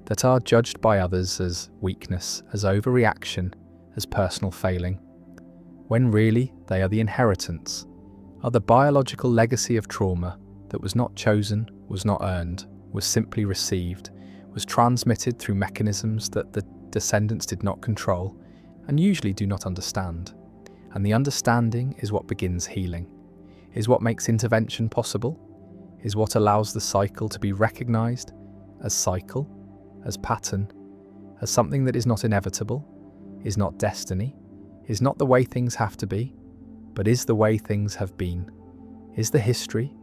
that are judged by others as weakness, as overreaction, as personal failing, when really they are the inheritance, are the biological legacy of trauma that was not chosen, was not earned, was simply received, was transmitted through mechanisms that the descendants did not control and usually do not understand. And the understanding is what begins healing, is what makes intervention possible, is what allows the cycle to be recognized as cycle, as pattern, as something that is not inevitable, is not destiny, is not the way things have to be, but is the way things have been, is the history,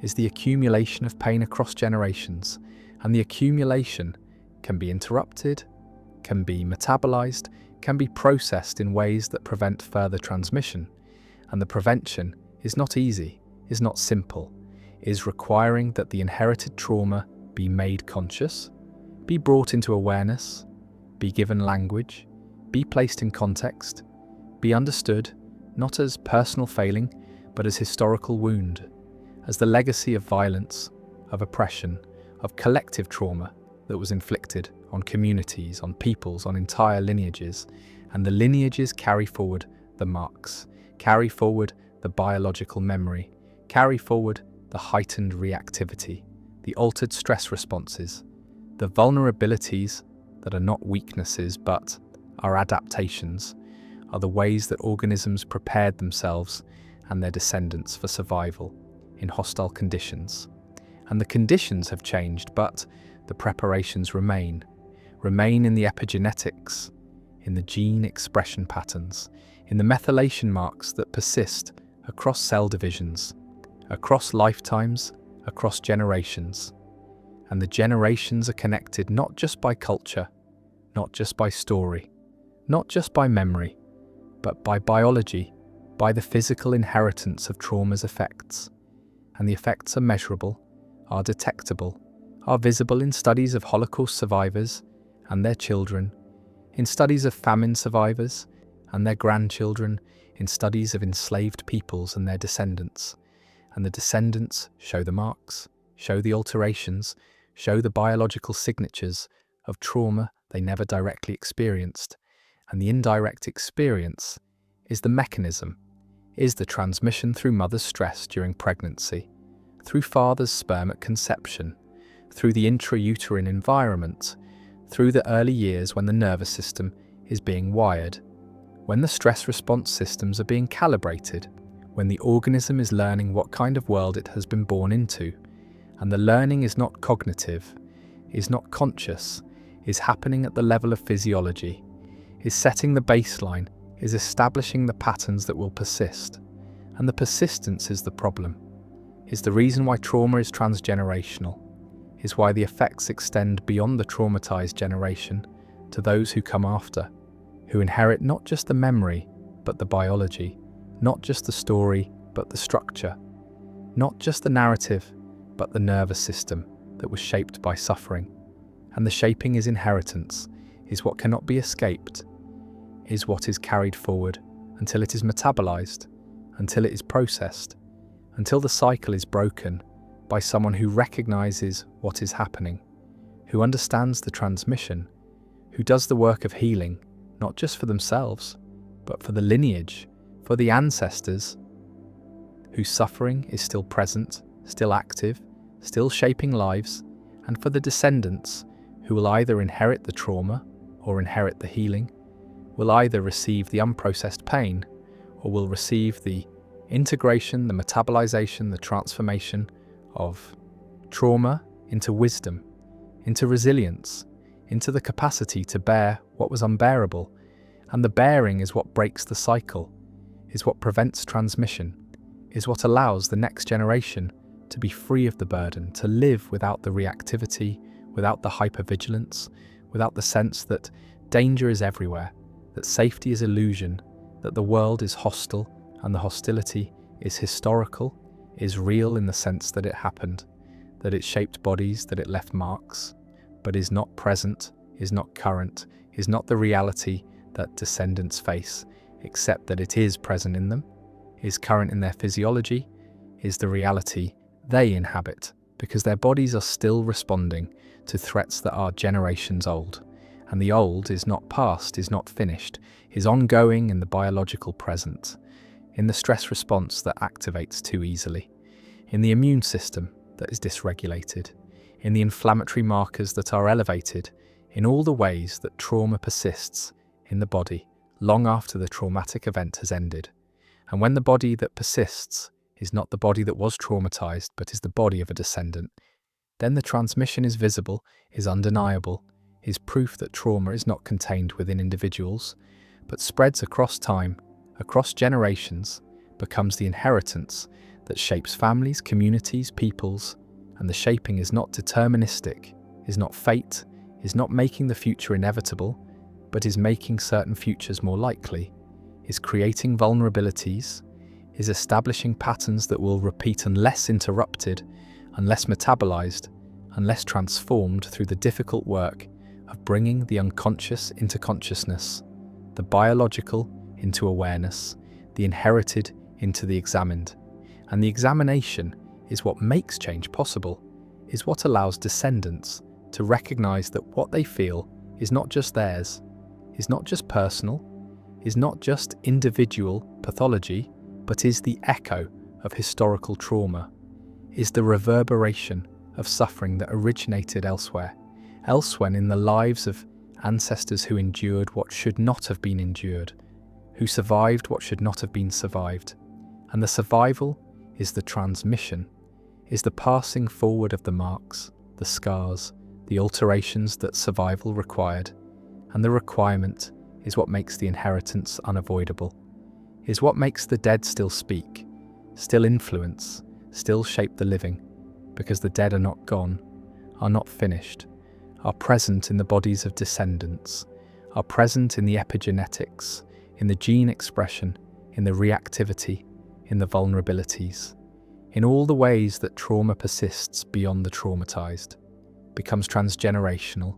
is the accumulation of pain across generations, and the accumulation can be interrupted, can be metabolized, can be processed in ways that prevent further transmission. And the prevention is not easy, is not simple, is requiring that the inherited trauma be made conscious, be brought into awareness, be given language, be placed in context, be understood, not as personal failing, but as historical wound, as the legacy of violence, of oppression, of collective trauma that was inflicted on communities, on peoples, on entire lineages. And the lineages carry forward the marks, carry forward the biological memory, carry forward the heightened reactivity, the altered stress responses, the vulnerabilities that are not weaknesses but are adaptations, are the ways that organisms prepared themselves and their descendants for survival in hostile conditions. And the conditions have changed, but the preparations remain in the epigenetics, in the gene expression patterns, in the methylation marks that persist across cell divisions, across lifetimes, across generations. And the generations are connected not just by culture, not just by story, not just by memory, but by biology, by the physical inheritance of trauma's effects. And the effects are measurable, are detectable, are visible in studies of Holocaust survivors and their children, in studies of famine survivors and their grandchildren, in studies of enslaved peoples and their descendants. And the descendants show the marks, show the alterations, show the biological signatures of trauma they never directly experienced. And the indirect experience is the mechanism, is the transmission through mother's stress during pregnancy, through father's sperm at conception, through the intrauterine environment, through the early years when the nervous system is being wired, when the stress response systems are being calibrated, when the organism is learning what kind of world it has been born into. And the learning is not cognitive, is not conscious, is happening at the level of physiology, is setting the baseline, is establishing the patterns that will persist. And the persistence is the problem, is the reason why trauma is transgenerational, is why the effects extend beyond the traumatized generation to those who come after, who inherit not just the memory, but the biology, not just the story, but the structure, not just the narrative, but the nervous system that was shaped by suffering. And the shaping is inheritance, is what cannot be escaped, is what is carried forward until it is metabolized, until it is processed, until the cycle is broken by someone who recognizes what is happening, who understands the transmission, who does the work of healing, not just for themselves, but for the lineage, for the ancestors, whose suffering is still present, still active, still shaping lives, and for the descendants who will either inherit the trauma or inherit the healing, will either receive the unprocessed pain or will receive the integration, the metabolization, the transformation of trauma into wisdom, into resilience, into the capacity to bear what was unbearable. And the bearing is what breaks the cycle, is what prevents transmission, is what allows the next generation to be free of the burden, to live without the reactivity, without the hypervigilance, without the sense that danger is everywhere, that safety is illusion, that the world is hostile and the hostility is historical, is real in the sense that it happened, that it shaped bodies, that it left marks, but is not present, is not current, is not the reality that descendants face, except that it is present in them, is current in their physiology, is the reality they inhabit, because their bodies are still responding to threats that are generations old. And the old is not past, is not finished, is ongoing in the biological present, in the stress response that activates too easily, in the immune system that is dysregulated, in the inflammatory markers that are elevated, in all the ways that trauma persists in the body long after the traumatic event has ended. And when the body that persists is not the body that was traumatized, but is the body of a descendant, then the transmission is visible, is undeniable, is proof that trauma is not contained within individuals, but spreads across time, across generations, becomes the inheritance that shapes families, communities, peoples, and the shaping is not deterministic, is not fate, is not making the future inevitable, but is making certain futures more likely, is creating vulnerabilities, is establishing patterns that will repeat unless interrupted, unless metabolized, unless transformed through the difficult work of bringing the unconscious into consciousness, the biological into awareness, the inherited into the examined. And the examination is what makes change possible, is what allows descendants to recognize that what they feel is not just theirs, is not just personal, is not just individual pathology, but is the echo of historical trauma, is the reverberation of suffering that originated elsewhere in the lives of ancestors who endured what should not have been endured, who survived what should not have been survived. And the survival is the transmission, is the passing forward of the marks, the scars, the alterations that survival required. And the requirement is what makes the inheritance unavoidable, is what makes the dead still speak, still influence, still shape the living, because the dead are not gone, are not finished, are present in the bodies of descendants, are present in the epigenetics, in the gene expression, in the reactivity, in the vulnerabilities, in all the ways that trauma persists beyond the traumatized, becomes transgenerational,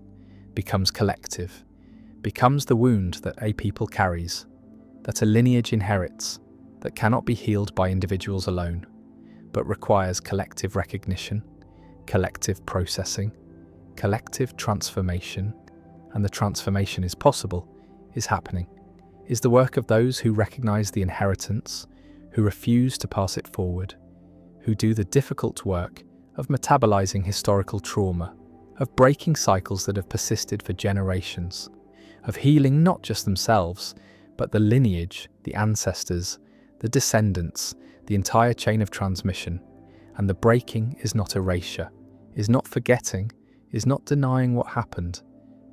becomes collective, becomes the wound that a people carries, that a lineage inherits, that cannot be healed by individuals alone, but requires collective recognition, collective processing, collective transformation. And the transformation is possible, is happening, is the work of those who recognize the inheritance, who refuse to pass it forward, who do the difficult work of metabolizing historical trauma, of breaking cycles that have persisted for generations, of healing not just themselves, but the lineage, the ancestors, the descendants, the entire chain of transmission. And the breaking is not erasure, is not forgetting, is not denying what happened,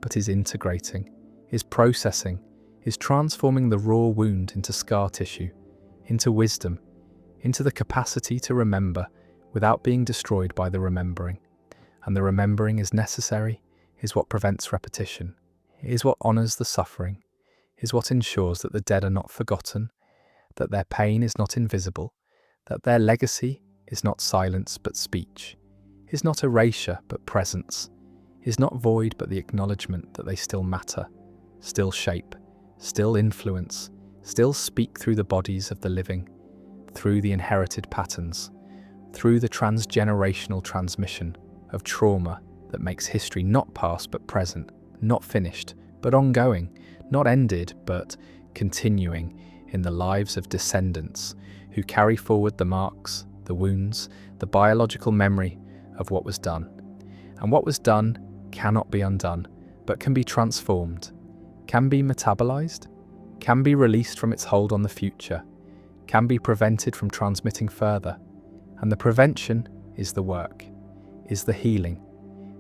but is integrating, is processing, is transforming the raw wound into scar tissue, into wisdom, into the capacity to remember without being destroyed by the remembering. And the remembering is necessary, is what prevents repetition, is what honors the suffering, is what ensures that the dead are not forgotten, that their pain is not invisible, that their legacy is not silence but speech, is not erasure but presence, is not void but the acknowledgement that they still matter, still shape, still influence, still speak through the bodies of the living, through the inherited patterns, through the transgenerational transmission of trauma that makes history not past but present, not finished but ongoing, not ended but continuing in the lives of descendants who carry forward the marks, the wounds, the biological memory of what was done. And what was done cannot be undone, but can be transformed, can be metabolized, can be released from its hold on the future, can be prevented from transmitting further. And the prevention is the work, is the healing,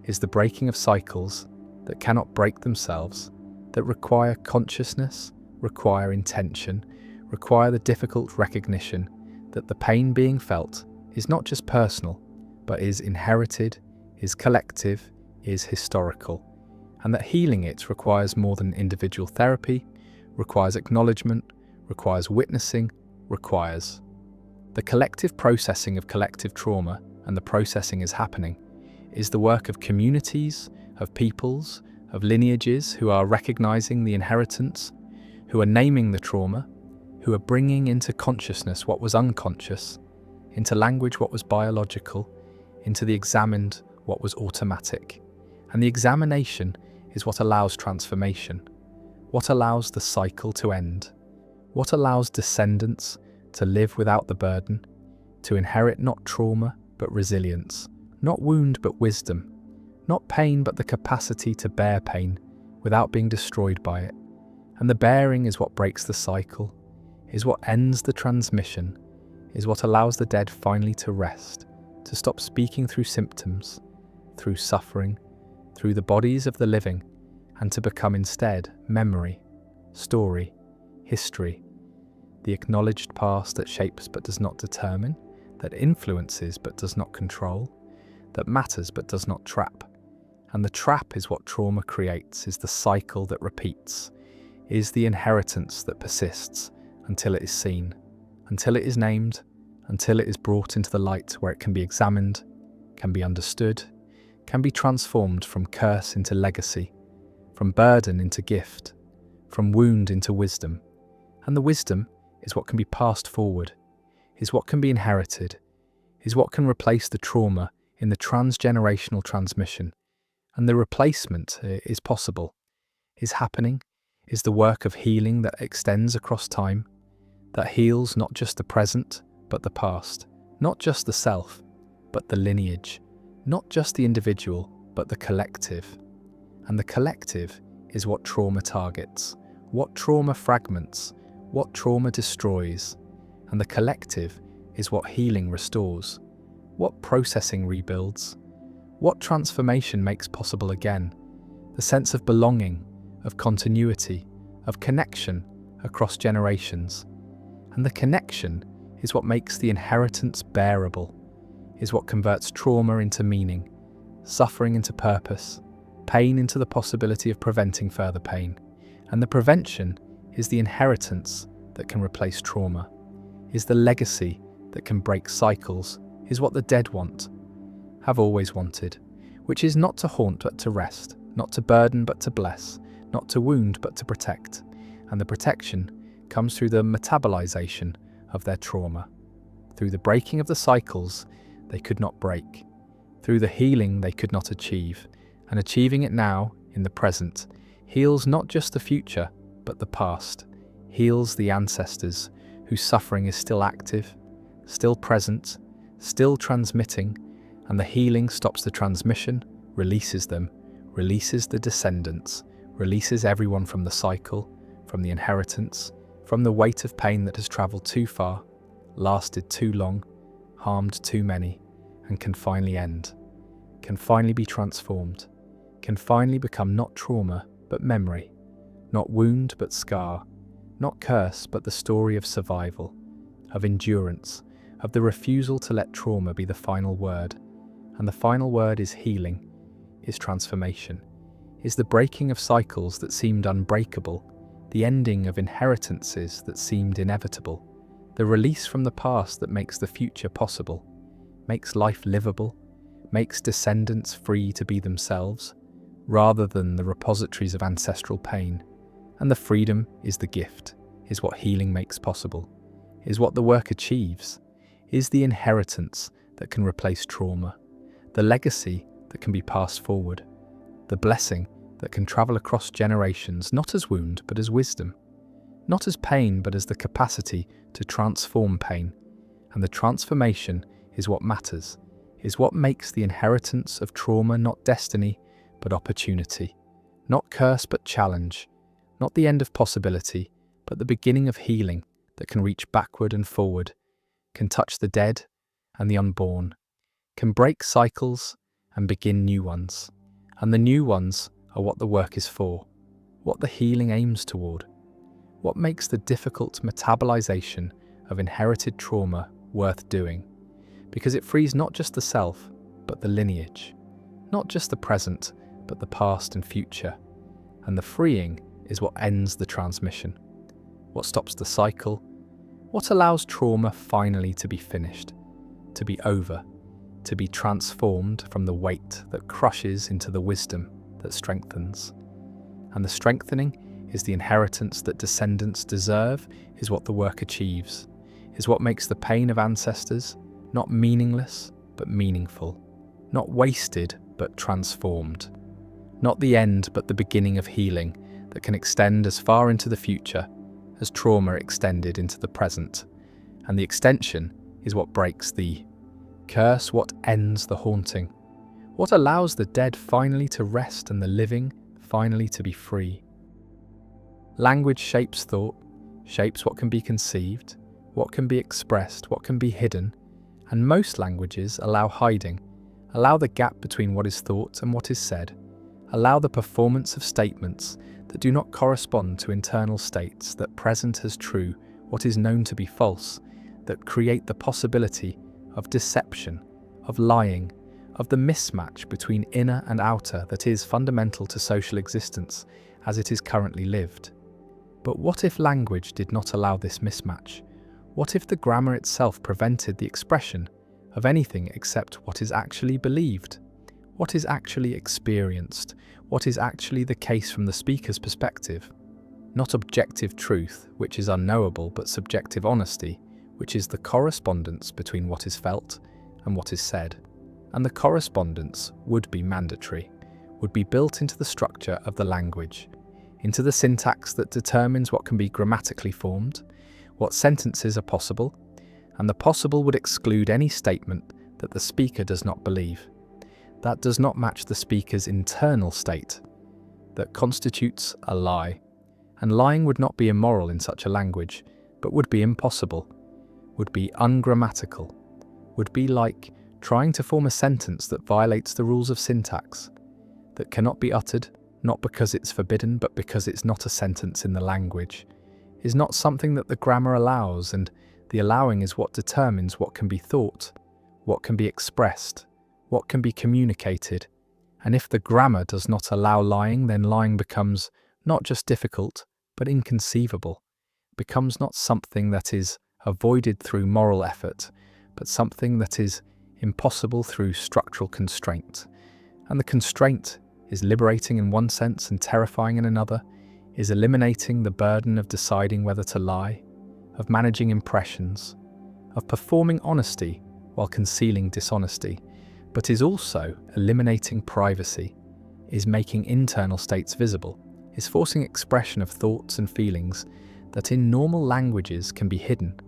is the breaking of cycles that cannot break themselves, that require consciousness, require intention, require the difficult recognition that the pain being felt is not just personal, but is inherited, is collective, is historical, and that healing it requires more than individual therapy, requires acknowledgement, requires witnessing, requires the collective processing of collective trauma, and the processing is happening, is the work of communities, of peoples, of lineages who are recognizing the inheritance, who are naming the trauma, who are bringing into consciousness what was unconscious, into language what was biological, into the examined what was automatic. And the examination is what allows transformation, what allows the cycle to end, what allows descendants to live without the burden, to inherit not trauma but resilience, not wound but wisdom, Not pain, but the capacity to bear pain without being destroyed by it. And the bearing is what breaks the cycle, is what ends the transmission, is what allows the dead finally to rest, to stop speaking through symptoms, through suffering, through the bodies of the living, and to become instead memory, story, history, the acknowledged past that shapes but does not determine, that influences but does not control, that matters but does not trap. And the trap is what trauma creates, is the cycle that repeats, is the inheritance that persists until it is seen, until it is named, until it is brought into the light where it can be examined, can be understood, can be transformed from curse into legacy, from burden into gift, from wound into wisdom. And the wisdom is what can be passed forward, is what can be inherited, is what can replace the trauma in the transgenerational transmission. And the replacement is possible, is happening, is the work of healing that extends across time, that heals not just the present, but the past, not just the self, but the lineage, not just the individual, but the collective. And the collective is what trauma targets, what trauma fragments, what trauma destroys. And the collective is what healing restores, what processing rebuilds, what transformation makes possible again, the sense of belonging, of continuity, of connection across generations. And the connection is what makes the inheritance bearable, is what converts trauma into meaning, suffering into purpose, pain into the possibility of preventing further pain. And the prevention is the inheritance that can replace trauma, is the legacy that can break cycles, is what the dead want, have always wanted, which is not to haunt but to rest, not to burden but to bless, not to wound but to protect. And the protection comes through the metabolization of their trauma, through the breaking of the cycles they could not break, through the healing they could not achieve, and achieving it now, in the present, heals not just the future, but the past, heals the ancestors whose suffering is still active, still present, still transmitting, and the healing stops the transmission, releases them, releases the descendants, releases everyone from the cycle, from the inheritance, from the weight of pain that has travelled too far, lasted too long, harmed too many, and can finally end, can finally be transformed, can finally become not trauma but memory, not wound but scar, not curse but the story of survival, of endurance, of the refusal to let trauma be the final word. And the final word is healing, is transformation, is the breaking of cycles that seemed unbreakable, the ending of inheritances that seemed inevitable, the release from the past that makes the future possible, makes life livable, makes descendants free to be themselves, rather than the repositories of ancestral pain. And the freedom is the gift, is what healing makes possible, is what the work achieves, is the inheritance that can replace trauma, the legacy that can be passed forward, the blessing that can travel across generations, not as wound but as wisdom, not as pain but as the capacity to transform pain. And the transformation is what matters, is what makes the inheritance of trauma not destiny but opportunity, not curse but challenge, not the end of possibility but the beginning of healing that can reach backward and forward, can touch the dead and the unborn, can break cycles and begin new ones. And the new ones are what the work is for, what the healing aims toward, what makes the difficult metabolization of inherited trauma worth doing, because it frees not just the self, but the lineage, not just the present, but the past and future. And the freeing is what ends the transmission, what stops the cycle, what allows trauma finally to be finished, to be over, to be transformed from the weight that crushes into the wisdom that strengthens. And the strengthening is the inheritance that descendants deserve, is what the work achieves, is what makes the pain of ancestors not meaningless but meaningful, not wasted but transformed, not the end but the beginning of healing that can extend as far into the future as trauma extended into the present. And the extension is what breaks the curse, what ends the haunting, What allows the dead finally to rest and the living finally to be free? Language shapes thought, shapes what can be conceived, what can be expressed, what can be hidden, and most languages allow hiding, allow the gap between what is thought and what is said, allow the performance of statements that do not correspond to internal states that present as true what is known to be false, that create the possibility of deception, of lying, of the mismatch between inner and outer that is fundamental to social existence as it is currently lived. But what if language did not allow this mismatch? What if the grammar itself prevented the expression of anything except what is actually believed? What is actually experienced? What is actually the case from the speaker's perspective? Not objective truth, which is unknowable, but subjective honesty, which is the correspondence between what is felt and what is said. And the correspondence would be mandatory, would be built into the structure of the language, into the syntax that determines what can be grammatically formed, what sentences are possible, and the possible would exclude any statement that the speaker does not believe, that does not match the speaker's internal state, that constitutes a lie. And lying would not be immoral in such a language, but would be impossible, would be ungrammatical, would be like trying to form a sentence that violates the rules of syntax, that cannot be uttered, not because it's forbidden, but because it's not a sentence in the language, is not something that the grammar allows, and the allowing is what determines what can be thought, what can be expressed, what can be communicated. And if the grammar does not allow lying, then lying becomes not just difficult, but inconceivable, becomes not something that is avoided through moral effort, but something that is impossible through structural constraint. And the constraint is liberating in one sense and terrifying in another, is eliminating the burden of deciding whether to lie, of managing impressions, of performing honesty while concealing dishonesty, but is also eliminating privacy, is making internal states visible, is forcing expression of thoughts and feelings that in normal languages can be hidden,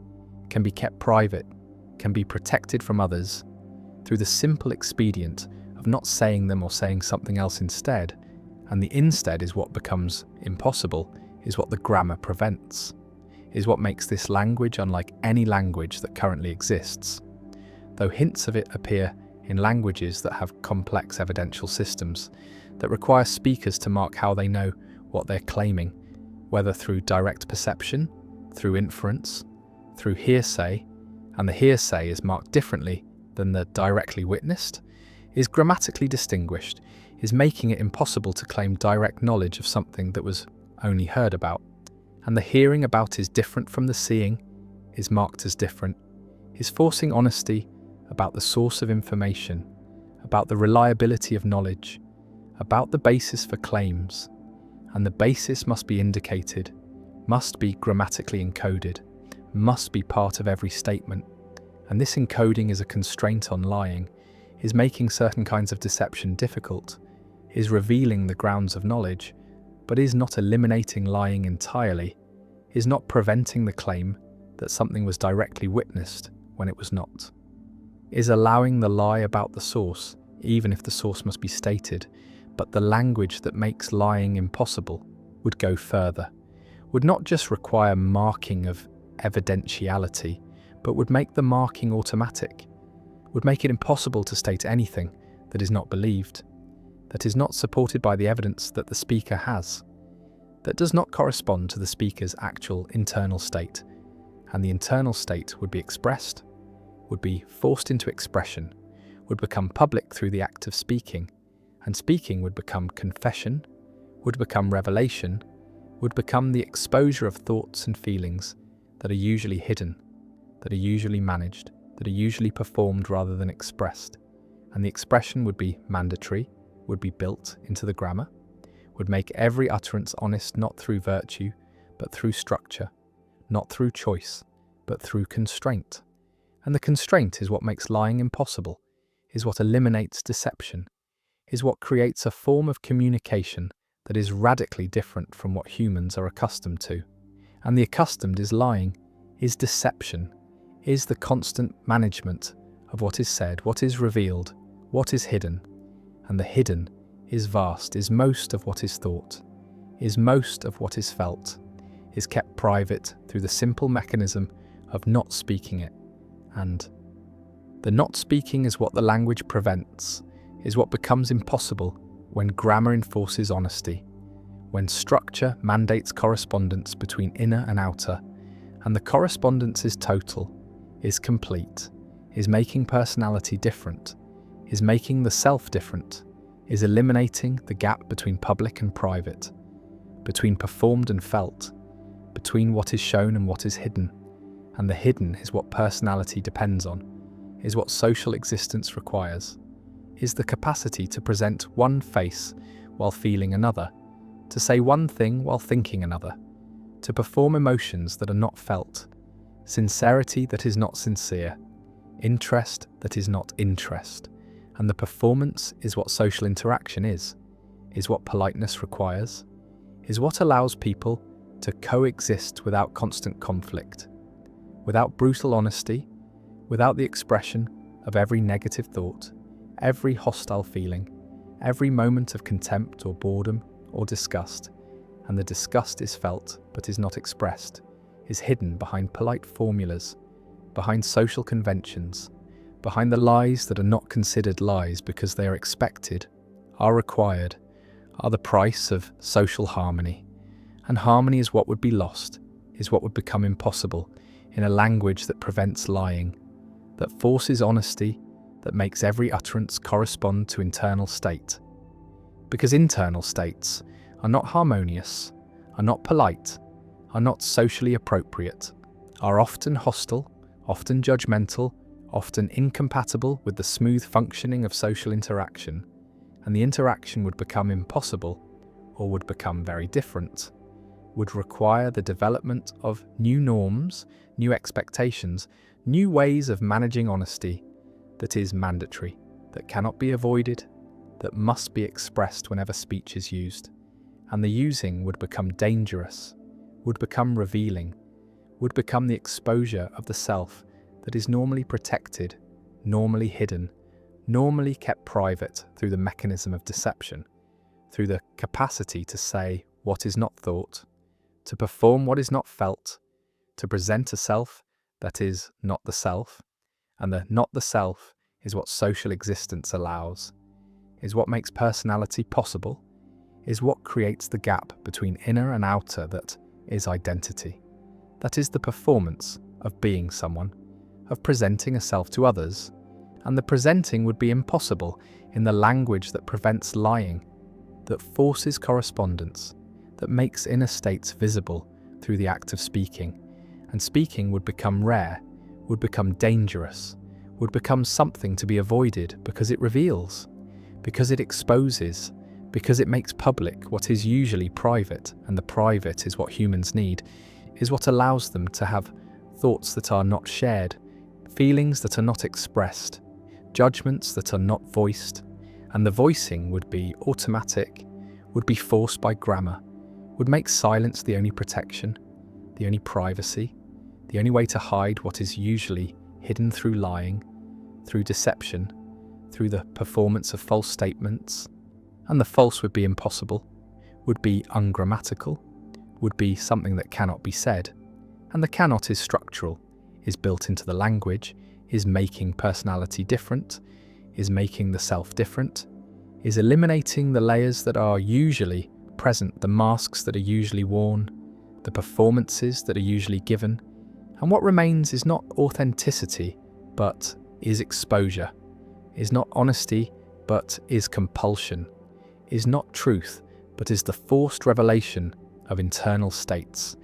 can be kept private, can be protected from others, through the simple expedient of not saying them or saying something else instead. And the instead is what becomes impossible, is what the grammar prevents, is what makes this language unlike any language that currently exists, though hints of it appear in languages that have complex evidential systems, that require speakers to mark how they know what they're claiming, whether through direct perception, through inference, through hearsay, and the hearsay is marked differently than the directly witnessed, is grammatically distinguished, is making it impossible to claim direct knowledge of something that was only heard about, and the hearing about is different from the seeing, is marked as different, is forcing honesty about the source of information, about the reliability of knowledge, about the basis for claims, and the basis must be indicated, must be grammatically encoded, must be part of every statement, and this encoding is a constraint on lying, is making certain kinds of deception difficult, is revealing the grounds of knowledge, but is not eliminating lying entirely, is not preventing the claim that something was directly witnessed when it was not, is allowing the lie about the source, even if the source must be stated, but the language that makes lying impossible would go further, would not just require marking of evidentiality, but would make the marking automatic, would make it impossible to state anything that is not believed, that is not supported by the evidence that the speaker has, that does not correspond to the speaker's actual internal state, and the internal state would be expressed, would be forced into expression, would become public through the act of speaking, and speaking would become confession, would become revelation, would become the exposure of thoughts and feelings that are usually hidden, that are usually managed, that are usually performed rather than expressed, and the expression would be mandatory, would be built into the grammar, would make every utterance honest not through virtue, but through structure, not through choice, but through constraint. And the constraint is what makes lying impossible, is what eliminates deception, is what creates a form of communication that is radically different from what humans are accustomed to. And the accustomed is lying, is deception, is the constant management of what is said, what is revealed, what is hidden, and the hidden is vast, is most of what is thought, is most of what is felt, is kept private through the simple mechanism of not speaking it. And the not speaking is what the language prevents, is what becomes impossible when grammar enforces honesty, when structure mandates correspondence between inner and outer, and the correspondence is total, is complete, is making personality different, is making the self different, is eliminating the gap between public and private, between performed and felt, between what is shown and what is hidden. And the hidden is what personality depends on, is what social existence requires, is the capacity to present one face while feeling another, to say one thing while thinking another, to perform emotions that are not felt, sincerity that is not sincere, interest that is not interest. And the performance is what social interaction is what politeness requires, is what allows people to coexist without constant conflict, without brutal honesty, without the expression of every negative thought, every hostile feeling, every moment of contempt or boredom or disgust. And the disgust is felt but is not expressed, is hidden behind polite formulas, behind social conventions, behind the lies that are not considered lies because they are expected, are required, are the price of social harmony. And harmony is what would be lost, is what would become impossible in a language that prevents lying, that forces honesty, that makes every utterance correspond to internal state. Because internal states are not harmonious, are not polite, are not socially appropriate, are often hostile, often judgmental, often incompatible with the smooth functioning of social interaction, and the interaction would become impossible, or would become very different, would require the development of new norms, new expectations, new ways of managing honesty that is mandatory, that cannot be avoided, that must be expressed whenever speech is used. And the using would become dangerous, would become revealing, would become the exposure of the self that is normally protected, normally hidden, normally kept private through the mechanism of deception, through the capacity to say what is not thought, to perform what is not felt, to present a self that is not the self. And the not the self is what social existence allows, is what makes personality possible, is what creates the gap between inner and outer that is identity. That is the performance of being someone, of presenting a self to others, and the presenting would be impossible in the language that prevents lying, that forces correspondence, that makes inner states visible through the act of speaking, and speaking would become rare, would become dangerous, would become something to be avoided because it reveals, because it exposes, because it makes public what is usually private, and the private is what humans need, is what allows them to have thoughts that are not shared, feelings that are not expressed, judgments that are not voiced, and the voicing would be automatic, would be forced by grammar, would make silence the only protection, the only privacy, the only way to hide what is usually hidden through lying, through deception, through the performance of false statements. And the false would be impossible, would be ungrammatical, would be something that cannot be said. And the cannot is structural, is built into the language, is making personality different, is making the self different, is eliminating the layers that are usually present, the masks that are usually worn, the performances that are usually given. And what remains is not authenticity, but is exposure, is not honesty, but is compulsion, is not truth, but is the forced revelation of internal states.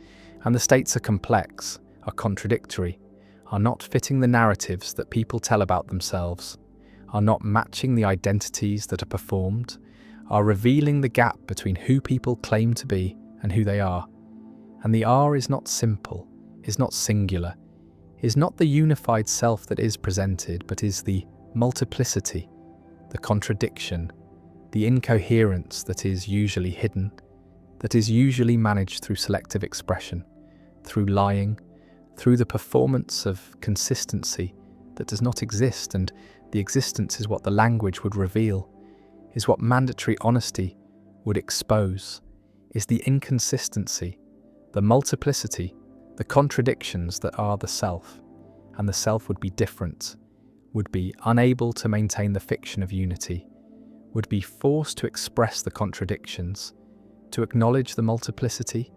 And the states are complex, are contradictory, are not fitting the narratives that people tell about themselves, are not matching the identities that are performed, are revealing the gap between who people claim to be and who they are. And the R is not simple, is not singular, is not the unified self that is presented, but is the multiplicity, the contradiction, the incoherence that is usually hidden, that is usually managed through selective expression, through lying, through the performance of consistency that does not exist, and the existence is what the language would reveal, is what mandatory honesty would expose, is the inconsistency, the multiplicity, the contradictions that are the self, and the self would be different, would be unable to maintain the fiction of unity, would be forced to express the contradictions, to acknowledge the multiplicity,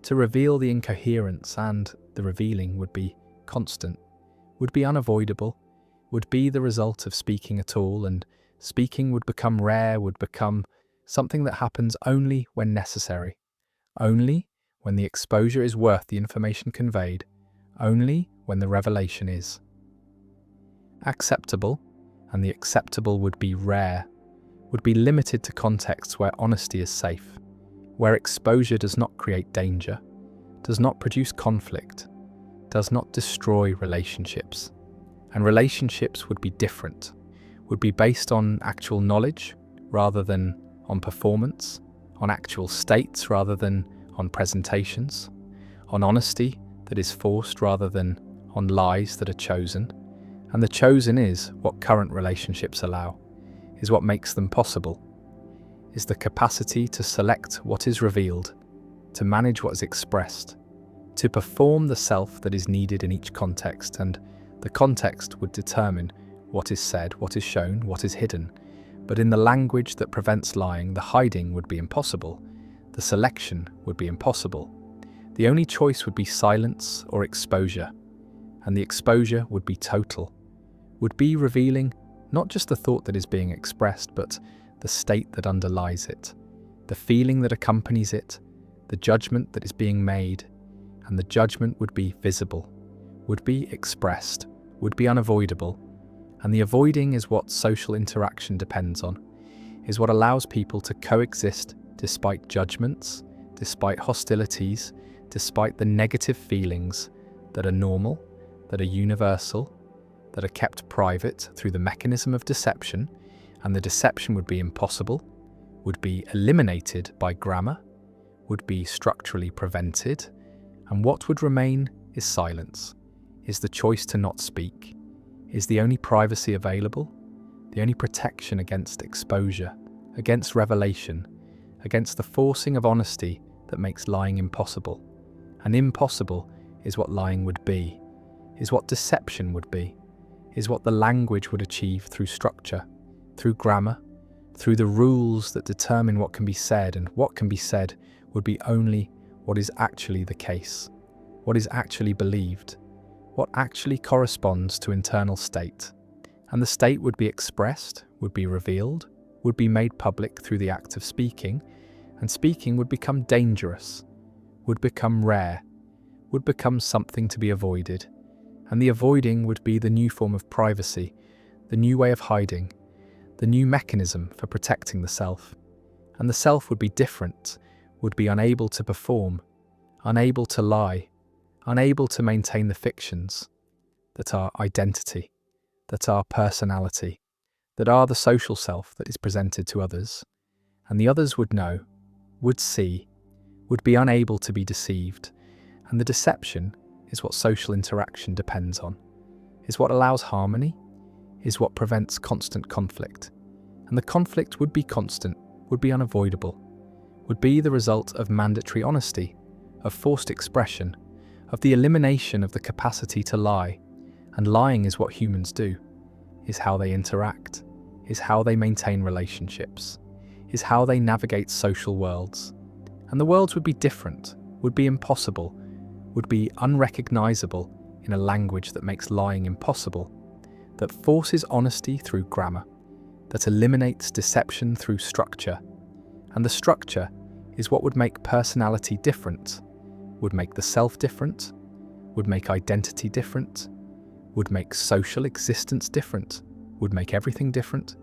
to reveal the incoherence, and the revealing would be constant, would be unavoidable, would be the result of speaking at all, and speaking would become rare, would become something that happens only when necessary, only when the exposure is worth the information conveyed, only when the revelation is acceptable, and the acceptable would be rare, would be limited to contexts where honesty is safe, where exposure does not create danger, does not produce conflict, does not destroy relationships. And relationships would be different, would be based on actual knowledge rather than on performance, on actual states rather than on presentations, on honesty that is forced rather than on lies that are chosen. And the chosen is what current relationships allow, is what makes them possible, is the capacity to select what is revealed, to manage what is expressed, to perform the self that is needed in each context, and the context would determine what is said, what is shown, what is hidden. But in the language that prevents lying, the hiding would be impossible, the selection would be impossible. The only choice would be silence or exposure, and the exposure would be total, would be revealing not just the thought that is being expressed, but the state that underlies it, the feeling that accompanies it, the judgment that is being made, and the judgment would be visible, would be expressed, would be unavoidable, and the avoiding is what social interaction depends on, is what allows people to coexist despite judgments, despite hostilities, despite the negative feelings that are normal, that are universal, that are kept private through the mechanism of deception, and the deception would be impossible, would be eliminated by grammar, would be structurally prevented, and what would remain is silence, is the choice to not speak, is the only privacy available, the only protection against exposure, against revelation, against the forcing of honesty that makes lying impossible. And impossible is what lying would be, is what deception would be, is what the language would achieve through structure, through grammar, through the rules that determine what can be said, and what can be said would be only what is actually the case, what is actually believed, what actually corresponds to internal state. And the state would be expressed, would be revealed, would be made public through the act of speaking, and speaking would become dangerous, would become rare, would become something to be avoided, and the avoiding would be the new form of privacy, the new way of hiding, the new mechanism for protecting the self. And the self would be different, would be unable to perform, unable to lie, unable to maintain the fictions that are identity, that are personality, that are the social self that is presented to others. And the others would know, would see, would be unable to be deceived. And the deception is what social interaction depends on, is what allows harmony, is what prevents constant conflict. And the conflict would be constant, would be unavoidable, would be the result of mandatory honesty, of forced expression, of the elimination of the capacity to lie. And lying is what humans do, is how they interact, is how they maintain relationships, is how they navigate social worlds. And the worlds would be different, would be impossible, would be unrecognizable in a language that makes lying impossible, that forces honesty through grammar, that eliminates deception through structure. And the structure is what would make personality different, would make the self different, would make identity different, would make social existence different, would make everything different,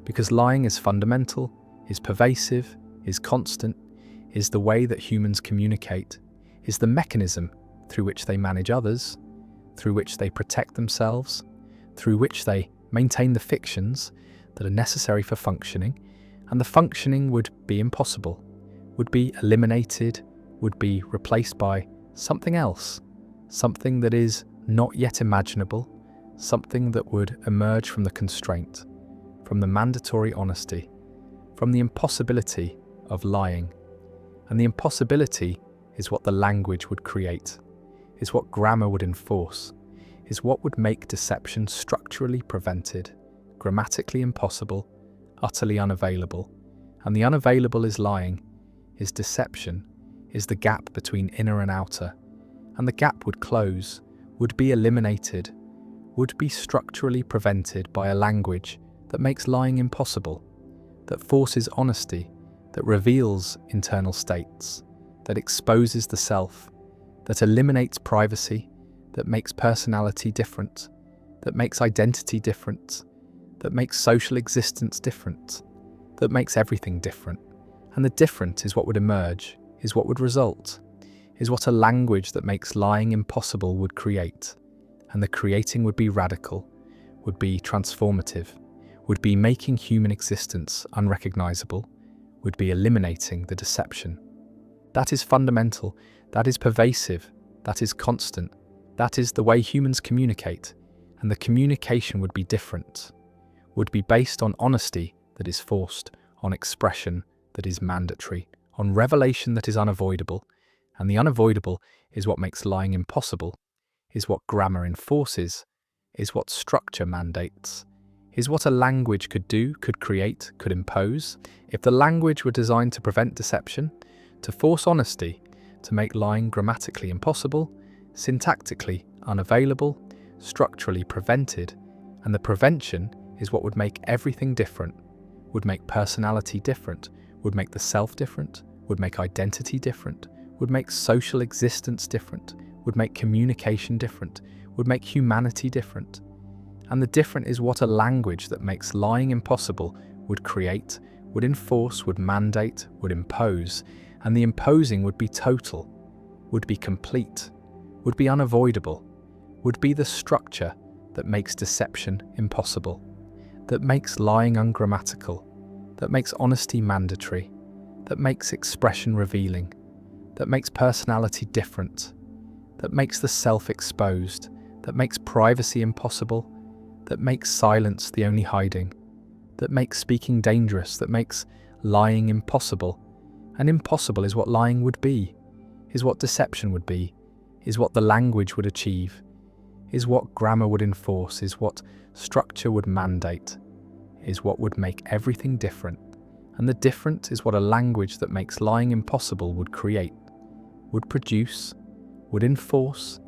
because lying is fundamental, is pervasive, is constant, is the way that humans communicate, is the mechanism through which they manage others, through which they protect themselves, through which they maintain the fictions that are necessary for functioning, and the functioning would be impossible, would be eliminated, would be replaced by something else, something that is not yet imaginable, something that would emerge from the constraint, from the mandatory honesty, from the impossibility of lying. And the impossibility is what the language would create, is what grammar would enforce, is what would make deception structurally prevented, grammatically impossible, utterly unavailable. And the unavailable is lying, is deception, is the gap between inner and outer. And the gap would close, would be eliminated, would be structurally prevented by a language that makes lying impossible, that forces honesty, that reveals internal states, that exposes the self, that eliminates privacy, that makes personality different, that makes identity different, that makes social existence different, that makes everything different. And the different is what would emerge, is what would result, is what a language that makes lying impossible would create. And the creating would be radical, would be transformative, would be making human existence unrecognizable, would be eliminating the deception. That is fundamental, that is pervasive, that is constant, that is the way humans communicate, and the communication would be different, would be based on honesty that is forced, on expression that is mandatory, on revelation that is unavoidable, and the unavoidable is what makes lying impossible, is what grammar enforces, is what structure mandates, is what a language could do, could create, could impose. If the language were designed to prevent deception, to force honesty, to make lying grammatically impossible, syntactically unavailable, structurally prevented, and the prevention is what would make everything different, would make personality different, would make the self different, would make identity different, would make social existence different, would make communication different, would make humanity different. And the different is what a language that makes lying impossible would create, would enforce, would mandate, would impose, and the imposing would be total, would be complete, would be unavoidable, would be the structure that makes deception impossible, that makes lying ungrammatical, that makes honesty mandatory, that makes expression revealing, that makes personality different, that makes the self exposed, that makes privacy impossible, that makes silence the only hiding, that makes speaking dangerous, that makes lying impossible. And impossible is what lying would be, is what deception would be, is what the language would achieve, is what grammar would enforce, is what structure would mandate, is what would make everything different. And the different is what a language that makes lying impossible would create, would produce, would enforce,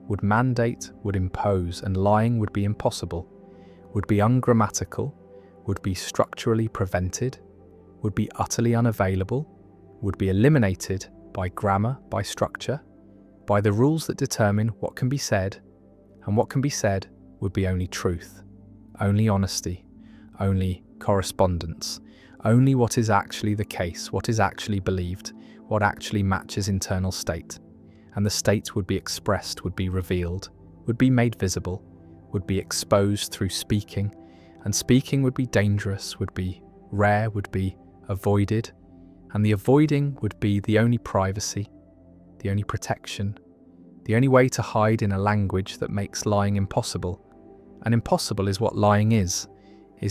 would mandate, would impose, and lying would be impossible, would be ungrammatical, would be structurally prevented, would be utterly unavailable, would be eliminated by grammar, by structure, by the rules that determine what can be said, and what can be said would be only truth, only honesty, only correspondence, only what is actually the case, what is actually believed, what actually matches internal state. And the state would be expressed, would be revealed, would be made visible, would be exposed through speaking, and speaking would be dangerous, would be rare, would be avoided, and the avoiding would be the only privacy, the only protection, the only way to hide in a language that makes lying impossible. And impossible is what lying is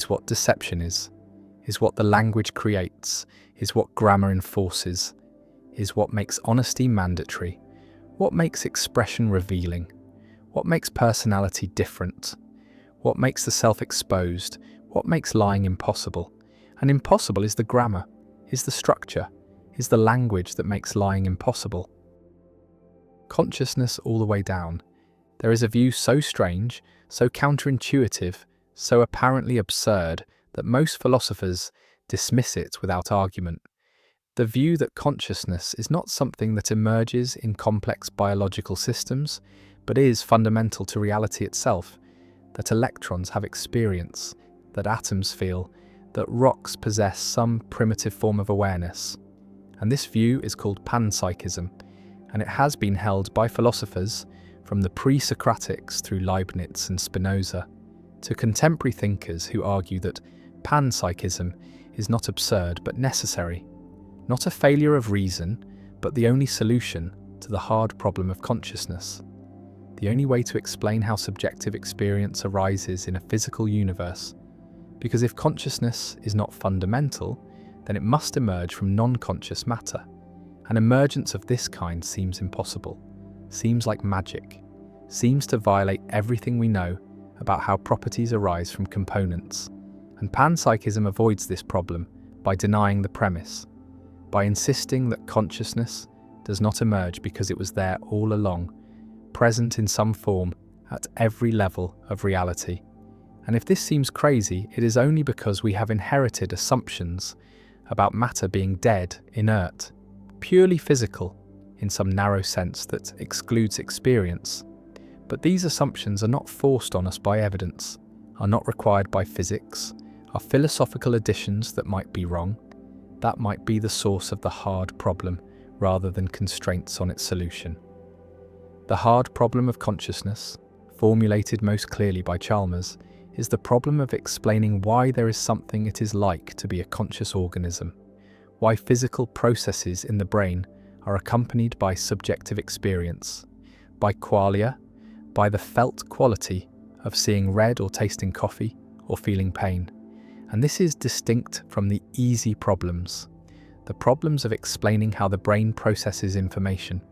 what deception is what the language creates, is what grammar enforces, is what makes honesty mandatory, what makes expression revealing, what makes personality different, what makes the self exposed, what makes lying impossible. And impossible is the grammar, is the structure, is the language that makes lying impossible. Consciousness all the way down. There is a view so strange, so counterintuitive, so apparently absurd that most philosophers dismiss it without argument. The view that consciousness is not something that emerges in complex biological systems, but is fundamental to reality itself, that electrons have experience, that atoms feel, that rocks possess some primitive form of awareness. And this view is called panpsychism, and it has been held by philosophers from the pre-Socratics through Leibniz and Spinoza to contemporary thinkers who argue that panpsychism is not absurd but necessary, not a failure of reason, but the only solution to the hard problem of consciousness, the only way to explain how subjective experience arises in a physical universe. Because if consciousness is not fundamental, then it must emerge from non-conscious matter. An emergence of this kind seems impossible, seems like magic, seems to violate everything we know about how properties arise from components. And panpsychism avoids this problem by denying the premise, by insisting that consciousness does not emerge because it was there all along, present in some form at every level of reality. And if this seems crazy, it is only because we have inherited assumptions about matter being dead, inert, purely physical, in some narrow sense that excludes experience. But these assumptions are not forced on us by evidence, are not required by physics, are philosophical additions that might be wrong. That might be the source of the hard problem rather than constraints on its solution. The hard problem of consciousness, formulated most clearly by Chalmers, is the problem of explaining why there is something it is like to be a conscious organism, why physical processes in the brain are accompanied by subjective experience, by qualia, by the felt quality of seeing red or tasting coffee or feeling pain. And this is distinct from the easy problems, the problems of explaining how the brain processes information,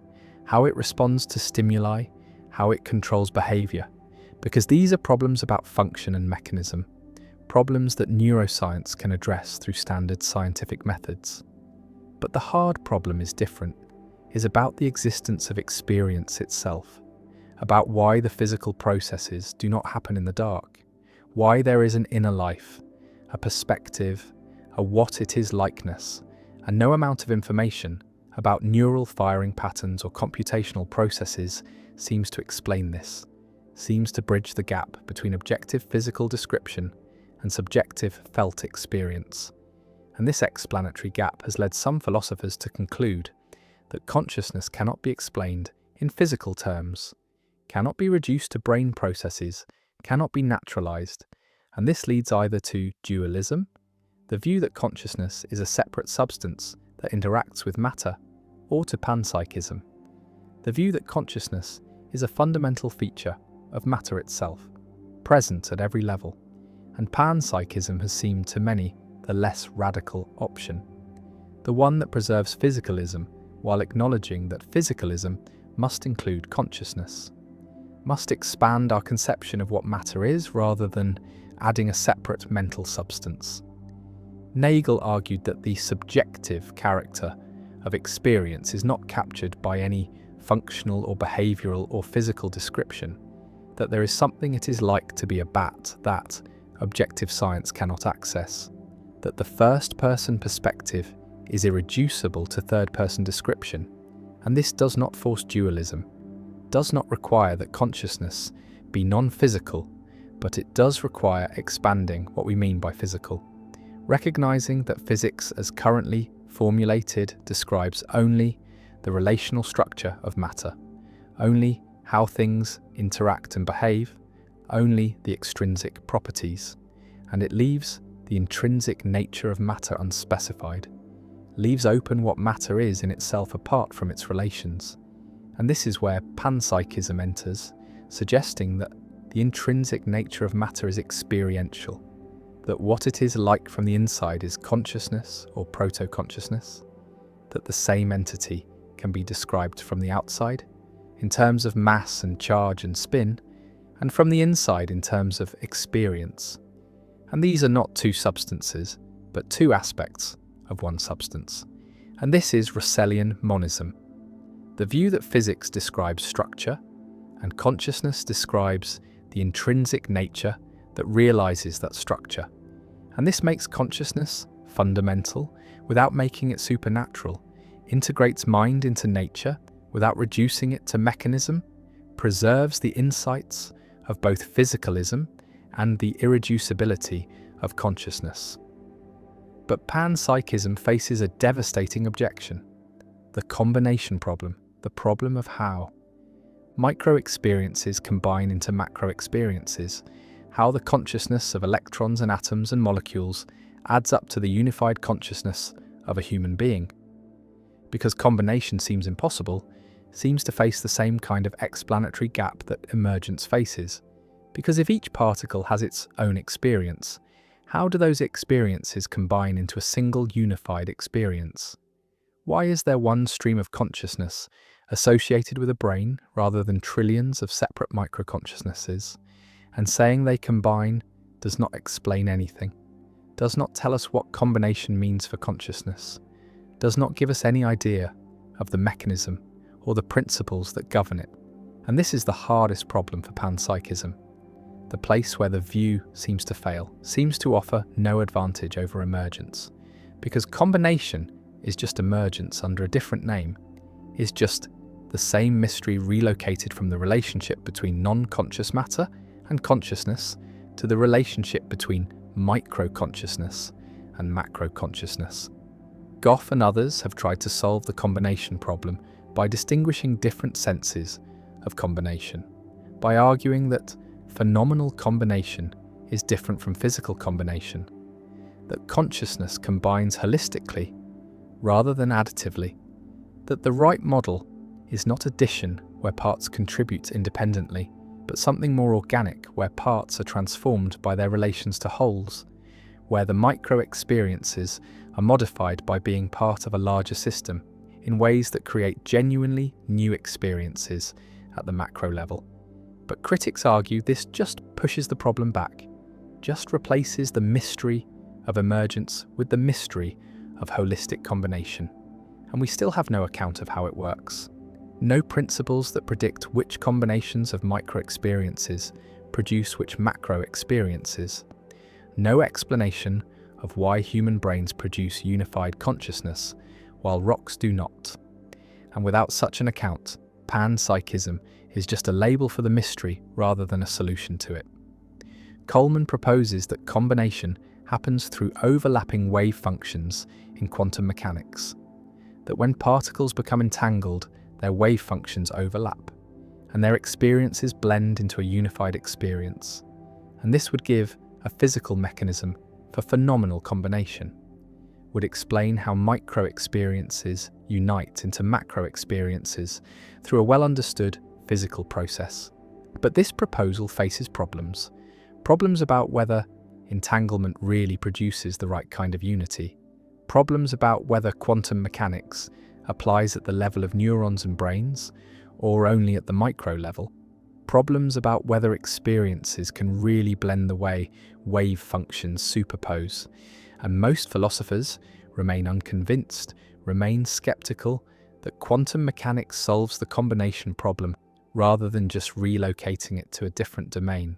how it responds to stimuli, how it controls behavior, because these are problems about function and mechanism, problems that neuroscience can address through standard scientific methods. But the hard problem is different, is about the existence of experience itself, about why the physical processes do not happen in the dark, why there is an inner life, a perspective, a what it is likeness, and no amount of information about neural firing patterns or computational processes seems to explain this, seems to bridge the gap between objective physical description and subjective felt experience. And this explanatory gap has led some philosophers to conclude that consciousness cannot be explained in physical terms, cannot be reduced to brain processes, cannot be naturalized, and this leads either to dualism, the view that consciousness is a separate substance that interacts with matter, or to panpsychism, the view that consciousness is a fundamental feature of matter itself, present at every level, and panpsychism has seemed to many the less radical option, the one that preserves physicalism while acknowledging that physicalism must include consciousness, must expand our conception of what matter is rather than adding a separate mental substance. Nagel argued that the subjective character of experience is not captured by any functional or behavioral or physical description, that there is something it is like to be a bat that objective science cannot access, that the first-person perspective is irreducible to third-person description, and this does not force dualism, does not require that consciousness be non-physical, but it does require expanding what we mean by physical, recognizing that physics as currently formulated describes only the relational structure of matter, only how things interact and behave, only the extrinsic properties, and it leaves the intrinsic nature of matter unspecified, leaves open what matter is in itself apart from its relations. And this is where panpsychism enters, suggesting that the intrinsic nature of matter is experiential, that what it is like from the inside is consciousness or proto-consciousness, that the same entity can be described from the outside in terms of mass and charge and spin, and from the inside in terms of experience. And these are not two substances, but two aspects of one substance. And this is Russellian monism, the view that physics describes structure and consciousness describes the intrinsic nature that realizes that structure. And this makes consciousness fundamental without making it supernatural, integrates mind into nature without reducing it to mechanism, preserves the insights of both physicalism and the irreducibility of consciousness. But panpsychism faces a devastating objection, the combination problem, the problem of how. Micro-experiences combine into macro-experiences, how the consciousness of electrons and atoms and molecules adds up to the unified consciousness of a human being. Because combination seems impossible, seems to face the same kind of explanatory gap that emergence faces. Because if each particle has its own experience, How do those experiences combine into a single unified experience? Why is there one stream of consciousness associated with a brain rather than trillions of separate microconsciousnesses? And saying they combine does not explain anything, does not tell us what combination means for consciousness, does not give us any idea of the mechanism or the principles that govern it. And this is the hardest problem for panpsychism. The place where the view seems to fail, seems to offer no advantage over emergence, because combination is just emergence under a different name, is just the same mystery relocated from the relationship between non-conscious matter and consciousness to the relationship between micro-consciousness and macro-consciousness. Goff and others have tried to solve the combination problem by distinguishing different senses of combination, by arguing that phenomenal combination is different from physical combination, that consciousness combines holistically rather than additively, that the right model is not addition where parts contribute independently, but something more organic where parts are transformed by their relations to wholes, where the micro-experiences are modified by being part of a larger system in ways that create genuinely new experiences at the macro level. But critics argue this just pushes the problem back, just replaces the mystery of emergence with the mystery of holistic combination. And we still have no account of how it works. No principles that predict which combinations of micro-experiences produce which macro-experiences. No explanation of why human brains produce unified consciousness while rocks do not. And without such an account, panpsychism is just a label for the mystery rather than a solution to it. Coleman proposes that combination happens through overlapping wave functions in quantum mechanics, that when particles become entangled, their wave functions overlap, and their experiences blend into a unified experience. And this would give a physical mechanism for phenomenal combination, would explain how micro-experiences unite into macro-experiences through a well-understood physical process. But this proposal faces problems. Problems about whether entanglement really produces the right kind of unity. Problems about whether quantum mechanics applies at the level of neurons and brains, or only at the micro level. Problems about whether experiences can really blend the way wave functions superpose. And most philosophers remain unconvinced, remain skeptical that quantum mechanics solves the combination problem rather than just relocating it to a different domain.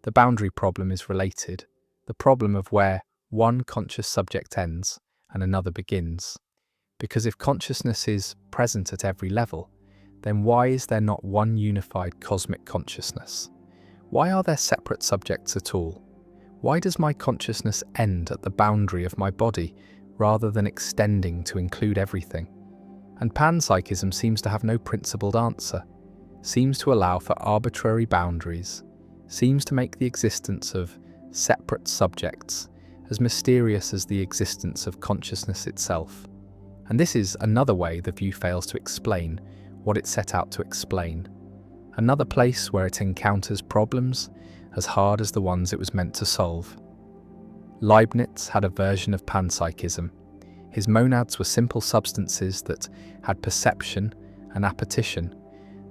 The boundary problem is related, the problem of where one conscious subject ends and another begins. Because if consciousness is present at every level, then why is there not one unified cosmic consciousness? Why are there separate subjects at all? Why does my consciousness end at the boundary of my body rather than extending to include everything? And panpsychism seems to have no principled answer, seems to allow for arbitrary boundaries, seems to make the existence of separate subjects as mysterious as the existence of consciousness itself. And this is another way the view fails to explain what it set out to explain. Another place where it encounters problems as hard as the ones it was meant to solve. Leibniz had a version of panpsychism. His monads were simple substances that had perception and appetition,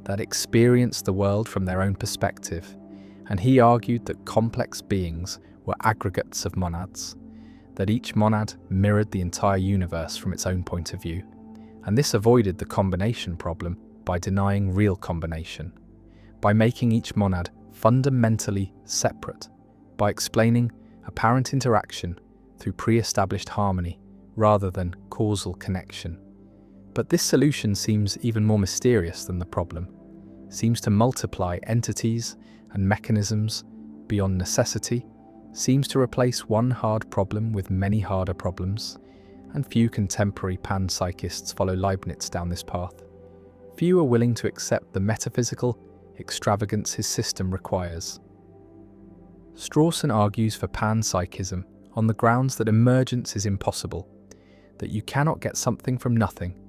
that experienced the world from their own perspective, and he argued that complex beings were aggregates of monads, that each monad mirrored the entire universe from its own point of view, and this avoided the combination problem by denying real combination, by making each monad fundamentally separate, by explaining apparent interaction through pre-established harmony rather than causal connection. But this solution seems even more mysterious than the problem, seems to multiply entities and mechanisms beyond necessity, seems to replace one hard problem with many harder problems, and few contemporary panpsychists follow Leibniz down this path. Few are willing to accept the metaphysical extravagance his system requires. Strawson argues for panpsychism on the grounds that emergence is impossible, that you cannot get something from nothing,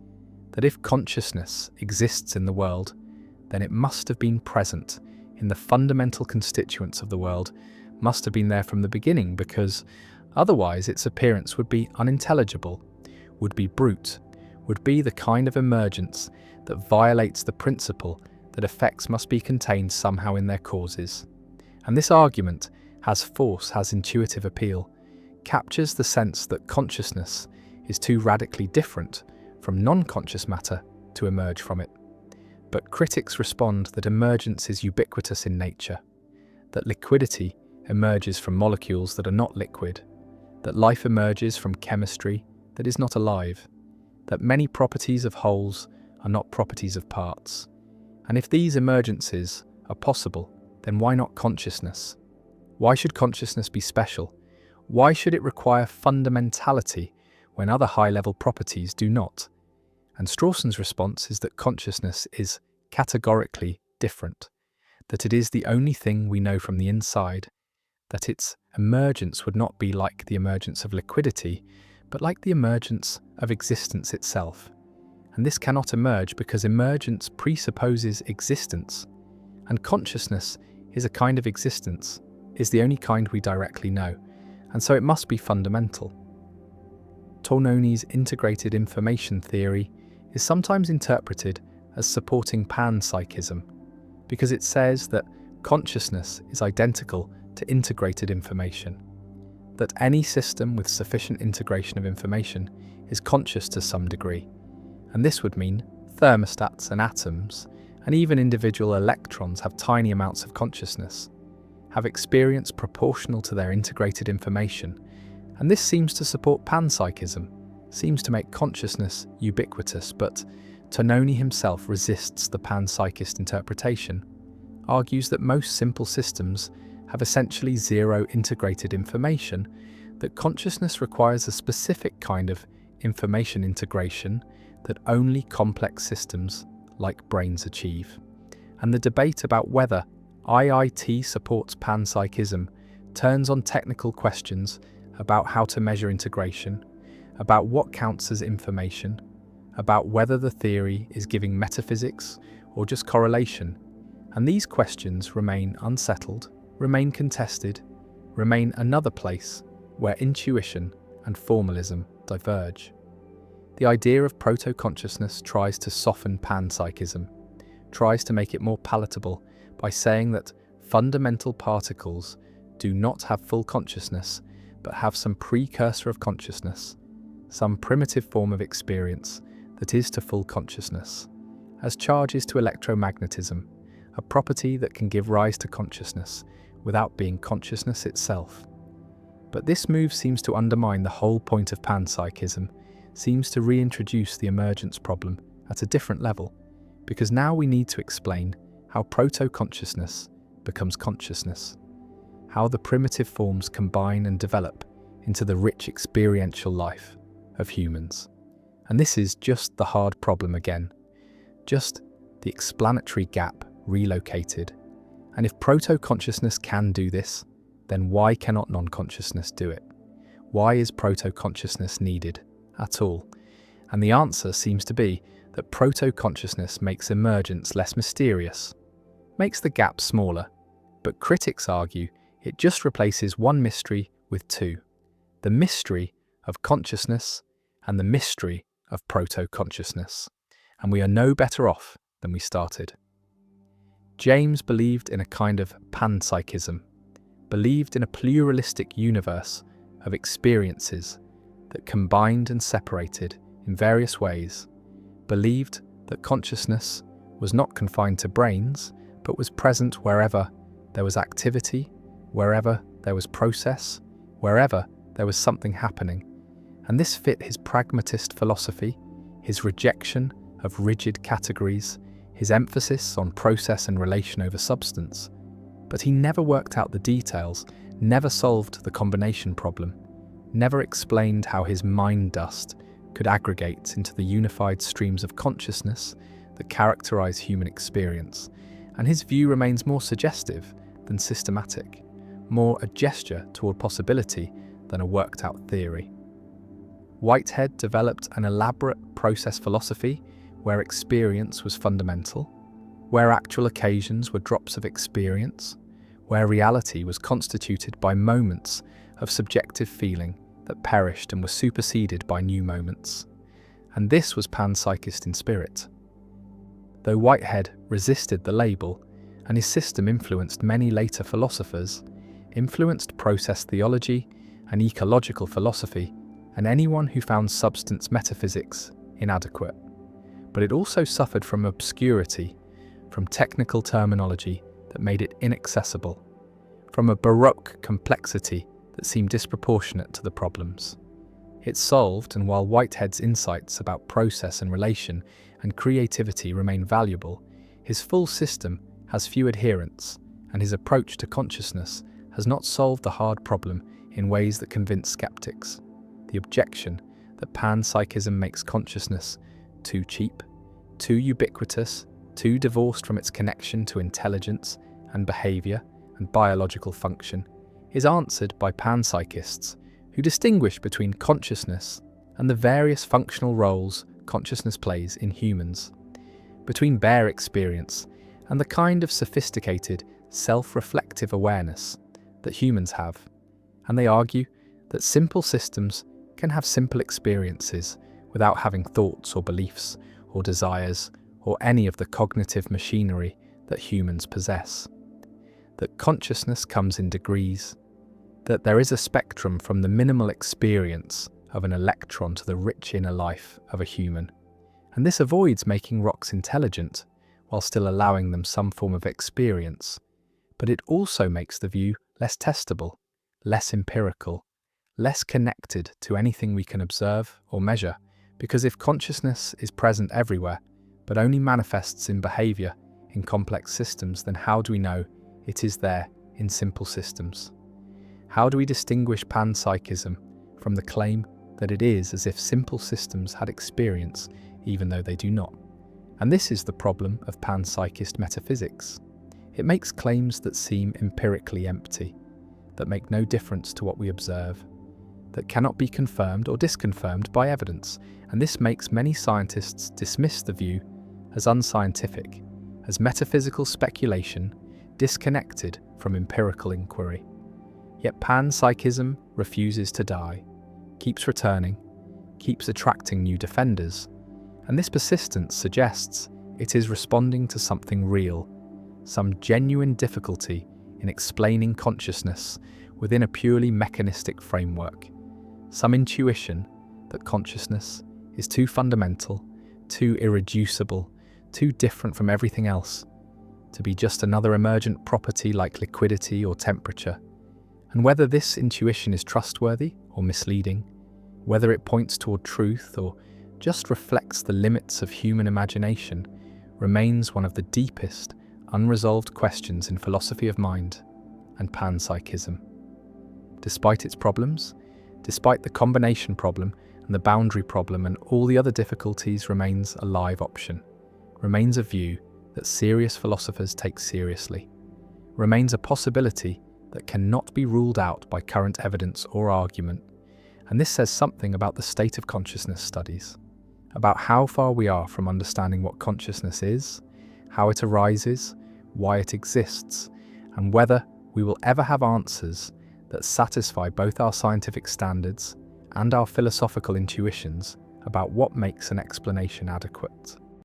that if consciousness exists in the world, then it must have been present in the fundamental constituents of the world, must have been there from the beginning, because Otherwise, its appearance would be unintelligible, would be brute, would be the kind of emergence that violates the principle that effects must be contained somehow in their causes. And this argument has force, has intuitive appeal, captures the sense that consciousness is too radically different from non-conscious matter to emerge from it. But critics respond that emergence is ubiquitous in nature, that liquidity emerges from molecules that are not liquid, that life emerges from chemistry that is not alive, that many properties of wholes are not properties of parts. And if these emergences are possible, then why not consciousness? Why should consciousness be special? Why should it require fundamentality when other high-level properties do not? And Strawson's response is that consciousness is categorically different, that it is the only thing we know from the inside, that its emergence would not be like the emergence of liquidity, but like the emergence of existence itself. And this cannot emerge because emergence presupposes existence, and consciousness is a kind of existence, is the only kind we directly know, and so it must be fundamental. Tornoni's integrated information theory is sometimes interpreted as supporting panpsychism, because it says that consciousness is identical to integrated information, that any system with sufficient integration of information is conscious to some degree, and this would mean thermostats and atoms, and even individual electrons have tiny amounts of consciousness, have experience proportional to their integrated information, and this seems to support panpsychism, seems to make consciousness ubiquitous, but Tornoni himself resists the panpsychist interpretation, argues that most simple systems have essentially zero integrated information, that consciousness requires a specific kind of information integration that only complex systems like brains achieve. And the debate about whether IIT supports panpsychism turns on technical questions about how to measure integration, about what counts as information, about whether the theory is giving metaphysics or just correlation. And these questions remain unsettled, remain contested, remain another place where intuition and formalism diverge. The idea of proto-consciousness tries to soften panpsychism, tries to make it more palatable by saying that fundamental particles do not have full consciousness, but have some precursor of consciousness, some primitive form of experience that is to full consciousness, as charges to electromagnetism, a property that can give rise to consciousness without being consciousness itself. But this move seems to undermine the whole point of panpsychism, seems to reintroduce the emergence problem at a different level, because now we need to explain how proto-consciousness becomes consciousness, how the primitive forms combine and develop into the rich experiential life of humans. And this is just the hard problem again, just the explanatory gap relocated. And if proto-consciousness can do this, then why cannot non-consciousness do it? Why is proto-consciousness needed at all? And the answer seems to be that proto-consciousness makes emergence less mysterious, makes the gap smaller, but critics argue it just replaces one mystery with two: the mystery of consciousness and the mystery of proto-consciousness, and we are no better off than we started. James believed in a kind of panpsychism, believed in a pluralistic universe of experiences that combined and separated in various ways, believed that consciousness was not confined to brains, but was present wherever there was activity, wherever there was process, wherever there was something happening. And this fit his pragmatist philosophy, his rejection of rigid categories, his emphasis on process and relation over substance. But he never worked out the details, never solved the combination problem, never explained how his mind dust could aggregate into the unified streams of consciousness that characterize human experience. And his view remains more suggestive than systematic, more a gesture toward possibility than a worked-out theory. Whitehead developed an elaborate process philosophy where experience was fundamental, where actual occasions were drops of experience, where reality was constituted by moments of subjective feeling that perished and was superseded by new moments. And this was panpsychist in spirit. Though Whitehead resisted the label, and his system influenced many later philosophers, influenced process theology and ecological philosophy, and anyone who found substance metaphysics inadequate. But it also suffered from obscurity, from technical terminology that made it inaccessible, from a baroque complexity that seemed disproportionate to the problems. It solved, and while Whitehead's insights about process and relation and creativity remain valuable, his full system has few adherents, and his approach to consciousness has not solved the hard problem in ways that convince skeptics. The objection that panpsychism makes consciousness too cheap, too ubiquitous, too divorced from its connection to intelligence and behavior and biological function is answered by panpsychists who distinguish between consciousness and the various functional roles consciousness plays in humans, between bare experience and the kind of sophisticated, self-reflective awareness that humans have, and they argue that simple systems can have simple experiences without having thoughts or beliefs or desires or any of the cognitive machinery that humans possess, that consciousness comes in degrees, that there is a spectrum from the minimal experience of an electron to the rich inner life of a human, and this avoids making rocks intelligent while still allowing them some form of experience, but it also makes the view less testable, less empirical, less connected to anything we can observe or measure, because if consciousness is present everywhere, but only manifests in behavior in complex systems, then how do we know it is there in simple systems? How do we distinguish panpsychism from the claim that it is as if simple systems had experience, even though they do not? And this is the problem of panpsychist metaphysics. It makes claims that seem empirically empty, that make no difference to what we observe, that cannot be confirmed or disconfirmed by evidence, and this makes many scientists dismiss the view as unscientific, as metaphysical speculation disconnected from empirical inquiry. Yet panpsychism refuses to die, keeps returning, keeps attracting new defenders, and this persistence suggests it is responding to something real, some genuine difficulty in explaining consciousness within a purely mechanistic framework, some intuition that consciousness is too fundamental, too irreducible, too different from everything else, to be just another emergent property like liquidity or temperature. And whether this intuition is trustworthy or misleading, whether it points toward truth or just reflects the limits of human imagination, remains one of the deepest, unresolved questions in philosophy of mind and panpsychism. Despite its problems, despite the combination problem and the boundary problem and all the other difficulties, remains a live option, remains a view that serious philosophers take seriously, remains a possibility that cannot be ruled out by current evidence or argument. And this says something about the state of consciousness studies, about how far we are from understanding what consciousness is, how it arises, why it exists, and whether we will ever have answers that satisfy both our scientific standards and our philosophical intuitions about what makes an explanation adequate.